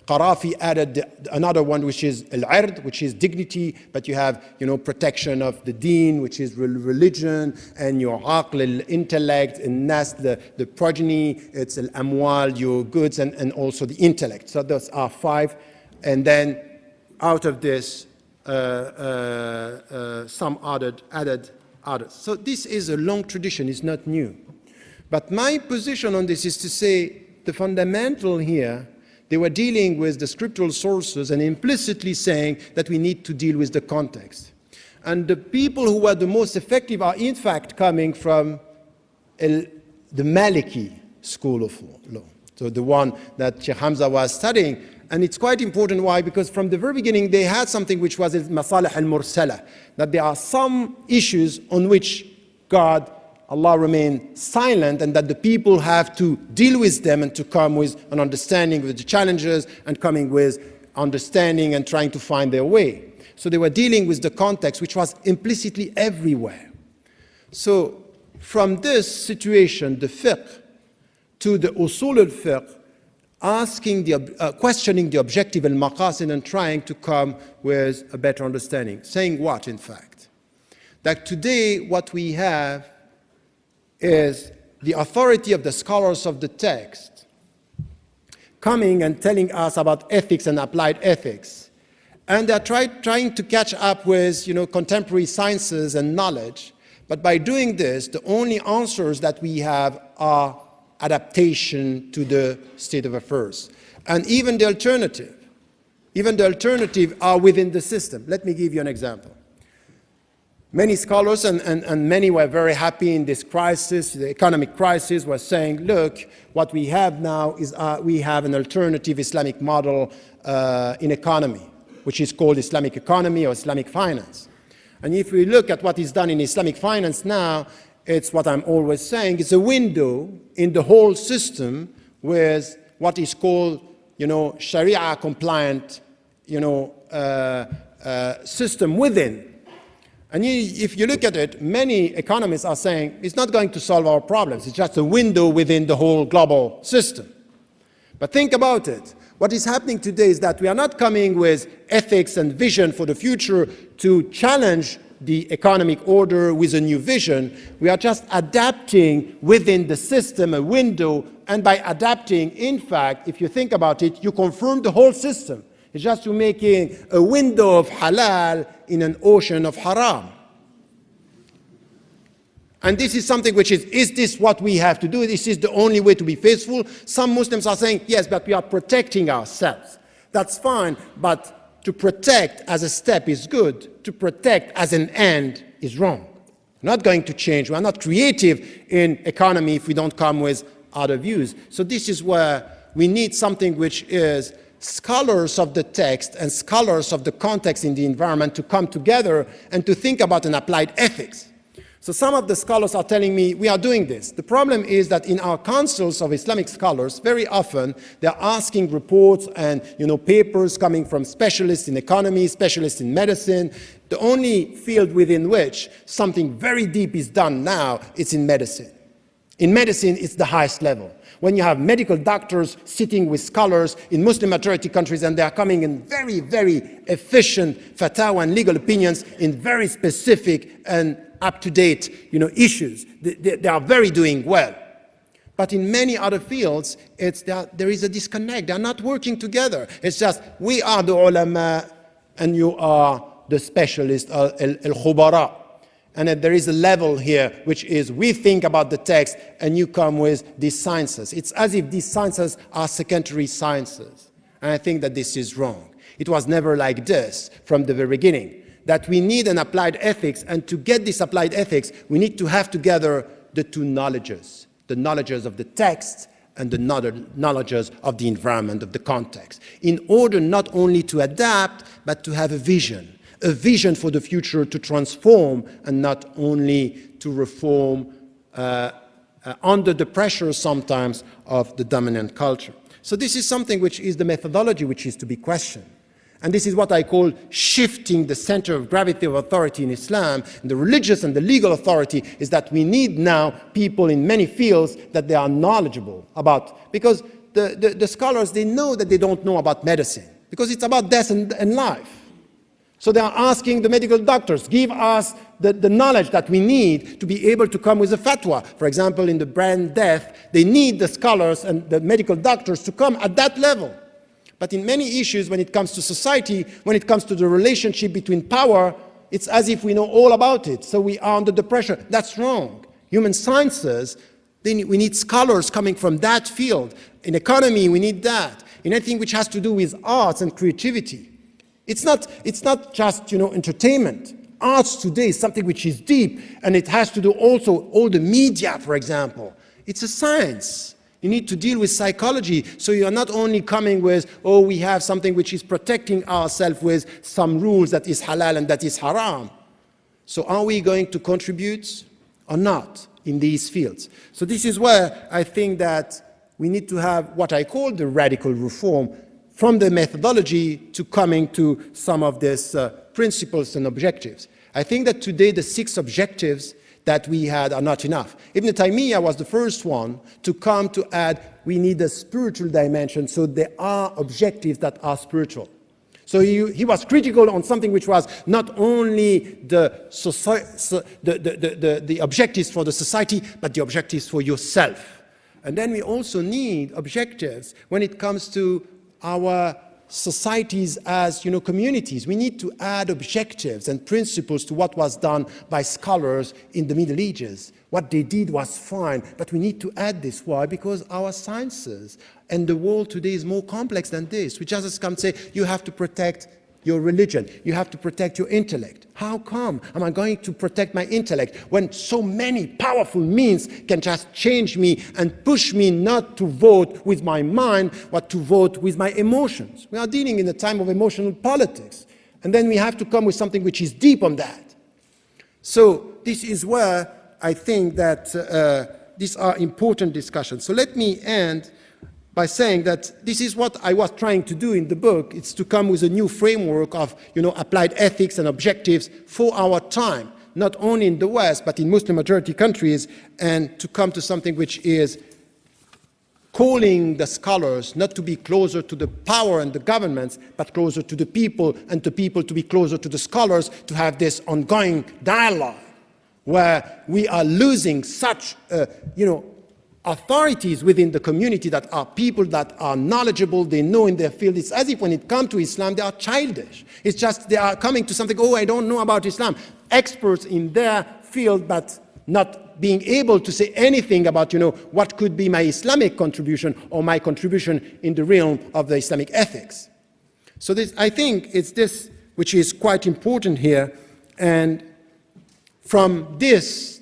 Qarafi added another one, which is al-'ird, which is dignity, but you have, protection of the deen, which is religion, and your aql, intellect, and nas, the progeny, it's al-amwal, your goods, and also the intellect. So those are 5, and then out of this, some added others. So this is a long tradition, it's not new. But my position on this is to say the fundamental here, they were dealing with the scriptural sources and implicitly saying that we need to deal with the context. And the people who were the most effective are in fact coming from the Maliki school of law. So the one that Sheikh Hamza was studying. And it's quite important. Why? Because from the very beginning they had something which was al-masalih al-mursala, that there are some issues on which Allah remained silent, and that the people have to deal with them and to come with an understanding with the challenges and coming with understanding and trying to find their way. So they were dealing with the context which was implicitly everywhere. So from this situation, the fiqh, to the usul al-fiqh, questioning the objective al-maqasid and trying to come with a better understanding. Saying what, in fact? That today what we have is the authority of the scholars of the text coming and telling us about ethics and applied ethics. And they're trying to catch up with contemporary sciences and knowledge. But by doing this, the only answers that we have are adaptation to the state of affairs. And even the alternative are within the system. Let me give you an example. Many scholars and many were very happy in this crisis, the economic crisis, were saying, look, what we have now is we have an alternative Islamic model in economy, which is called Islamic economy or Islamic finance. And if we look at what is done in Islamic finance now, it's what I'm always saying, it's a window in the whole system with what is called, Sharia compliant, system within. And if you look at it, many economists are saying it's not going to solve our problems. It's just a window within the whole global system. But think about it. What is happening today is that we are not coming with ethics and vision for the future to challenge the economic order with a new vision. We are just adapting within the system a window, and by adapting, in fact, if you think about it, you confirm the whole system. It's just to making a window of halal in an ocean of haram. And this is something which is this what we have to do? This is the only way to be faithful? Some Muslims are saying, yes, but we are protecting ourselves. That's fine, but to protect as a step is good. To protect as an end is wrong. We're not going to change. We're not creative in economy if we don't come with other views. So this is where we need something which is scholars of the text and scholars of the context in the environment to come together and to think about an applied ethics. So some of the scholars are telling me we are doing this. The problem is that in our councils of Islamic scholars, very often they're asking reports and papers coming from specialists in economy, specialists in medicine. The only field within which something very deep is done now is in medicine. In medicine, it's the highest level. When you have medical doctors sitting with scholars in Muslim majority countries and they are coming in very, very efficient fatwa and legal opinions in very specific and up-to-date issues. They are very doing well. But in many other fields, there is a disconnect. They are not working together. It's just, we are the ulama and you are the specialist, al-khubara. And that there is a level here, which is we think about the text and you come with these sciences. It's as if these sciences are secondary sciences. And I think that this is wrong. It was never like this from the very beginning, that we need an applied ethics, and to get this applied ethics, we need to have together the two knowledges, the knowledges of the text and the knowledges of the environment, of the context, in order not only to adapt, but to have a vision for the future, to transform and not only to reform under the pressure sometimes of the dominant culture. So this is something which is the methodology which is to be questioned. And this is what I call shifting the center of gravity of authority in Islam. And the religious and the legal authority is that we need now people in many fields that they are knowledgeable about. Because the scholars, they know that they don't know about medicine. Because it's about death and life. So they are asking the medical doctors, give us the knowledge that we need to be able to come with a fatwa. For example, in the brain death, they need the scholars and the medical doctors to come at that level. But in many issues, when it comes to society, when it comes to the relationship between power, it's as if we know all about it. So we are under the pressure. That's wrong. Human sciences, we need scholars coming from that field. In economy, we need that. In anything which has to do with arts and creativity. It's not just, entertainment. Arts today is something which is deep, and it has to do also all the media, for example. It's a science. You need to deal with psychology, so you are not only coming with, we have something which is protecting ourselves with some rules that is halal and that is haram. So are we going to contribute or not in these fields? So this is where I think that we need to have what I call the radical reform, from the methodology to coming to some of these principles and objectives. I think that today the 6 objectives, that we had are not enough. Ibn Taymiyyah was the first one to come to add, we need a spiritual dimension, so there are objectives that are spiritual. So he was critical on something which was not only the objectives for the society, but the objectives for yourself. And then we also need objectives when it comes to our societies as communities. We need to add objectives and principles to what was done by scholars in the Middle Ages. What they did was fine, but we need to add this. Why? Because our sciences and the world today is more complex than this. We just come and say, you have to protect your religion, you have to protect your intellect. How come am I going to protect my intellect when so many powerful means can just change me and push me not to vote with my mind, but to vote with my emotions? We are dealing in a time of emotional politics. And then we have to come with something which is deep on that. So this is where I think that these are important discussions. So let me end by saying that this is what I was trying to do in the book. It's to come with a new framework of applied ethics and objectives for our time, not only in the West, but in Muslim majority countries, and to come to something which is calling the scholars not to be closer to the power and the governments, but closer to the people, and the people to be closer to the scholars, to have this ongoing dialogue where we are losing such, authorities within the community that are people that are knowledgeable, they know in their field. It's as if when it comes to Islam, they are childish. It's just they are coming to something, I don't know about Islam. Experts in their field, but not being able to say anything about, what could be my Islamic contribution or my contribution in the realm of the Islamic ethics. So I think it's this which is quite important here. And from this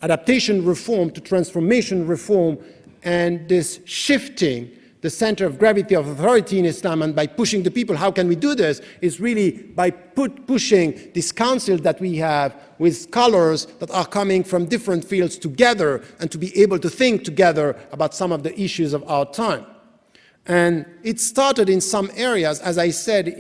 adaptation reform to transformation reform, and this shifting the center of gravity of authority in Islam, and by pushing the people, how can we do this? Is really by pushing this council that we have with scholars that are coming from different fields together, and to be able to think together about some of the issues of our time. And it started in some areas, as I said,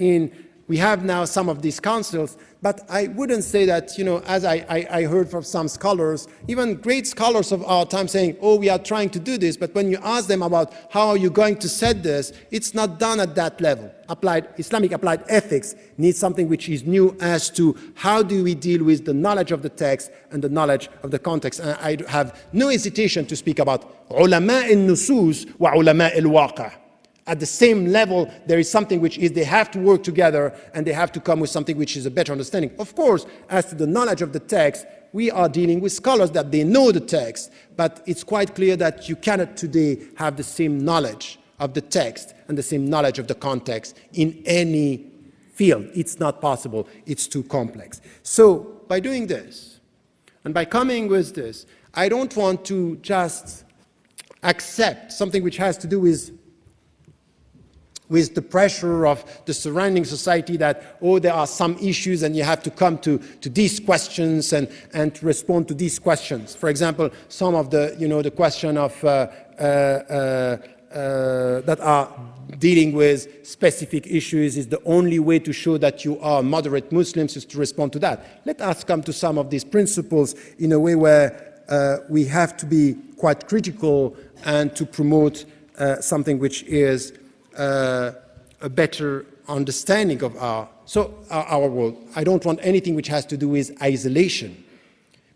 we have now some of these councils, but I wouldn't say that, as I heard from some scholars, even great scholars of our time saying, we are trying to do this, but when you ask them about how are you going to set this, it's not done at that level. Islamic applied ethics needs something which is new as to how do we deal with the knowledge of the text and the knowledge of the context. And I have no hesitation to speak about ulama al-nusus wa ulama al-waqa'. At the same level, there is something which is they have to work together and they have to come with something which is a better understanding. Of course, as to the knowledge of the text, we are dealing with scholars that they know the text, but it's quite clear that you cannot today have the same knowledge of the text and the same knowledge of the context in any field. It's not possible. It's too complex. So by doing this and by coming with this, I don't want to just accept something which has to do with the pressure of the surrounding society that, there are some issues and you have to come to these questions and to respond to these questions. For example, some of the question of that are dealing with specific issues is the only way to show that you are moderate Muslims is to respond to that. Let us come to some of these principles in a way where we have to be quite critical and to promote something which is a better understanding of our world. I don't want anything which has to do with isolation,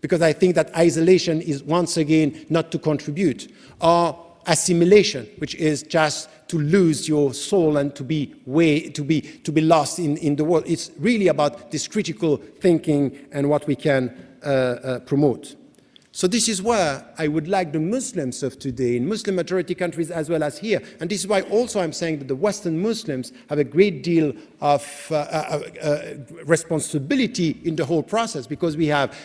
because I think that isolation is once again not to contribute, or assimilation, which is just to lose your soul and to be lost in the world. It's really about this critical thinking and what we can promote. So this is where I would like the Muslims of today, in Muslim majority countries as well as here, and this is why also I'm saying that the Western Muslims have a great deal of responsibility in the whole process, because we have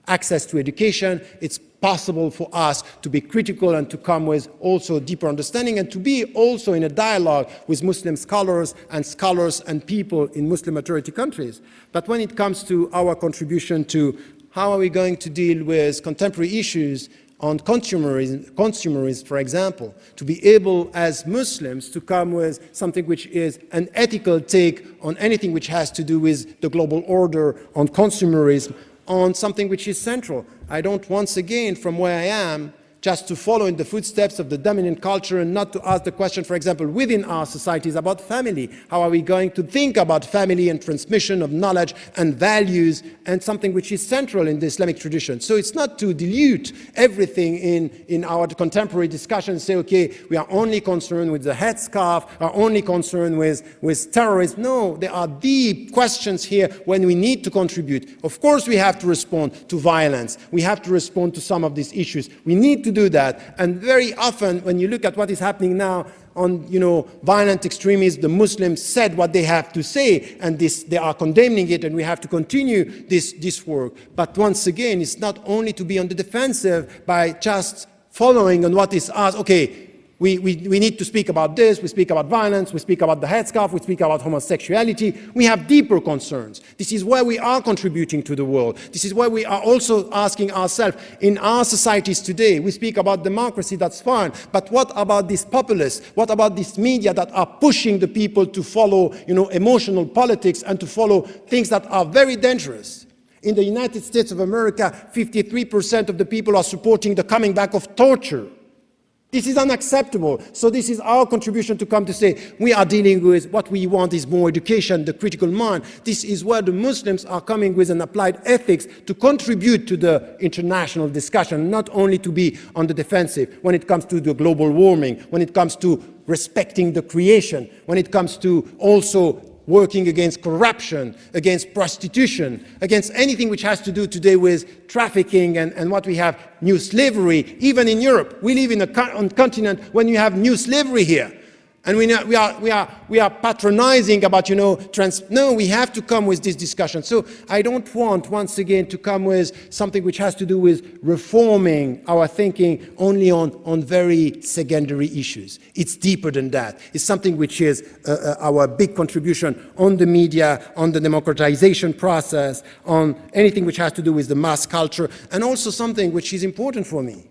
access to education. It's possible for us to be critical and to come with also deeper understanding, and to be also in a dialogue with Muslim scholars and people in Muslim majority countries. But when it comes to our contribution to how are we going to deal with contemporary issues on consumerism, for example, to be able as Muslims to come with something which is an ethical take on anything which has to do with the global order, on consumerism, on something which is central. I don't, once again, from where I am, just to follow in the footsteps of the dominant culture and not to ask the question, for example, within our societies about family. How are we going to think about family and transmission of knowledge and values and something which is central in the Islamic tradition? So it's not to dilute everything in our contemporary discussion and say, okay, we are only concerned with the headscarf, are only concerned with terrorism. No, there are deep questions here when we need to contribute. Of course, we have to respond to violence. We have to respond to some of these issues. We need to do that. And very often, when you look at what is happening now on, violent extremism, the Muslims said what they have to say, and they are condemning it, and we have to continue this work. But once again, it's not only to be on the defensive by just following on what is asked. Okay, we need to speak about this, we speak about violence, we speak about the headscarf, we speak about homosexuality. We have deeper concerns. This is where we are contributing to the world. This is where we are also asking ourselves, in our societies today, we speak about democracy, that's fine, but what about these populists? What about these media that are pushing the people to follow, emotional politics and to follow things that are very dangerous? In the United States of America, 53% of the people are supporting the coming back of torture. This is unacceptable. So this is our contribution to come to say, we are dealing with what we want is more education, the critical mind. This is where the Muslims are coming with an applied ethics to contribute to the international discussion, not only to be on the defensive when it comes to the global warming, when it comes to respecting the creation, when it comes to also working against corruption, against prostitution, against anything which has to do today with trafficking and what we have, new slavery. Even in Europe, we live in a continent when you have new slavery here. And we are patronizing about, no, we have to come with this discussion. So I don't want, once again, to come with something which has to do with reforming our thinking only on very secondary issues. It's deeper than that. It's something which is our big contribution on the media, on the democratization process, on anything which has to do with the mass culture, and also something which is important for me.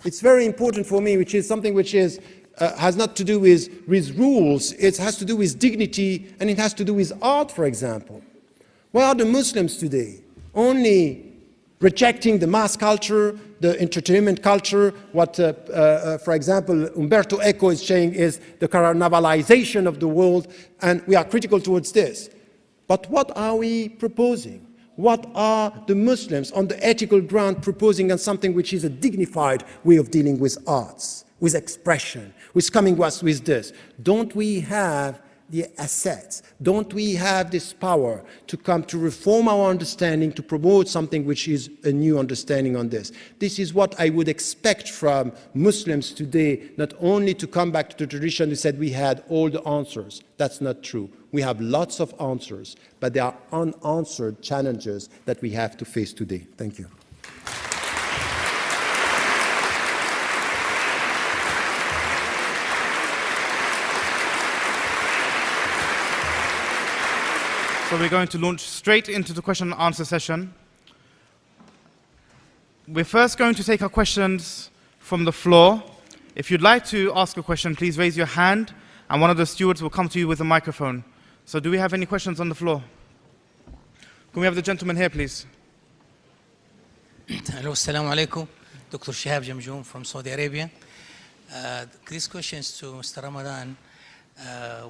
It's very important for me, which is something which is has not to do with rules, it has to do with dignity, and it has to do with art, for example. Where are the Muslims today? Only rejecting the mass culture, the entertainment culture, what, for example, Umberto Eco is saying is the carnavalization of the world, and we are critical towards this. But what are we proposing? What are the Muslims on the ethical ground proposing on something which is a dignified way of dealing with arts, with expression, with coming us with this? Don't we have the assets? Don't we have this power to come to reform our understanding, to promote something which is a new understanding on this? This is what I would expect from Muslims today, not only to come back to the tradition who said we had all the answers. That's not true. We have lots of answers, but there are unanswered challenges that we have to face today. Thank you. So we're going to launch straight into the question and answer session. We're first going to take our questions from the floor. If you'd like to ask a question, please raise your hand, and one of the stewards will come to you with a microphone. So do we have any questions on the floor? Can we have the gentleman here, please? Hello, assalamu alaikum. Dr. Shihab Jamjoom from Saudi Arabia. These questions to Mr. Ramadan.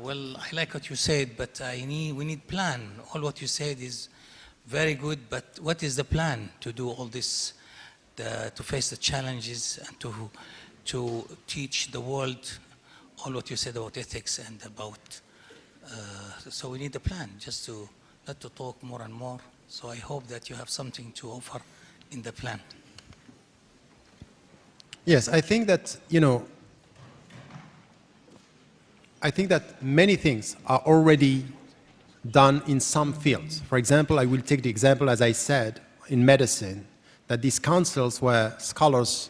Well, I like what you said, but we need plan. All what you said is very good, but what is the plan to do all this, to face the challenges and to teach the world all what you said about ethics and about, so we need a plan, just to not to talk more and more. So I hope that you have something to offer in the plan. Yes, I think that, I think that many things are already done in some fields. For example, I will take the example, as I said, in medicine, that these councils where scholars,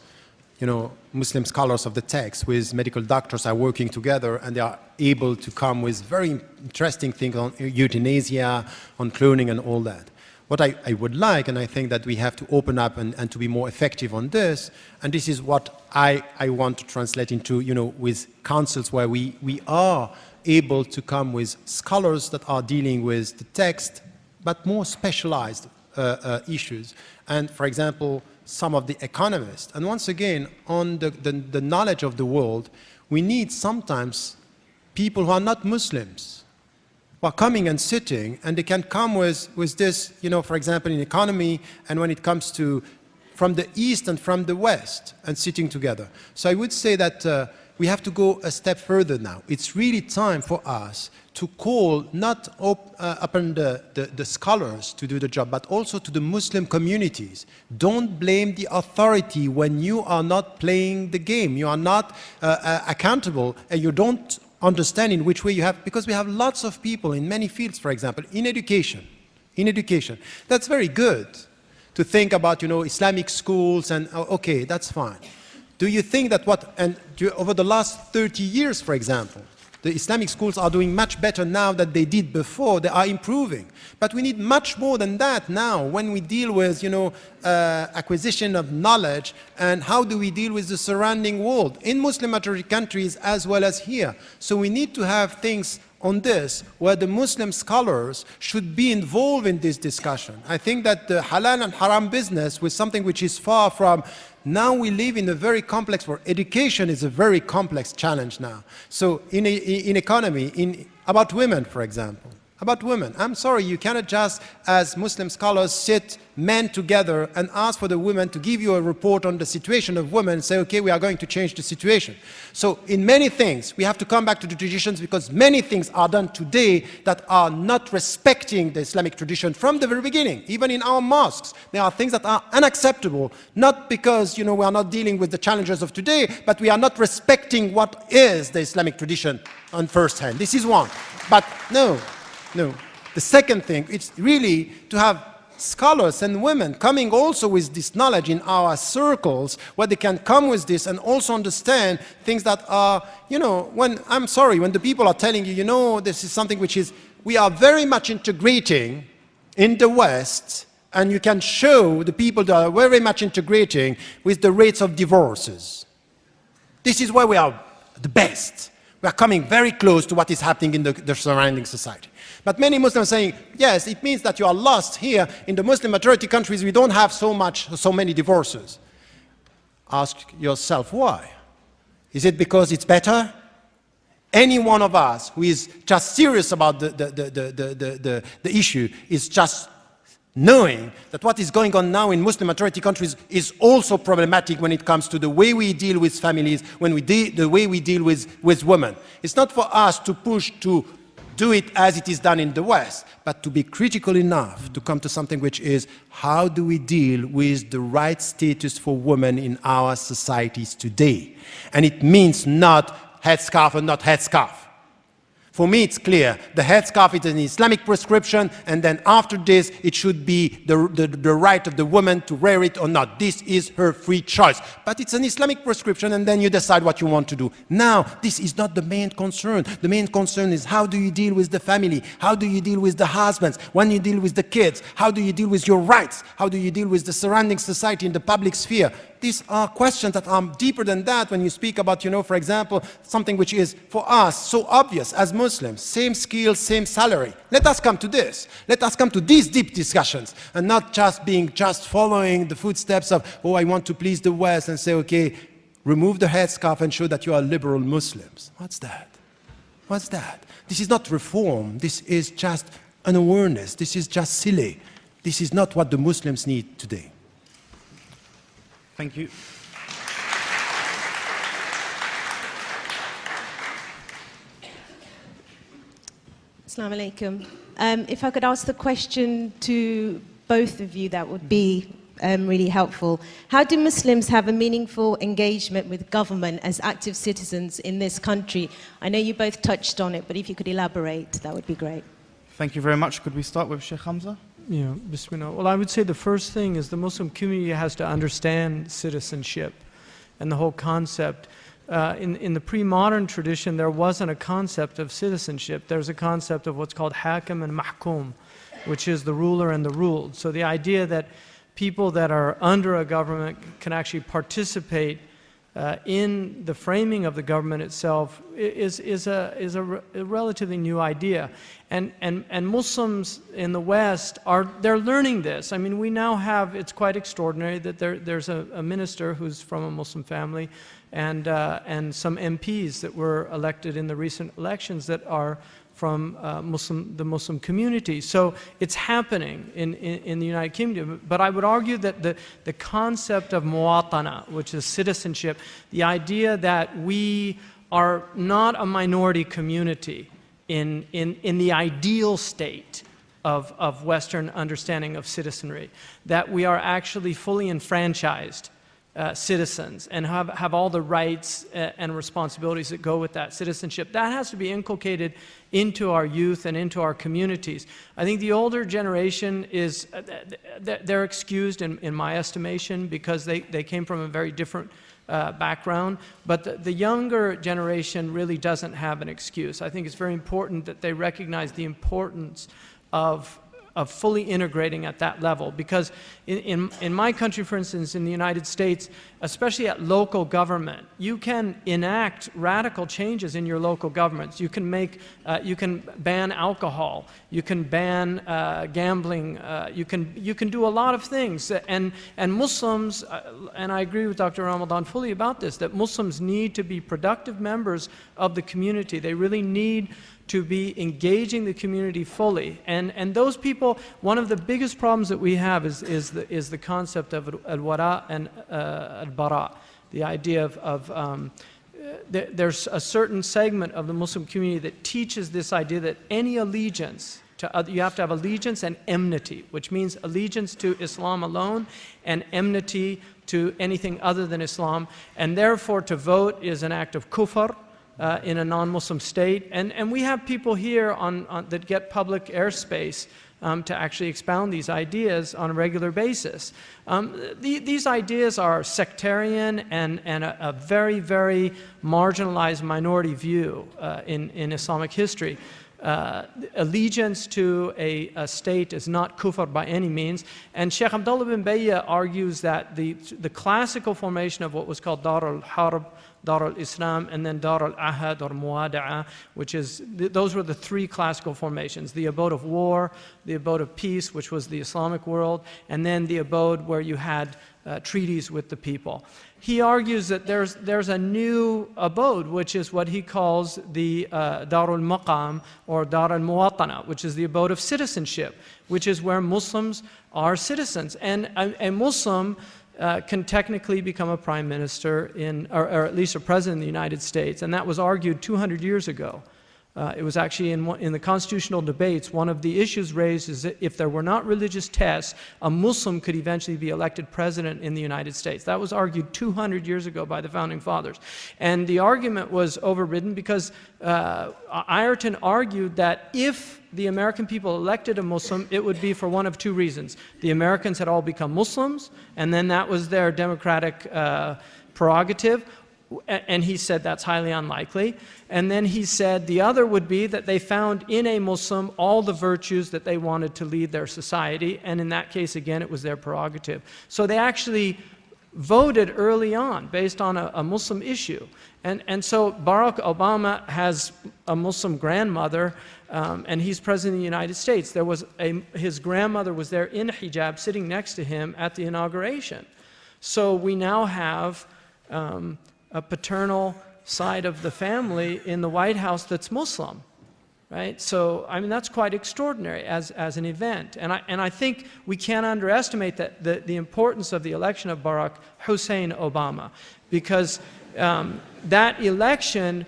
Muslim scholars of the text with medical doctors are working together, and they are able to come with very interesting things on euthanasia, on cloning and all that. What I would like, and I think that we have to open up and to be more effective on this, and this is what I want to translate into, with councils where we are able to come with scholars that are dealing with the text, but more specialized issues. And for example, some of the economists. And once again, on the knowledge of the world, we need sometimes people who are not Muslims, who are coming and sitting, and they can come with this, for example, in economy, and when it comes to from the East and from the West, and sitting together. So I would say that we have to go a step further now. It's really time for us to call not upon the scholars to do the job, but also to the Muslim communities. Don't blame the authority when you are not playing the game. You are not accountable, and you don't understand in which way you have, because we have lots of people in many fields, for example, in education. That's very good to think about, Islamic schools, and okay, that's fine. Do you think that over the last 30 years, for example, the Islamic schools are doing much better now than they did before? They are improving. But we need much more than that now when we deal with, acquisition of knowledge, and how do we deal with the surrounding world in Muslim majority countries as well as here. So we need to have things on this, where the Muslim scholars should be involved in this discussion. I think that the halal and haram business was something which is far from. Now we live in a very complex world. Education is a very complex challenge now. So in economy, about women, for example. About women, I'm sorry, you cannot just, as Muslim scholars, sit men together and ask for the women to give you a report on the situation of women and say, okay, we are going to change the situation. So in many things, we have to come back to the traditions, because many things are done today that are not respecting the Islamic tradition from the very beginning. Even in our mosques, there are things that are unacceptable, not because, we are not dealing with the challenges of today, but we are not respecting what is the Islamic tradition on first hand. This is one. But no. The second thing, it's really to have scholars and women coming also with this knowledge in our circles, where they can come with this and also understand things that are, when the people are telling you, this is something which is, we are very much integrating in the West, and you can show the people that are very much integrating with the rates of divorces. This is where we are the best. We are coming very close to what is happening in the surrounding society. But many Muslims are saying, yes, it means that you are lost here. In the Muslim majority countries, we don't have so many divorces. Ask yourself why. Is it because it's better? Any one of us who is just serious about the issue is just knowing that what is going on now in Muslim majority countries is also problematic when it comes to the way we deal with families, the way we deal with women. It's not for us to push to do it as it is done in the West, but to be critical enough to come to something which is, how do we deal with the right status for women in our societies today? And it means not headscarf and not headscarf. For me, it's clear. The headscarf is an Islamic prescription, and then after this, it should be the right of the woman to wear it or not. This is her free choice. But it's an Islamic prescription, and then you decide what you want to do. Now, this is not the main concern. The main concern is, how do you deal with the family? How do you deal with the husbands? When you deal with the kids? How do you deal with your rights? How do you deal with the surrounding society in the public sphere? These are questions that are deeper than that when you speak about, for example, something which is, for us, so obvious as Muslims. Same skills, same salary. Let us come to this. Let us come to these deep discussions, and not just following the footsteps of, I want to please the West, and say, okay, remove the headscarf and show that you are liberal Muslims. What's that? What's that? This is not reform. This is just an awareness. This is just silly. This is not what the Muslims need today. Thank you. Assalamu alaikum. If I could ask the question to both of you, that would be really helpful. How do Muslims have a meaningful engagement with government as active citizens in this country? I know you both touched on it, but if you could elaborate, that would be great. Thank you very much. Could we start with Sheikh Hamza? Yeah, Bismillah. Well, I would say the first thing is the Muslim community has to understand citizenship and the whole concept. In the pre-modern tradition, there wasn't a concept of citizenship. There's a concept of what's called hakim and mahkum, which is the ruler and the ruled. So the idea that people that are under a government can actually participate in the framing of the government itself is a relatively new idea. And Muslims in the West they're learning this. I mean, we now have, it's quite extraordinary that there's a minister who's from a Muslim family and some MPs that were elected in the recent elections that are from the Muslim community. So it's happening in the United Kingdom. But I would argue that the concept of muwatana, which is citizenship, the idea that we are not a minority community in the ideal state of Western understanding of citizenry, that we are actually fully enfranchised citizens and have all the rights and responsibilities that go with that citizenship. That has to be inculcated into our youth and into our communities. I think the older generation they're excused in my estimation because they came from a very different background, but the younger generation really doesn't have an excuse. I think it's very important that they recognize the importance of fully integrating at that level. Because in my country, for instance, in the United States, especially at local government, you can enact radical changes in your local governments. You can ban alcohol, you can ban gambling, you can do a lot of things. And Muslims, and I agree with Dr. Ramadan fully about this, that Muslims need to be productive members of the community. They really need to be engaging the community fully. And those people, one of the biggest problems that we have is the concept of al-wara and al-bara, the idea of there's a certain segment of the Muslim community that teaches this idea that any allegiance you have to have allegiance and enmity, which means allegiance to Islam alone and enmity to anything other than Islam, and therefore to vote is an act of kufr in a non-Muslim state. And we have people here that get public airspace to actually expound these ideas on a regular basis. These ideas are sectarian and a very, very marginalized minority view in Islamic history. Allegiance to a state is not kufr by any means. And Sheikh Abdullah bin Bayya argues that the classical formation of what was called Dar al-Harb, Dar al-Islam, and then Dar al-Ahad or Muwada'a, which is, those were the three classical formations: the abode of war, the abode of peace, which was the Islamic world, and then the abode where you had treaties with the people. He argues that there's a new abode, which is what he calls the Darul Maqam or Dar al-Muwatana, which is the abode of citizenship, which is where Muslims are citizens. And a Muslim can technically become a prime minister or at least a president in the United States, and that was argued 200 years ago. It was actually in the constitutional debates, one of the issues raised is that if there were not religious tests, a Muslim could eventually be elected president in the United States. That was argued 200 years ago by the Founding Fathers. And the argument was overridden because Ireton argued that if the American people elected a Muslim, it would be for one of two reasons. The Americans had all become Muslims, and then that was their democratic prerogative. And he said that's highly unlikely. And then he said the other would be that they found in a Muslim all the virtues that they wanted to lead their society, and in that case, again, it was their prerogative. So they actually voted early on based on a Muslim issue. And so Barack Obama has a Muslim grandmother, and he's president of the United States. His grandmother was there in hijab sitting next to him at the inauguration. So we now have a paternal side of the family in the White House that's Muslim, right? So, I mean, that's quite extraordinary as an event. And I think we can't underestimate the importance of the election of Barack Hussein Obama, because that election,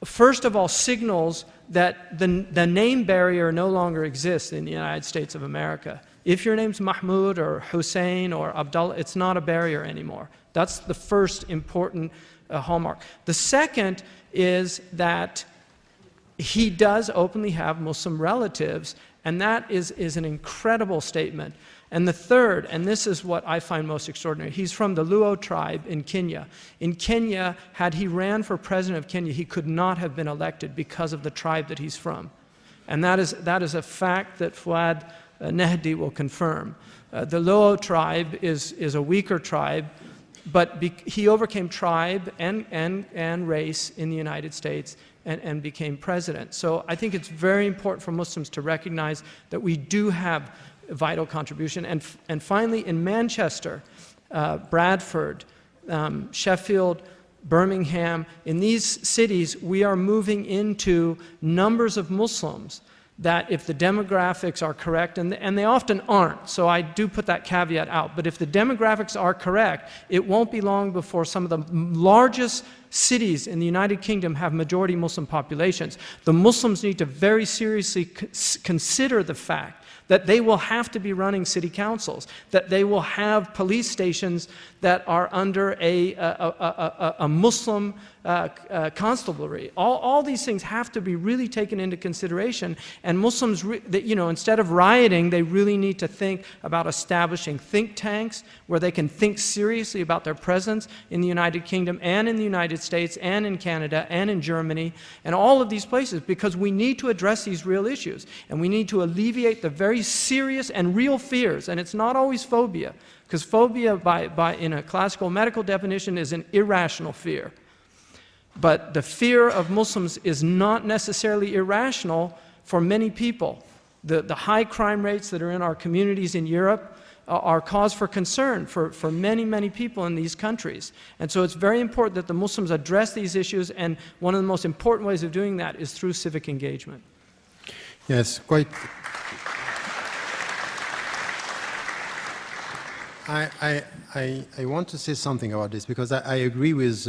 first of all, signals that the name barrier no longer exists in the United States of America. If your name's Mahmoud or Hussein or Abdullah, it's not a barrier anymore. That's the first important hallmark. The second is that he does openly have Muslim relatives, and that is an incredible statement. And the third, and this is what I find most extraordinary, he's from the Luo tribe in Kenya. In Kenya, had he ran for president of Kenya, he could not have been elected because of the tribe that he's from. And that is a fact that Fuad Nehdi will confirm. The Luo tribe is a weaker tribe. but he overcame tribe and race in the United States and became president. So I think it's very important for Muslims to recognize that we do have a vital contribution. And finally, in Manchester, Bradford, Sheffield, Birmingham, in these cities, we are moving into numbers of Muslims that if the demographics are correct, and they often aren't, so I do put that caveat out, but if the demographics are correct, it won't be long before some of the largest cities in the United Kingdom have majority Muslim populations. The Muslims need to very seriously consider the fact that they will have to be running city councils, that they will have police stations that are under a Muslim constabulary. All these things have to be really taken into consideration, and Muslims, instead of rioting, they really need to think about establishing think tanks where they can think seriously about their presence in the United Kingdom and in the United States and in Canada and in Germany and all of these places, because we need to address these real issues, and we need to alleviate the very serious and real fears, and it's not always phobia, because phobia in a classical medical definition is an irrational fear. But the fear of Muslims is not necessarily irrational for many people. The high crime rates that are in our communities in Europe are cause for concern for many, many people in these countries. And so it's very important that the Muslims address these issues, and one of the most important ways of doing that is through civic engagement. Yes, quite. I want to say something about this, because I agree with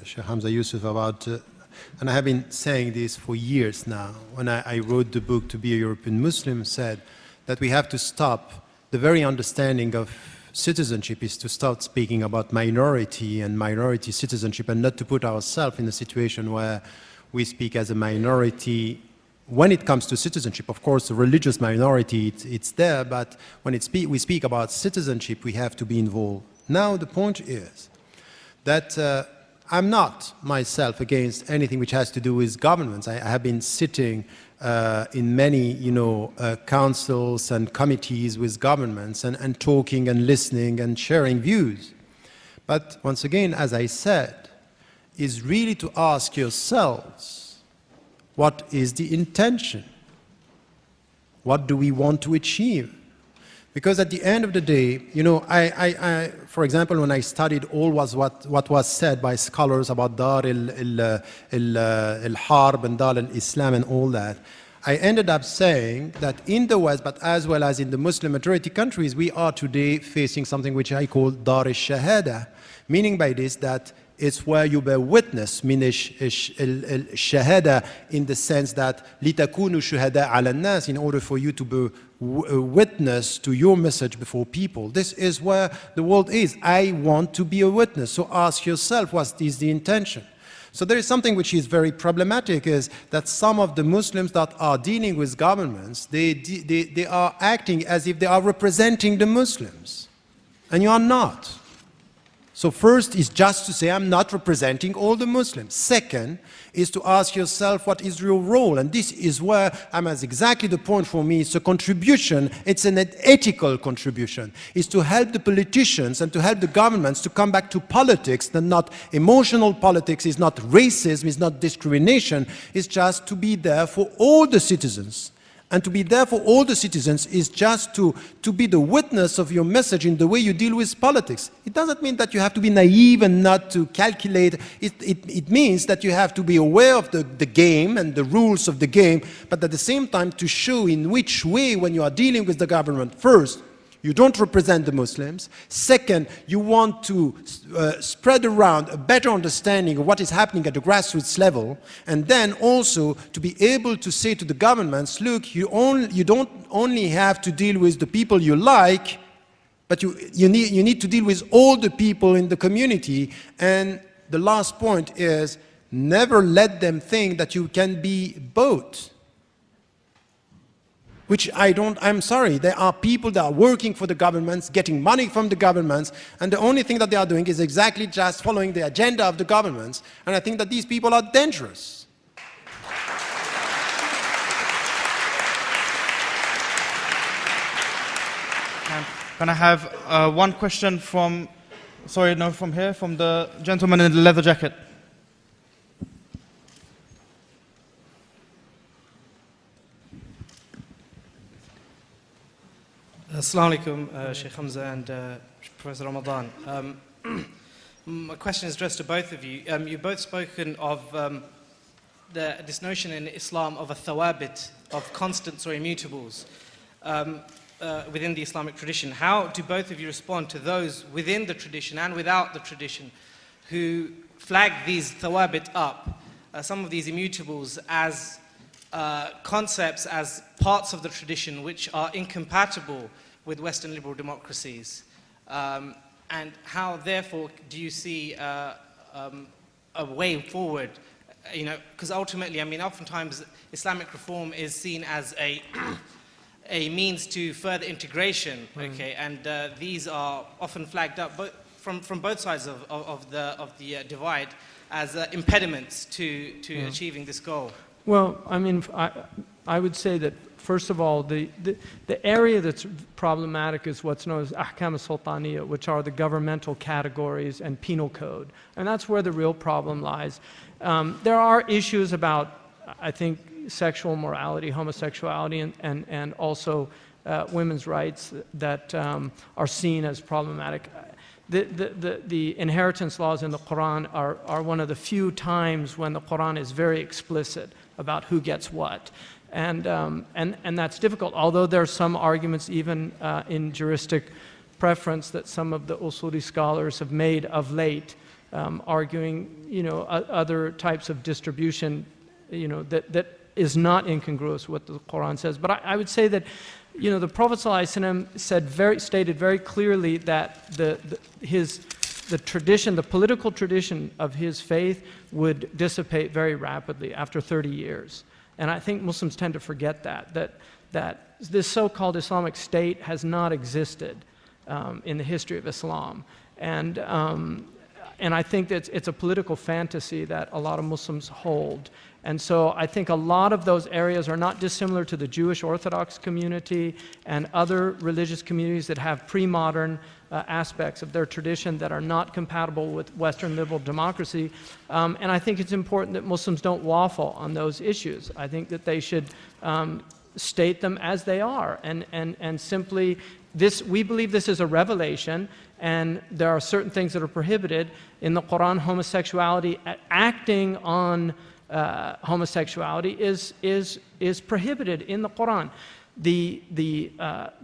Sheikh Hamza Yusuf about, and I have been saying this for years now, when I wrote the book To Be a European Muslim, said that we have to stop, the very understanding of citizenship is to start speaking about minority and minority citizenship, and not to put ourselves in a situation where we speak as a minority. When it comes to citizenship, of course, the religious minority, it's there, but when we speak about citizenship, we have to be involved. Now, the point is that I'm not myself against anything which has to do with governments. I have been sitting in many, councils and committees with governments and talking and listening and sharing views. But once again, as I said, is really to ask yourselves, what is the intention? What do we want to achieve? Because at the end of the day, for example, when I studied all what was said by scholars about Dar al-Harb and Dar al-Islam and all that, I ended up saying that in the West, but as well as in the Muslim majority countries, we are today facing something which I call Dar al-Shahada, meaning by this that it's where you bear witness, meaning shahada, in the sense that litakunu shuhada ala nas, in order for you to bear witness to your message before people. This is where the world is. I want to be a witness. So ask yourself, what is the intention? So there is something which is very problematic, is that some of the Muslims that are dealing with governments, they are acting as if they are representing the Muslims, and you are not. So first is just to say, I'm not representing all the Muslims. Second is to ask yourself, what is your role? And this is where I'm at exactly the point for me. It's a contribution. It's an ethical contribution. It's to help the politicians and to help the governments to come back to politics, and not emotional politics. It's not racism. It's not discrimination. It's just to be there for all the citizens. And to be there for all the citizens is just to be the witness of your message in the way you deal with politics. It doesn't mean that you have to be naive and not to calculate. It means that you have to be aware of the game and the rules of the game, but at the same time to show in which way, when you are dealing with the government, first, you don't represent the Muslims. Second, you want to spread around a better understanding of what is happening at the grassroots level. And then also to be able to say to the governments, look, you don't only have to deal with the people you like, but you need to deal with all the people in the community. And the last point is, never let them think that you can be both. Which I'm sorry, there are people that are working for the governments, getting money from the governments, and the only thing that they are doing is exactly just following the agenda of the governments. And I think that these people are dangerous. Can I have one question from Sorry, no, from here, from the gentleman in the leather jacket. Assalamu alaikum, Sheikh Hamza and Professor Ramadan. My question is addressed to both of you. You've both spoken of this notion in Islam of a thawabit, of constants or immutables within the Islamic tradition. How do both of you respond to those within the tradition and without the tradition who flag these thawabit up, some of these immutables, as concepts, as parts of the tradition which are incompatible with Western liberal democracies? And how, therefore, do you see a way forward? You know, because ultimately, I mean, oftentimes Islamic reform is seen as a means to further integration, okay, and these are often flagged up, but from both sides of the divide, as impediments to achieving this goal. Well, I mean, I would say that, first of all, the area that's problematic is what's known as ahkam al-sultaniya, which are the governmental categories and penal code. And that's where the real problem lies. There are issues about, I think, sexual morality, homosexuality, and also women's rights that are seen as problematic. The inheritance laws in the Quran are one of the few times when the Quran is very explicit about who gets what. And that's difficult, although there are some arguments even in juristic preference that some of the usuli scholars have made of late, arguing, you know, other types of distribution, you know, that is not incongruous with what the Quran says. But I would say that, you know, the Prophet ﷺ stated very clearly that the tradition, the political tradition of his faith would dissipate very rapidly after 30 years. And I think Muslims tend to forget that this so-called Islamic State has not existed in the history of Islam. And I think that it's a political fantasy that a lot of Muslims hold. And so I think a lot of those areas are not dissimilar to the Jewish Orthodox community and other religious communities that have pre-modern aspects of their tradition that are not compatible with Western liberal democracy. And I think it's important that Muslims don't waffle on those issues. I think that they should state them as they are. And simply, we believe this is a revelation, and there are certain things that are prohibited. In the Quran, homosexuality, acting on homosexuality is prohibited in the Quran. The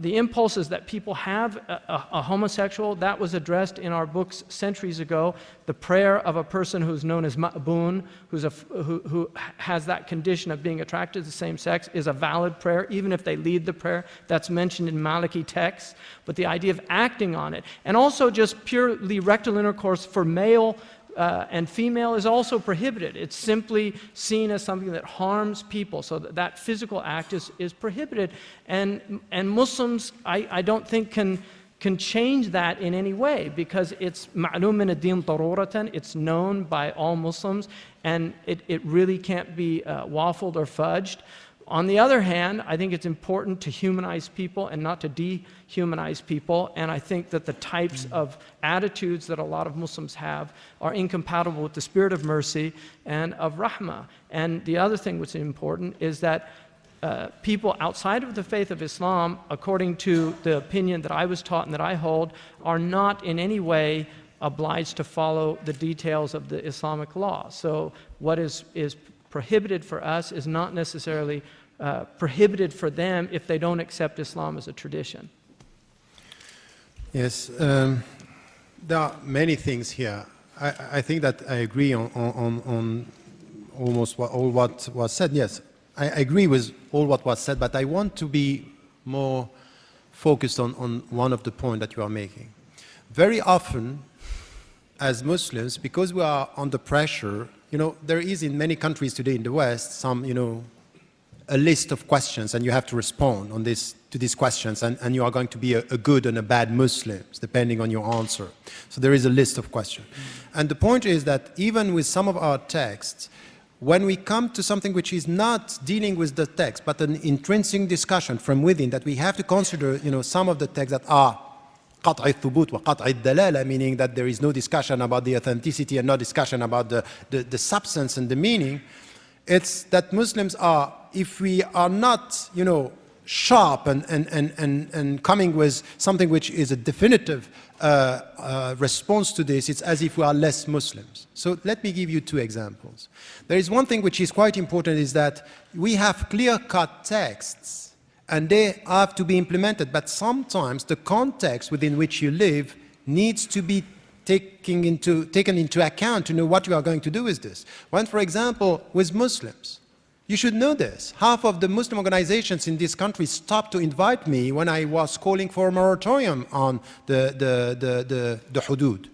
impulses that people have, a homosexual, that was addressed in our books centuries ago. The prayer of a person who's known as ma'boon, who has that condition of being attracted to the same sex, is a valid prayer, even if they lead the prayer. That's mentioned in Maliki texts. But the idea of acting on it, and also just purely rectal intercourse for male and female, is also prohibited. It's simply seen as something that harms people, so that physical act is prohibited. And Muslims, I don't think can change that in any way, because it's ma'lum min ad-din daruratan, it's known by all Muslims, and it really can't be waffled or fudged. On the other hand, I think it's important to humanize people and not to dehumanize people, and I think that the types of attitudes that a lot of Muslims have are incompatible with the spirit of mercy and of rahmah. And the other thing which is important is that people outside of the faith of Islam, according to the opinion that I was taught and that I hold, are not in any way obliged to follow the details of the Islamic law. So what is prohibited for us is not necessarily prohibited for them if they don't accept Islam as a tradition. Yes, there are many things here. I think that I agree on almost all what was said. Yes, I agree with all what was said, but I want to be more focused on one of the points that you are making. Very often, as Muslims, because we are under pressure, you know, there is in many countries today in the West some, you know, a list of questions, and you have to respond to these questions, and you are going to be a good and a bad Muslim, depending on your answer. So there is a list of questions. And the point is that even with some of our texts, when we come to something which is not dealing with the text, but an intrinsic discussion from within, that we have to consider, you know, some of the texts that are قطع الثبوت وقطع الدلالة, meaning that there is no discussion about the authenticity and no discussion about the substance and the meaning. It's that Muslims are, if we are not, sharp and coming with something which is a definitive response to this, it's as if we are less Muslims. So let me give you two examples. There is one thing which is quite important, is that we have clear-cut texts and they have to be implemented, but sometimes the context within which you live needs to be taken into account to know what you are going to do with this. When, for example, with Muslims, you should know this. Half of the Muslim organizations in this country stopped to invite me when I was calling for a moratorium on the hudud.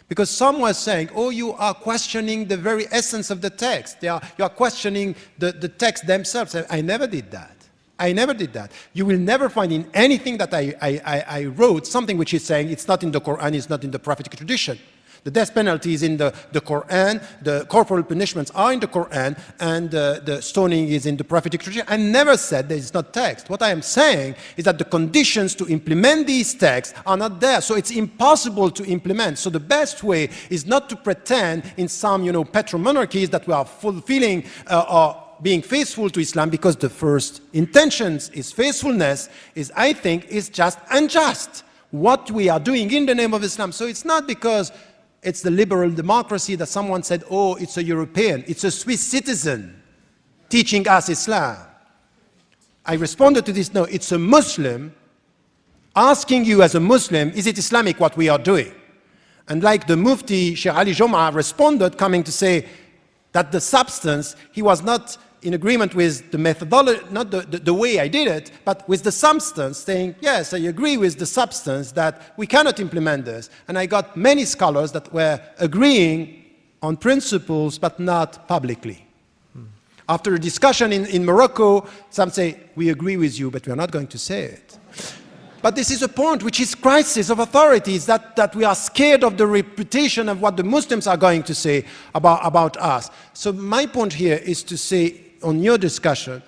Because some were saying, oh, you are questioning the very essence of the text. You are questioning the text themselves. I never did that. I never did that. You will never find in anything that I wrote something which is saying it's not in the Quran, it's not in the prophetic tradition. The death penalty is in the Quran, the corporal punishments are in the Quran, and the stoning is in the prophetic tradition. I never said that it's not text. What I am saying is that the conditions to implement these texts are not there, so it's impossible to implement. So the best way is not to pretend in some, petromonarchies that we are fulfilling or being faithful to Islam, because the first intentions is faithfulness, I think, is just unjust. What we are doing in the name of Islam. So it's not because it's the liberal democracy that someone said, oh, it's a European, it's a Swiss citizen teaching us Islam. I responded to this, no, it's a Muslim asking you as a Muslim, is it Islamic what we are doing? And like the Mufti, Sheikh Ali Jom'a responded, coming to say that the substance, he was not in agreement with the methodology, not the way I did it, but with the substance, saying, yes, I agree with the substance that we cannot implement this. And I got many scholars that were agreeing on principles, but not publicly. After a discussion in Morocco, some say, we agree with you, but we are not going to say it. But this is a point which is crisis of authorities, that we are scared of the reputation of what the Muslims are going to say about us. So my point here is to say, on your discussion,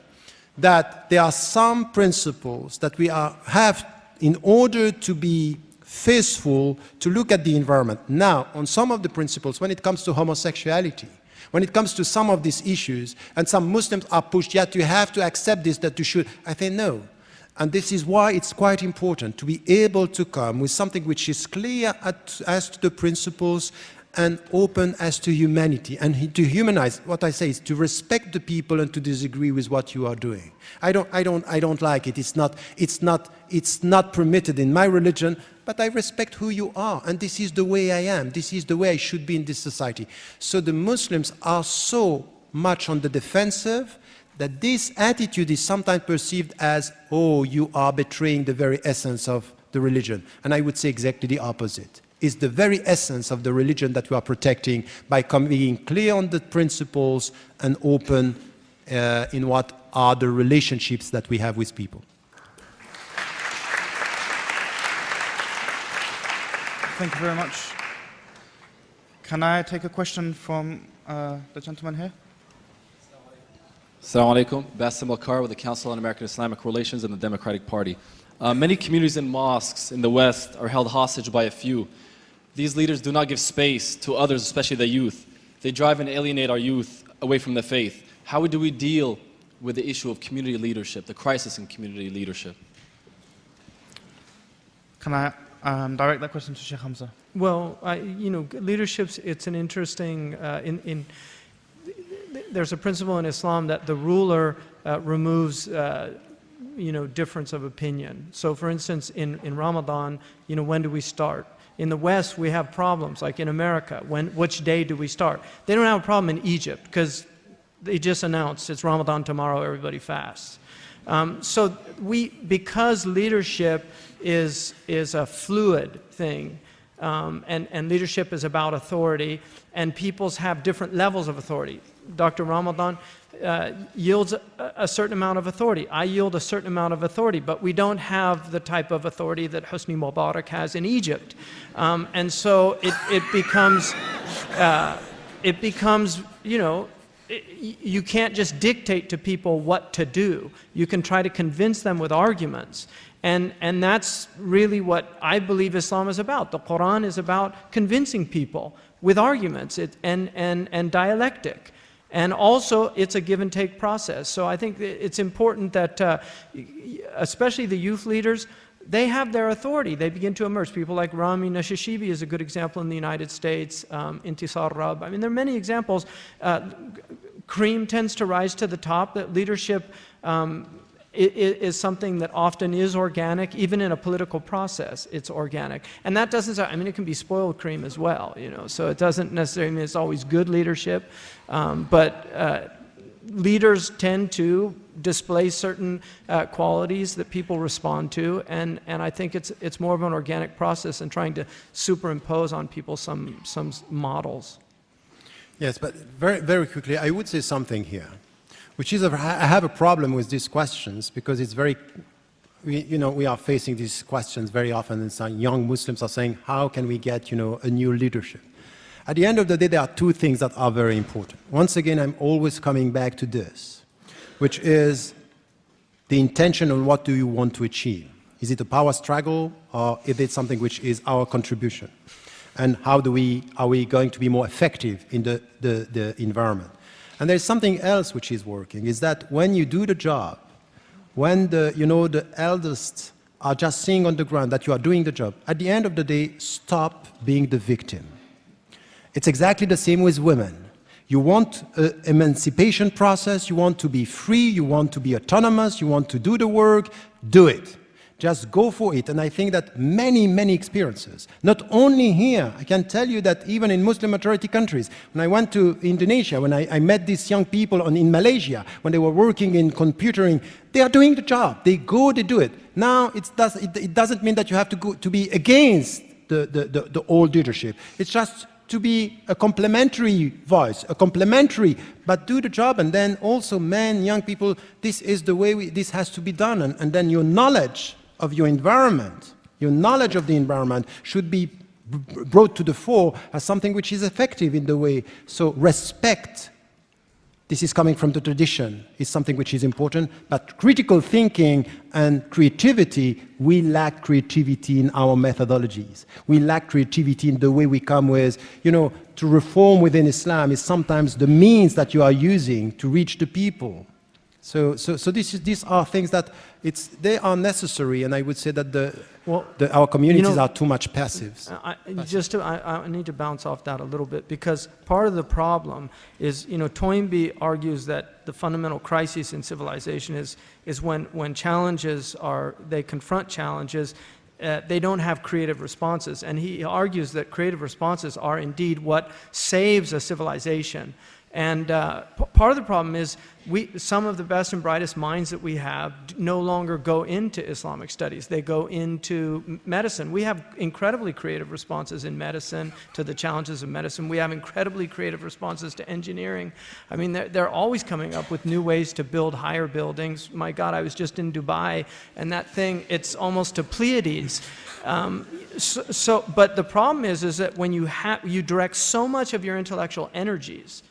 that there are some principles that we have in order to be faithful to look at the environment. Now, on some of the principles, when it comes to homosexuality, when it comes to some of these issues, and some Muslims are pushed, yet you have to accept this, that you should, I think no. And this is why it's quite important to be able to come with something which is clear as to the principles and open as to humanity, and to humanize. What I say is to respect the people and to disagree with what you are doing. I don't like it. It's not permitted in my religion, but I respect who you are, and this is the way I am. This is the way I should be in this society. So the Muslims are so much on the defensive that this attitude is sometimes perceived as, oh, you are betraying the very essence of the religion. And I would say exactly the opposite. It's the very essence of the religion that we are protecting by being clear on the principles and open in what are the relationships that we have with people. Thank you very much. Can I take a question from the gentleman here? Assalamu alaikum. Bassem Al-Kar with the Council on American Islamic Relations and the Democratic Party. Many communities and mosques in the West are held hostage by a few. These leaders do not give space to others, especially the youth. They drive and alienate our youth away from the faith. How do we deal with the issue of community leadership, the crisis in community leadership? Can I direct that question to Sheikh Hamza? Well, leadership's, it's an interesting, there's a principle in Islam that the ruler removes, difference of opinion. So for instance, in Ramadan, when do we start? In the West, we have problems, like in America, which day do we start? They don't have a problem in Egypt, because they just announced it's Ramadan tomorrow, everybody fasts. So because leadership is a fluid thing, and leadership is about authority, and peoples have different levels of authority. Dr. Ramadan yields a certain amount of authority. I yield a certain amount of authority, but we don't have the type of authority that Hosni Mubarak has in Egypt. And so it becomes, you can't just dictate to people what to do. You can try to convince them with arguments. And that's really what I believe Islam is about. The Quran is about convincing people with arguments and dialectic. And also, it's a give and take process. So I think it's important that, especially the youth leaders, they have their authority. They begin to emerge. People like Rami Nashashibi is a good example in the United States, Intisar Rab. I mean, there are many examples. Cream tends to rise to the top. That leadership is something that often is organic, even in a political process, it's organic. And that doesn't, I mean, it can be spoiled cream as well, you know, so it doesn't necessarily mean it's always good leadership, but leaders tend to display certain qualities that people respond to, and I think it's more of an organic process than trying to superimpose on people some models. Yes, but very, very quickly, I would say something here, which is, I have a problem with these questions because it's very, we are facing these questions very often, and some young Muslims are saying, how can we get, a new leadership? At the end of the day, there are two things that are very important. Once again, I'm always coming back to this, which is the intention on what do you want to achieve. Is it a power struggle, or is it something which is our contribution? And how are we going to be more effective in the environment? And there's something else which is working, is that when you do the job, when the eldest are just seeing on the ground that you are doing the job, at the end of the day, stop being the victim. It's exactly the same with women. You want an emancipation process, you want to be free, you want to be autonomous, you want to do the work, do it. Just go for it. And I think that many, many experiences, not only here, I can tell you that even in Muslim majority countries, when I went to Indonesia, when I met these young people in Malaysia, when they were working in computering, they are doing the job. They go, they do it. Now, it doesn't mean that you have to go to be against the old leadership. It's just to be a complementary voice, but do the job. And then also, men, young people, this is the way this has to be done. And then your knowledge of your environment, your knowledge of the environment should be brought to the fore as something which is effective in the way. So respect, this is coming from the tradition, is something which is important, but critical thinking and creativity, we lack creativity in our methodologies. We lack creativity in the way we come with, to reform within Islam is sometimes the means that you are using to reach the people. So these are things that they are necessary, and I would say that our communities are too much passive. I need to bounce off that a little bit, because part of the problem is, Toynbee argues that the fundamental crisis in civilization is when challenges they confront challenges, they don't have creative responses, and he argues that creative responses are indeed what saves a civilization. And part of the problem is some of the best and brightest minds that we have no longer go into Islamic studies. They go into medicine. We have incredibly creative responses in medicine to the challenges of medicine. We have incredibly creative responses to engineering. I mean, they're always coming up with new ways to build higher buildings. My God, I was just in Dubai, and that thing, it's almost to Pleiades. But the problem is that when you direct so much of your intellectual energies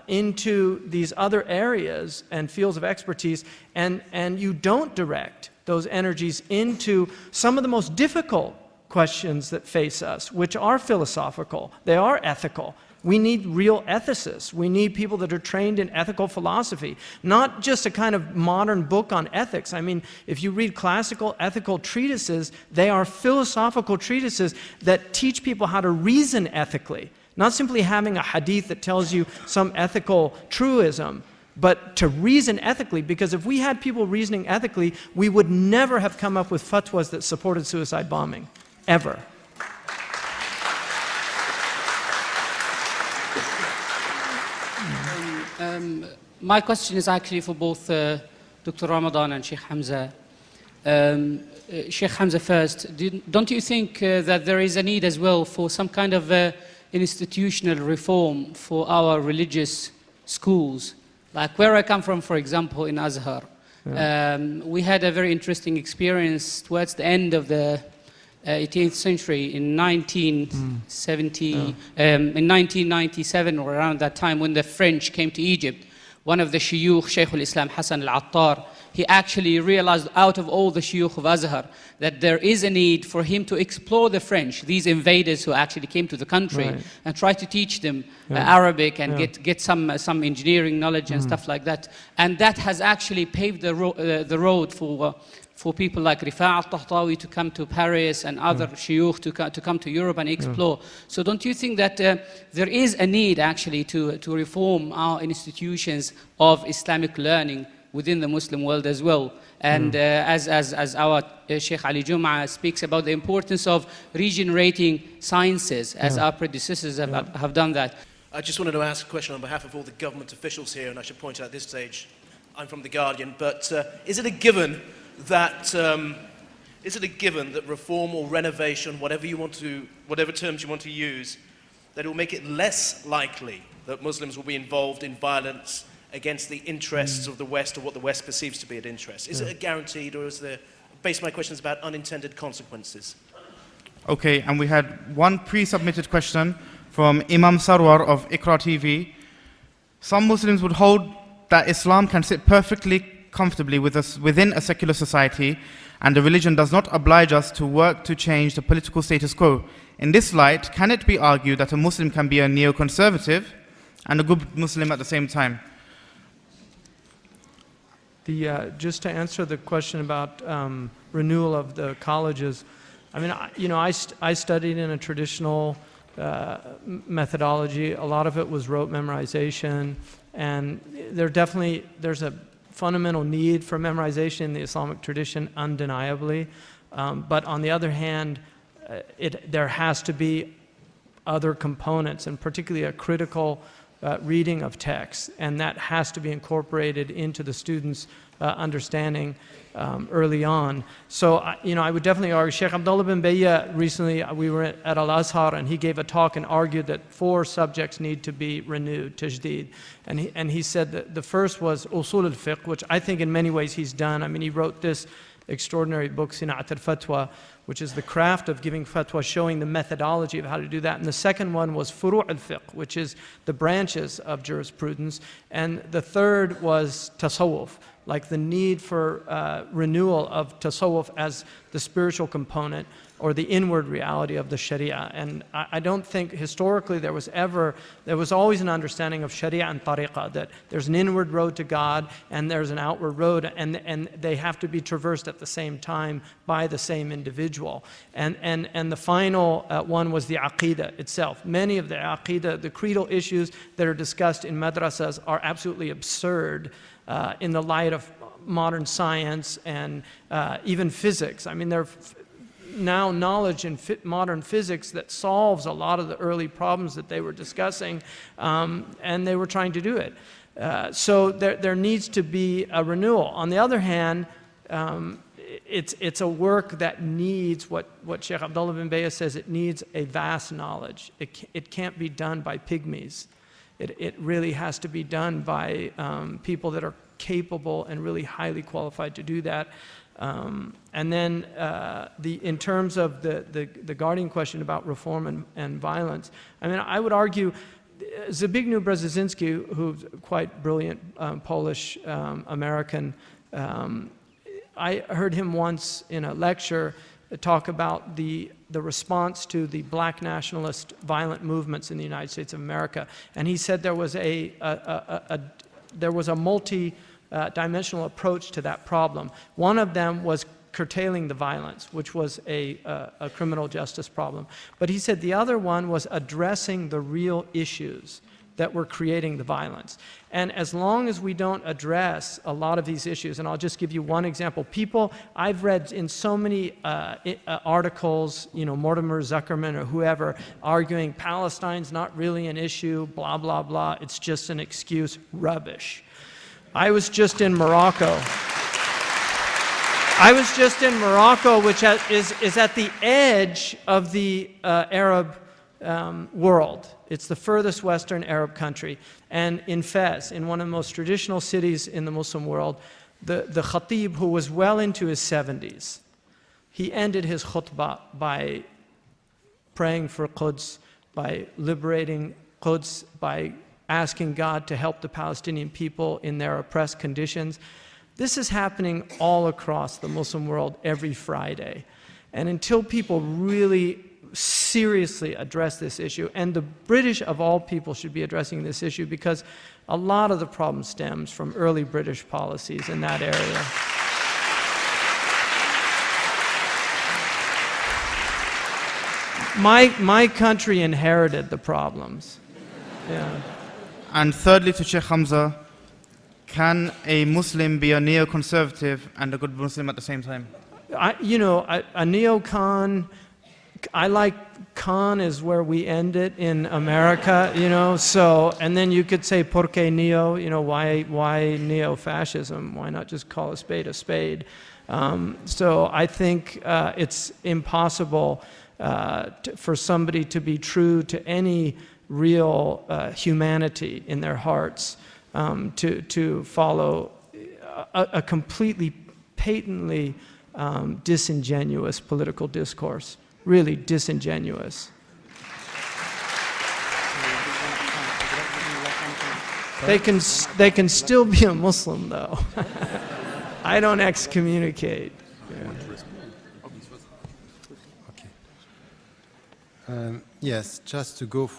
into these other areas and fields of expertise, and you don't direct those energies into some of the most difficult questions that face us, which are philosophical, they are ethical. We need real ethicists. We need people that are trained in ethical philosophy, not just a kind of modern book on ethics. I mean, if you read classical ethical treatises, they are philosophical treatises that teach people how to reason ethically. Not simply having a hadith that tells you some ethical truism, but to reason ethically, because if we had people reasoning ethically, we would never have come up with fatwas that supported suicide bombing, ever. My question is actually for both Dr. Ramadan and Sheikh Hamza. Sheikh Hamza first, don't you think that there is a need as well for some kind of institutional reform for our religious schools? Like where I come from, for example, in Azhar, we had a very interesting experience towards the end of the 18th century in 1970, in 1997 or around that time when the French came to Egypt, one of the shuyukh, Shaykh al-Islam Hassan al-Attar, he actually realized out of all the shuyukh of Azhar that there is a need for him to explore the French, these invaders who actually came to the country, and try to teach them Arabic and get some engineering knowledge and stuff like that. And that has actually paved the road for people like Rifa' al-Tahtawi to come to Paris and other shuyukh to come to Europe and explore. So don't you think that there is a need actually to reform our institutions of Islamic learning within the Muslim world as well? And as our Sheikh Ali Jum'ah speaks about the importance of regenerating sciences, as our predecessors have done that. I just wanted to ask a question on behalf of all the government officials here, and I should point out at this stage, I'm from The Guardian, but is it a given that reform or renovation, whatever terms you want to use, that it will make it less likely that Muslims will be involved in violence against the interests of the West or what the West perceives to be an interest? Is it a guaranteed, or is there, based my questions about unintended consequences? Okay, and we had one pre-submitted question from Imam Sarwar of Iqra TV. Some Muslims would hold that Islam can sit perfectly comfortably with us within a secular society, and the religion does not oblige us to work to change the political status quo. In this light, can it be argued that a Muslim can be a neoconservative and a good Muslim at the same time? Just to answer the question about renewal of the colleges, I mean, I studied in a traditional methodology. A lot of it was rote memorization, and there's a fundamental need for memorization in the Islamic tradition, undeniably. But on the other hand, there has to be other components, and particularly a critical reading of texts, and that has to be incorporated into the students' understanding early on. So, I would definitely argue, Sheikh Abdullah bin Bayya, recently we were at Al-Azhar, and he gave a talk and argued that 4 subjects need to be renewed, tajdeed. And he said that the first was Usul al-Fiqh, which I think in many ways he's done. I mean, he wrote this extraordinary book, Sina'at al-Fatwa, which is the craft of giving fatwa, showing the methodology of how to do that. And the second one was Furu' al-Fiqh, which is the branches of jurisprudence. And the third was Tasawwuf, like the need for renewal of Tasawwuf as the spiritual component or the inward reality of the Sharia. And I don't think historically there was always an understanding of Sharia and Tariqah, that there's an inward road to God and there's an outward road, and they have to be traversed at the same time by the same individual. And the final one was the Aqidah itself. Many of the Aqidah, the creedal issues that are discussed in madrasas are absolutely absurd in the light of modern science and even physics. I mean, there are now knowledge in modern physics that solves a lot of the early problems that they were discussing, and they were trying to do it. So there needs to be a renewal. On the other hand, it's a work that needs what Sheikh Abdullah bin Bayya says, it needs a vast knowledge. It can't be done by pygmies. It really has to be done by people that are capable and really highly qualified to do that. And then in terms of the Guardian question about reform and violence, I mean, I would argue Zbigniew Brzezinski, who's quite brilliant Polish American, I heard him once in a lecture talk about the response to the black nationalist violent movements in the United States of America. And he said there was a multi-dimensional approach to that problem. One of them was curtailing the violence, which was a criminal justice problem. But he said the other one was addressing the real issues that were creating the violence. And as long as we don't address a lot of these issues, and I'll just give you one example. I've read in so many articles, Mortimer Zuckerman or whoever, arguing Palestine's not really an issue, blah, blah, blah, it's just an excuse, rubbish. I was just in Morocco, which is at the edge of the Arab world. It's the furthest Western Arab country. And in Fez, in one of the most traditional cities in the Muslim world, the Khatib, who was well into his 70s, he ended his khutbah by praying for Quds, by liberating Quds, by asking God to help the Palestinian people in their oppressed conditions. This is happening all across the Muslim world every Friday. And until people really seriously address this issue, and the British of all people should be addressing this issue, because a lot of the problem stems from early British policies in that area. My country inherited the problems. Yeah. And thirdly, to Sheikh Hamza, can a Muslim be a neoconservative and a good Muslim at the same time? A neocon, I like con is where we end it in America, so, and then you could say, por qué neo, why neo-fascism? Why not just call a spade a spade? So I think it's impossible for somebody to be true to any real humanity in their hearts, to follow a completely, patently disingenuous political discourse. Really disingenuous. They can still be a Muslim, though. I don't excommunicate. Yeah. Yes, just to go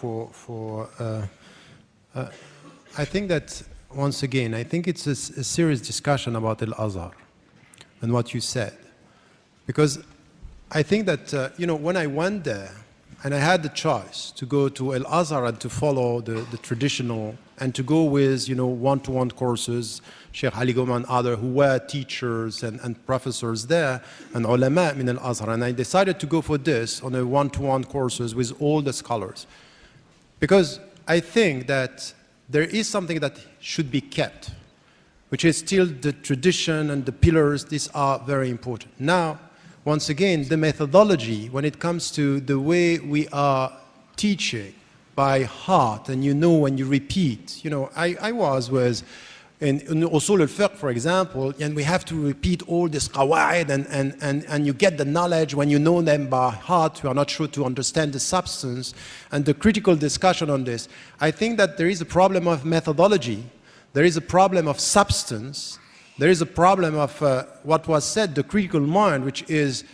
I think that, once again, I think it's a serious discussion about Al-Azhar and what you said. Because I think that, when I went there, and I had the choice to go to Al-Azhar and to follow the traditional, and to go with, one-to-one courses, Sheikh Ali Goma and others who were teachers and professors there, and ulama min Al-Azhar. And I decided to go for this on a one-to-one courses with all the scholars. Because I think that there is something that should be kept, which is still the tradition and the pillars. These are very important. Now, once again, the methodology, when it comes to the way we are teaching by heart, and when you repeat, I was with, in Usul al-Fiqh, for example, and we have to repeat all this qawaid, and you get the knowledge when you know them by heart. You are not sure to understand the substance, and the critical discussion on this. I think that there is a problem of methodology, there is a problem of substance, there is a problem of what was said, the critical mind, which is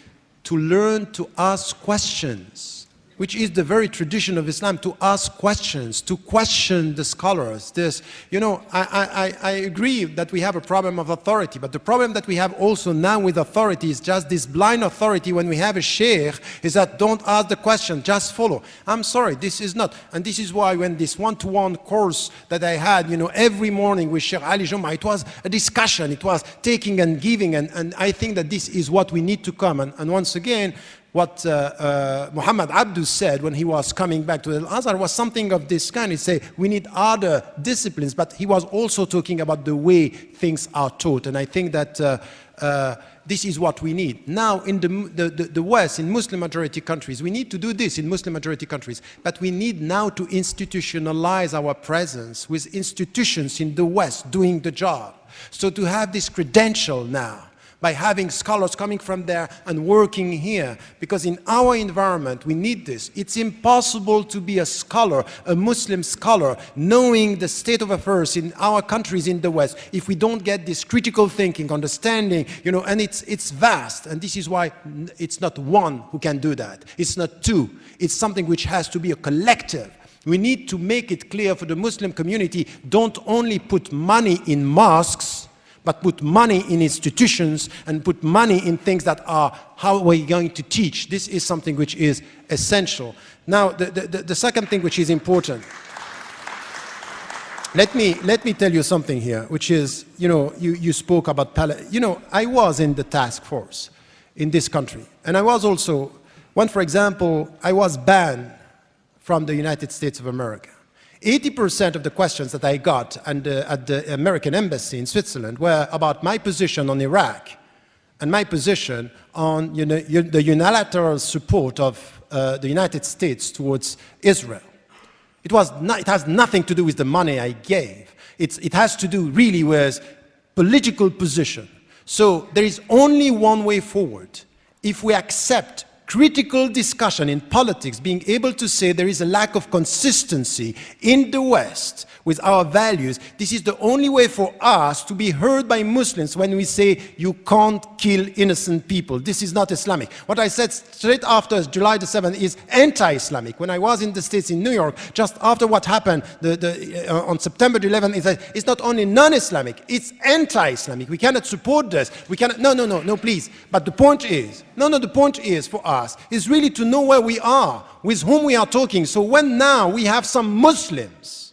to learn to ask questions, which is the very tradition of Islam, to ask questions, to question the scholars. I agree that we have a problem of authority, but the problem that we have also now with authority is just this blind authority. When we have a sheikh, is that don't ask the question, just follow. I'm sorry, this is not. And this is why when this one-to-one course that I had, every morning with Sheikh Ali Juma, it was a discussion, it was taking and giving, and I think that this is what we need to come. And once again, what Muhammad Abdu said when he was coming back to Al-Azhar was something of this kind. He said, we need other disciplines, but he was also talking about the way things are taught. And I think that this is what we need. Now, in the West, in Muslim-majority countries, we need to do this in Muslim-majority countries, but we need now to institutionalize our presence with institutions in the West doing the job. So to have this credential now, by having scholars coming from there and working here, because in our environment we need this. It's impossible to be a scholar, a Muslim scholar, knowing the state of affairs in our countries in the West, if we don't get this critical thinking, understanding, and it's vast, and this is why it's not one who can do that. It's not two. It's something which has to be a collective. We need to make it clear for the Muslim community, don't only put money in mosques, but put money in institutions and put money in things that are how we're going to teach. This is something which is essential. Now, the second thing which is important, let me tell you something here, which is, you spoke about Palestine. I was in the task force in this country, and I was also, for example, I was banned from the United States of America. 80% of the questions that I got at the American embassy in Switzerland were about my position on Iraq and my position on the unilateral support of the United States towards Israel. It has nothing to do with the money I gave. It has to do really with political position. So there is only one way forward. if we accept critical discussion in politics, being able to say there is a lack of consistency in the West with our values, this is the only way for us to be heard by Muslims when we say you can't kill innocent people. This is not Islamic. What I said straight after July the 7th is anti-Islamic. When I was in the States, in New York, just after what happened on September the 11th, it's not only non-Islamic, it's anti-Islamic. We cannot support this. We cannot, no, please. But the point is, the point is for us, is really to know where we are, with whom we are talking. So when now we have some Muslims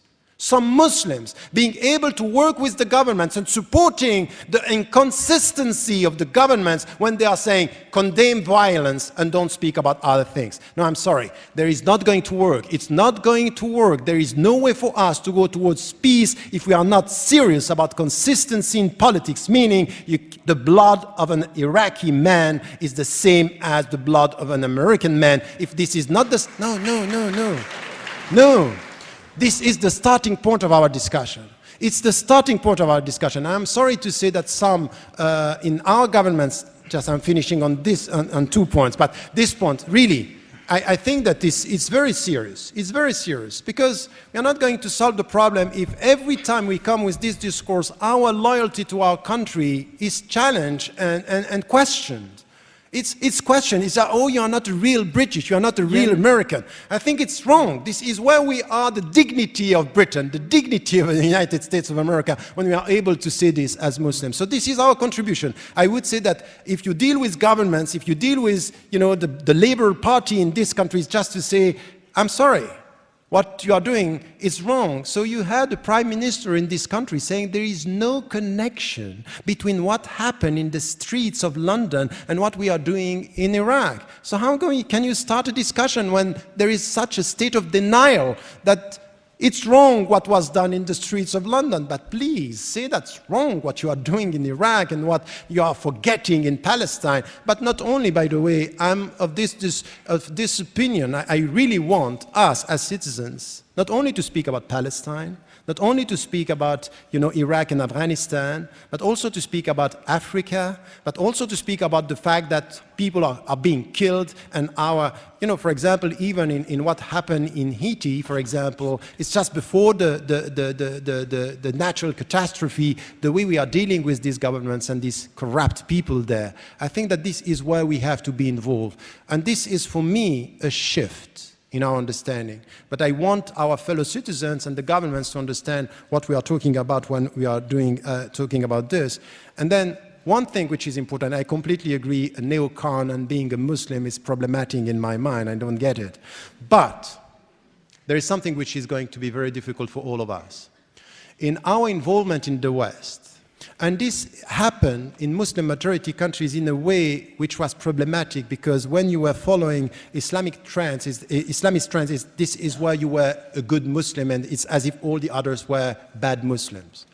being able to work with the governments and supporting the inconsistency of the governments when they are saying condemn violence and don't speak about other things. No, I'm sorry. There is not going to work. It's not going to work. There is no way for us to go towards peace if we are not serious about consistency in politics, meaning the blood of an Iraqi man is the same as the blood of an American man. If this is not the... No. This is the starting point of our discussion. It's the starting point of our discussion. I'm sorry to say that some in our governments, just I'm finishing on this, on 2 points, but this point, really, I think that this is very serious. It's very serious because we are not going to solve the problem if every time we come with this discourse, our loyalty to our country is challenged and questioned. It's questioned. It's that, oh, you are not a real British, you are not a real American. I think it's wrong. This is where we are, the dignity of Britain, the dignity of the United States of America, when we are able to say this as Muslims. So this is our contribution. I would say that if you deal with governments, if you deal with, the Labour Party in this country, is just to say, I'm sorry, what you are doing is wrong. So you had the Prime Minister in this country saying there is no connection between what happened in the streets of London and what we are doing in Iraq. So how can you start a discussion when there is such a state of denial that it's wrong what was done in the streets of London, but please say that's wrong what you are doing in Iraq and what you are forgetting in Palestine. But not only, by the way, I'm of this opinion. I really want us as citizens not only to speak about Palestine, not only to speak about Iraq and Afghanistan, but also to speak about Africa, but also to speak about the fact that people are being killed and for example, even in what happened in Haiti, for example, it's just before the natural catastrophe, the way we are dealing with these governments and these corrupt people there. I think that this is where we have to be involved. And this is, for me, a shift in our understanding. But I want our fellow citizens and the governments to understand what we are talking about when we are talking about this. And then one thing which is important, I completely agree, a neocon and being a Muslim is problematic in my mind, I don't get it. But there is something which is going to be very difficult for all of us. In our involvement in the West, and this happened in Muslim majority countries in a way which was problematic because when you were following Islamic trends, this is where you were a good Muslim and it's as if all the others were bad Muslims.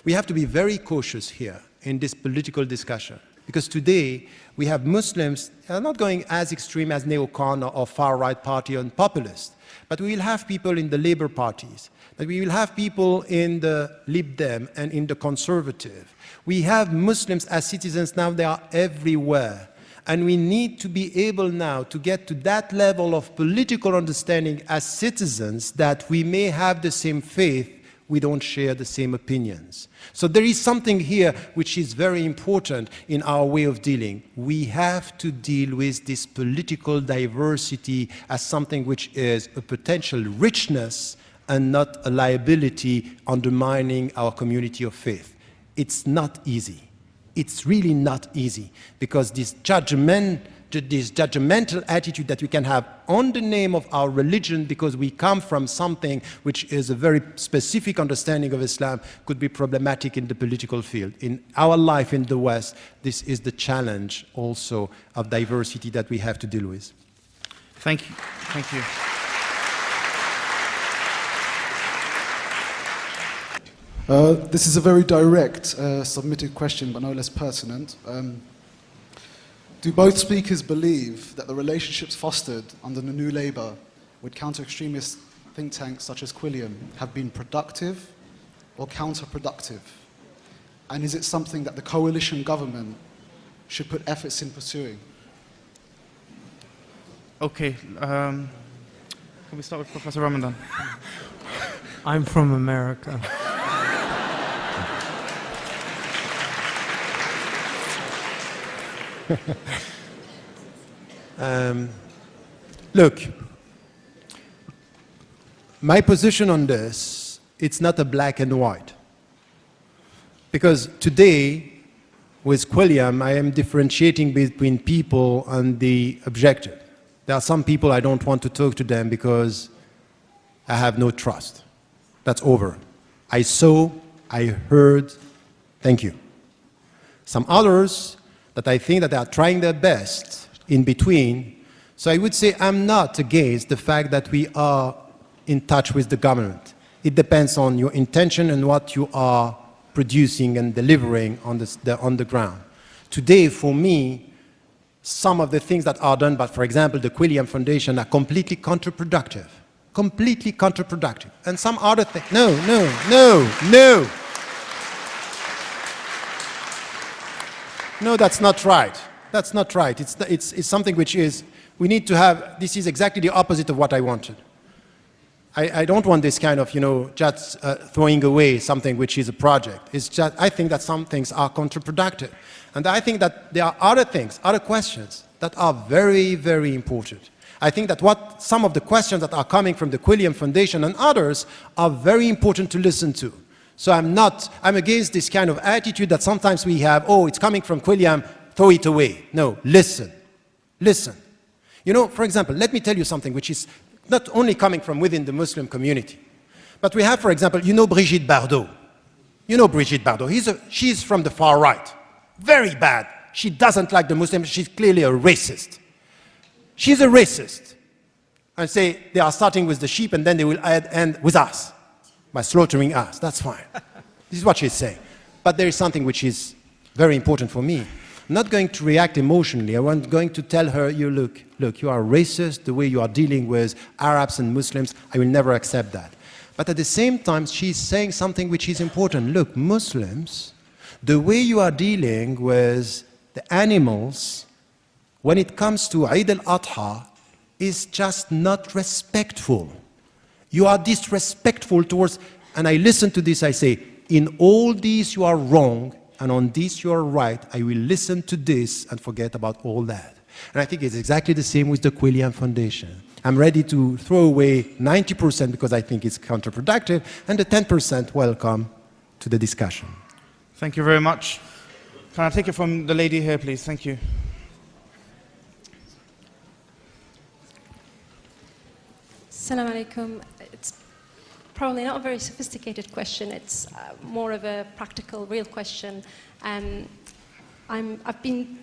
We have to be very cautious here in this political discussion because today we have Muslims that are not going as extreme as neocon or far-right party and populist, but we will have people in the Labour parties, that we will have people in the Lib Dem and in the Conservative. We have Muslims as citizens now, they are everywhere. And we need to be able now to get to that level of political understanding as citizens that we may have the same faith, we don't share the same opinions. So there is something here which is very important in our way of dealing. We have to deal with this political diversity as something which is a potential richness and not a liability undermining our community of faith. It's not easy. It's really not easy because this judgmental attitude that we can have on the name of our religion because we come from something which is a very specific understanding of Islam could be problematic in the political field. In our life in the West, this is the challenge also of diversity that we have to deal with. Thank you. Thank you. This is a very direct submitted question, but no less pertinent. Do both speakers believe that the relationships fostered under the New Labour with counter-extremist think tanks such as Quilliam have been productive or counterproductive? And is it something that the coalition government should put efforts in pursuing? Okay, can we start with Professor Ramadan? I'm from America. Look, my position on this, it's not a black and white. Because today, with Quilliam, I am differentiating between people and the objective. There are some people I don't want to talk to them because I have no trust. That's over. I saw, I heard, thank you. Some others that I think that they are trying their best in between. So I would say I'm not against the fact that we are in touch with the government. It depends on your intention and what you are producing and delivering on the ground. Today, for me, some of the things that are done, but for example, the Quilliam Foundation are completely counterproductive. Completely counterproductive. And some other things, no. No, that's not right. That's not right. It's something which is, we need to have, this is exactly the opposite of what I wanted. I don't want this kind of, just throwing away something which is a project. It's just, I think that some things are counterproductive. And I think that there are other things, other questions that are very, very important. I think that some of the questions that are coming from the Quilliam Foundation and others are very important to listen to. So I'm against this kind of attitude that sometimes we have, oh, it's coming from Quilliam, throw it away. No, listen. Listen. For example, let me tell you something which is not only coming from within the Muslim community, but we have, for example, Brigitte Bardot. Brigitte Bardot. She's from the far right. Very bad. She doesn't like the Muslims. She's clearly a racist. She's a racist. And say they are starting with the sheep and then they will end with us, by slaughtering us. That's fine. This is what she's saying. But there is something which is very important for me. I'm not going to react emotionally. I'm going to tell her, look, you are racist, the way you are dealing with Arabs and Muslims, I will never accept that. But at the same time, she's saying something which is important. Look, Muslims, the way you are dealing with the animals, when it comes to Eid al-Adha, is just not respectful. You are disrespectful towards, and I listen to this, I say, in all these you are wrong, and on this you are right. I will listen to this and forget about all that. And I think it's exactly the same with the Quilliam Foundation. I'm ready to throw away 90% because I think it's counterproductive, and the 10% welcome to the discussion. Thank you very much. Can I take it from the lady here, please? Thank you. Assalamu alaikum. It's probably not a very sophisticated question. It's more of a practical, real question. I've been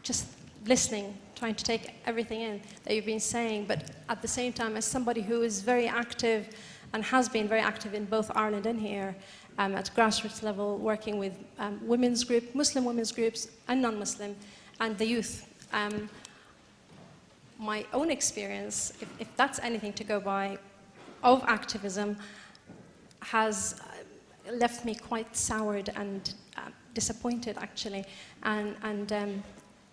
just listening, trying to take everything in that you've been saying, but at the same time, as somebody who is very active and has been very active in both Ireland and here, at grassroots level, working with women's groups, Muslim women's groups and non-Muslim, and the youth. My own experience, if that's anything to go by, of activism has left me quite soured and disappointed, actually. And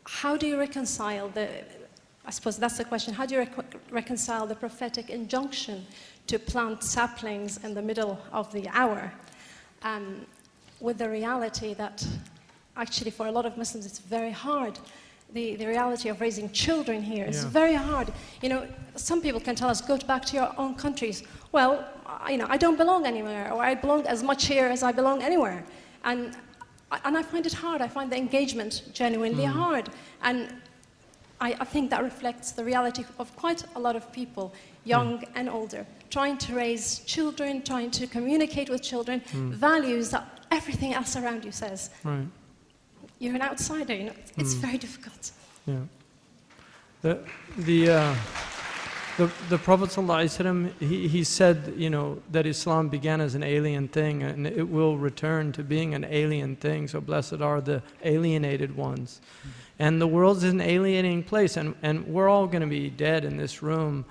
how do you reconcile I suppose that's the question, how do you reconcile the prophetic injunction to plant saplings in the middle of the hour with the reality that actually for a lot of Muslims it's very hard. The reality of raising children here is very hard. Some people can tell us, go back to your own countries. Well, I don't belong anywhere, or I belong as much here as I belong anywhere. And I find it hard. I find the engagement genuinely hard. And I think that reflects the reality of quite a lot of people, young and older, trying to raise children, trying to communicate with children, values that everything else around you says. Right. You're an outsider, it's very difficult. Yeah. The Prophet ﷺ, he said, that Islam began as an alien thing and it will return to being an alien thing. So blessed are the alienated ones. And the world is an alienating place, and we're all going to be dead in this room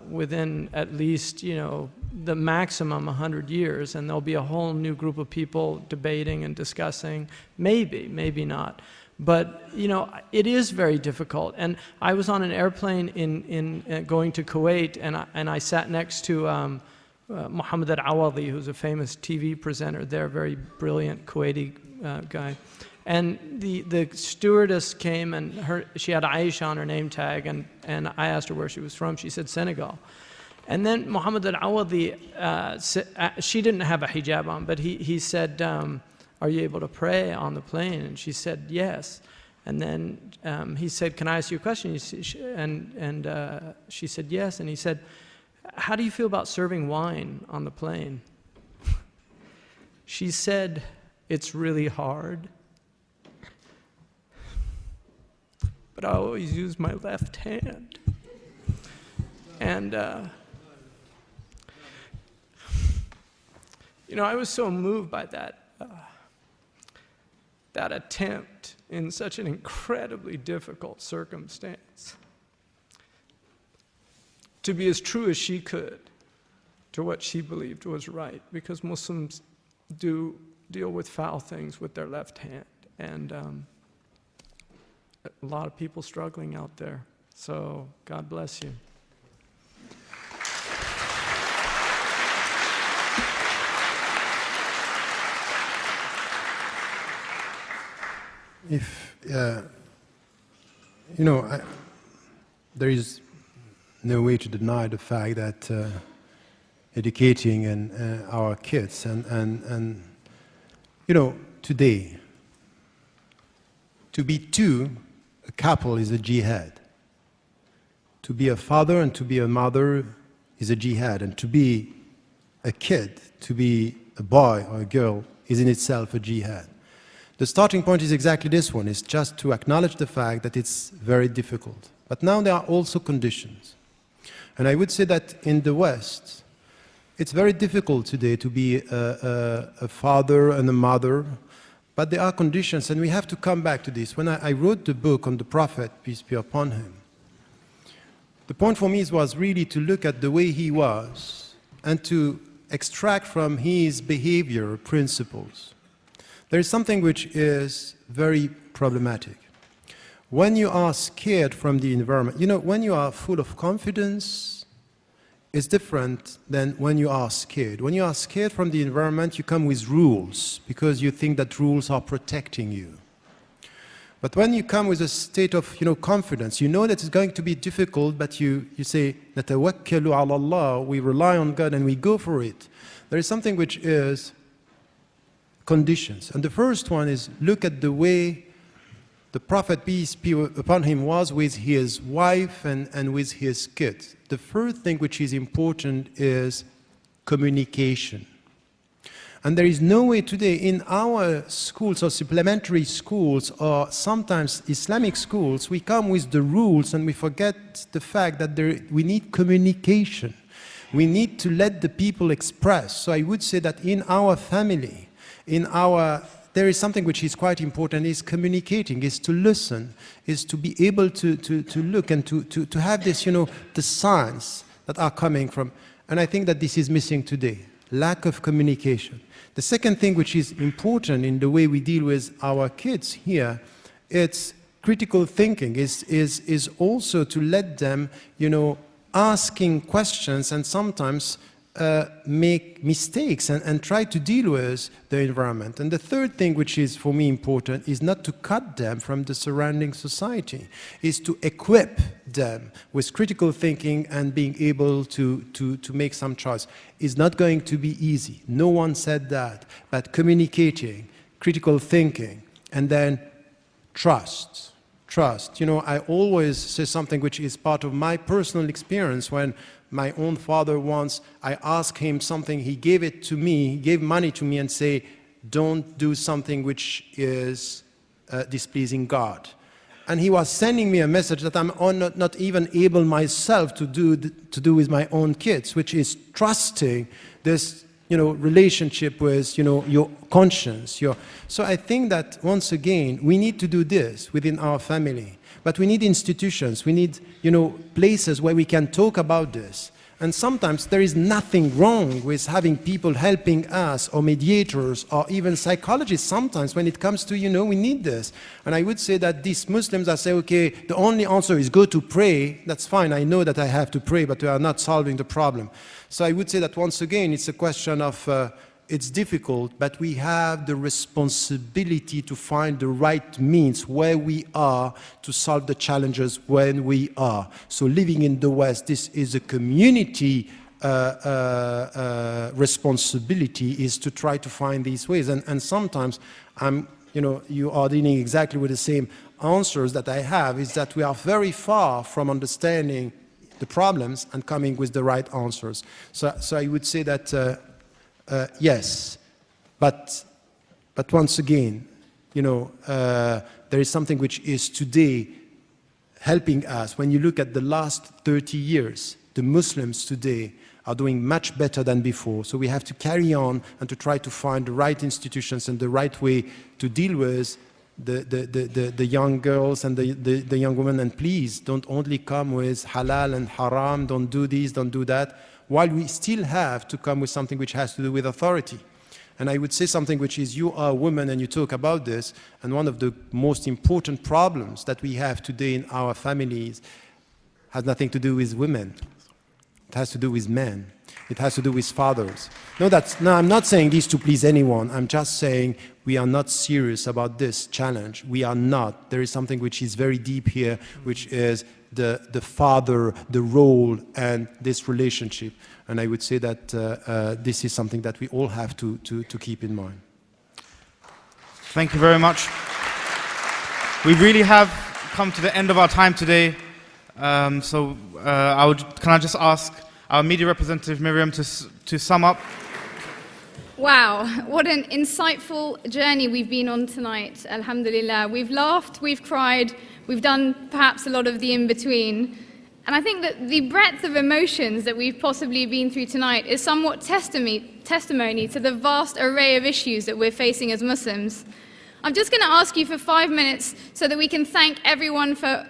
within at least, the maximum 100 years, and there'll be a whole new group of people debating and discussing, maybe not. But, you know, it is very difficult. And I was on an airplane in going to Kuwait, and I sat next to Muhammad al-Awadi, who's a famous TV presenter there, very brilliant Kuwaiti guy. And the stewardess came, and she had Aisha on her name tag, and I asked her where she was from. She said Senegal. And then Muhammad al-Awadi, she didn't have a hijab on, but he said, are you able to pray on the plane? And she said, yes. And then he said, can I ask you a question? And she said, yes. And he said, how do you feel about serving wine on the plane? She said, it's really hard. But I always use my left hand. And, you know, I was so moved by that attempt in such an incredibly difficult circumstance to be as true as she could to what she believed was right, because Muslims do deal with foul things with their left hand, and a lot of people struggling out there. So God bless you. If, you know, there is no way to deny the fact that educating our kids and you know, today, to be a couple is a jihad. To be a father and to be a mother is a jihad. And to be a kid, to be a boy or a girl is in itself a jihad. The starting point is exactly this one, is just to acknowledge the fact that it's very difficult. But now there are also conditions. And I would say that in the West, it's very difficult today to be a father and a mother, but there are conditions, and we have to come back to this. When I wrote the book on the Prophet, peace be upon him, the point for me was really to look at the way he was and to extract from his behavior principles. There is something which is very problematic. When you are scared from the environment, you know, when you are full of confidence, it's different than when you are scared. When you are scared from the environment, you come with rules because you think that rules are protecting you. But when you come with a state of, you know, confidence, you know that it's going to be difficult, but you say, نَتَوَكَّلُ عَلَى اللَّهِ, we rely on God and we go for it. There is something which is conditions. And the first one is, look at the way the Prophet, peace be upon him, was with his wife and with his kids. The first thing which is important is communication. And there is no way today in our schools or supplementary schools or sometimes Islamic schools, we come with the rules and we forget the fact that we need communication. We need to let the people express. So I would say that in our family, there is something which is quite important, is communicating, is to listen, is to be able to look and to have this, you know, the signs that are coming from. And I think that this is missing today, lack of communication. The second thing which is important in the way we deal with our kids here, it's critical thinking, is also to let them, you know, asking questions and sometimes make mistakes and try to deal with the environment. And the third thing which is for me important is not to cut them from the surrounding society, is to equip them with critical thinking and being able to make some choice. It's not going to be easy. No one said that. But communicating, critical thinking, and then trust. Trust. You know, I always say something which is part of my personal experience. When my own father once, I asked him something, he gave it to me, he gave money to me and say, don't do something which is displeasing God. And he was sending me a message that I'm not even able myself to do with my own kids, which is trusting this, you know, relationship with, you know, your conscience. So I think that once again, we need to do this within our family. But we need institutions, we need, you know, places where we can talk about this. And sometimes there is nothing wrong with having people helping us, or mediators, or even psychologists sometimes when it comes to, we need this. And I would say that these Muslims that say, okay, the only answer is go to pray, that's fine, I know that I have to pray, but we are not solving the problem. So I would say that once again, it's a question of, it's difficult, but we have the responsibility to find the right means where we are to solve the challenges when we are. So living in the West, this is a community responsibility, is to try to find these ways. And sometimes you are dealing exactly with the same answers that I have, is that we are very far from understanding the problems and coming with the right answers. So I would say that yes, but once again, there is something which is today helping us. When you look at the last 30 years, the Muslims today are doing much better than before. So we have to carry on and to try to find the right institutions and the right way to deal with the young girls and the young women. And please, don't only come with halal and haram, don't do this, don't do that, while we still have to come with something which has to do with authority. And I would say something which is, you are a woman and you talk about this, and one of the most important problems that we have today in our families has nothing to do with women. It has to do with men. It has to do with fathers. No, I'm not saying this to please anyone. I'm just saying we are not serious about this challenge. We are not. There is something which is very deep here, which is the father, the role, and this relationship. And I would say that this is something that we all have to keep in mind. Thank you very much. We really have come to the end of our time today. Can I just ask our media representative, Miriam, to sum up? Wow, what an insightful journey we've been on tonight, alhamdulillah. We've laughed, we've cried, we've done perhaps a lot of the in-between. And I think that the breadth of emotions that we've possibly been through tonight is somewhat testimony to the vast array of issues that we're facing as Muslims. I'm just going to ask you for 5 minutes so that we can thank everyone for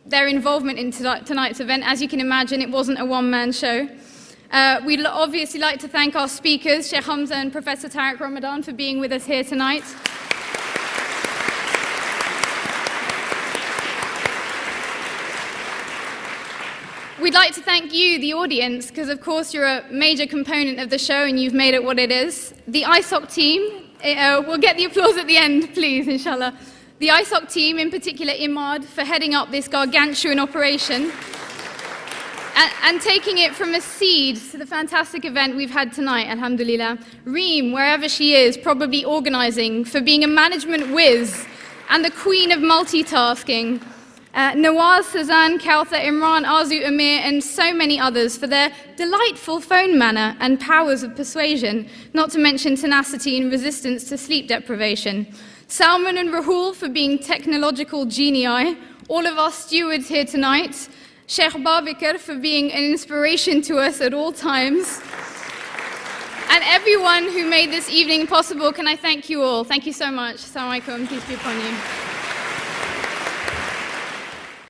their involvement in tonight's event. As you can imagine, it wasn't a one-man show. We'd obviously like to thank our speakers, Sheikh Hamza and Professor Tariq Ramadan, for being with us here tonight. We'd like to thank you, the audience, because of course you're a major component of the show and you've made it what it is. The ISOC team, we'll get the applause at the end, please, inshallah. The ISOC team, in particular Imad, for heading up this gargantuan operation and taking it from a seed to the fantastic event we've had tonight, alhamdulillah. Reem, wherever she is, probably organizing, for being a management whiz and the queen of multitasking. Nawaz, Sazan, Kauthar, Imran, Arzu, Amir, and so many others for their delightful phone manner and powers of persuasion, not to mention tenacity and resistance to sleep deprivation. Salman and Rahul for being technological genii, all of our stewards here tonight, Sheikh Babikar for being an inspiration to us at all times, and everyone who made this evening possible. Can I thank you all? Thank you so much. Assalamu alaikum. Peace be upon you.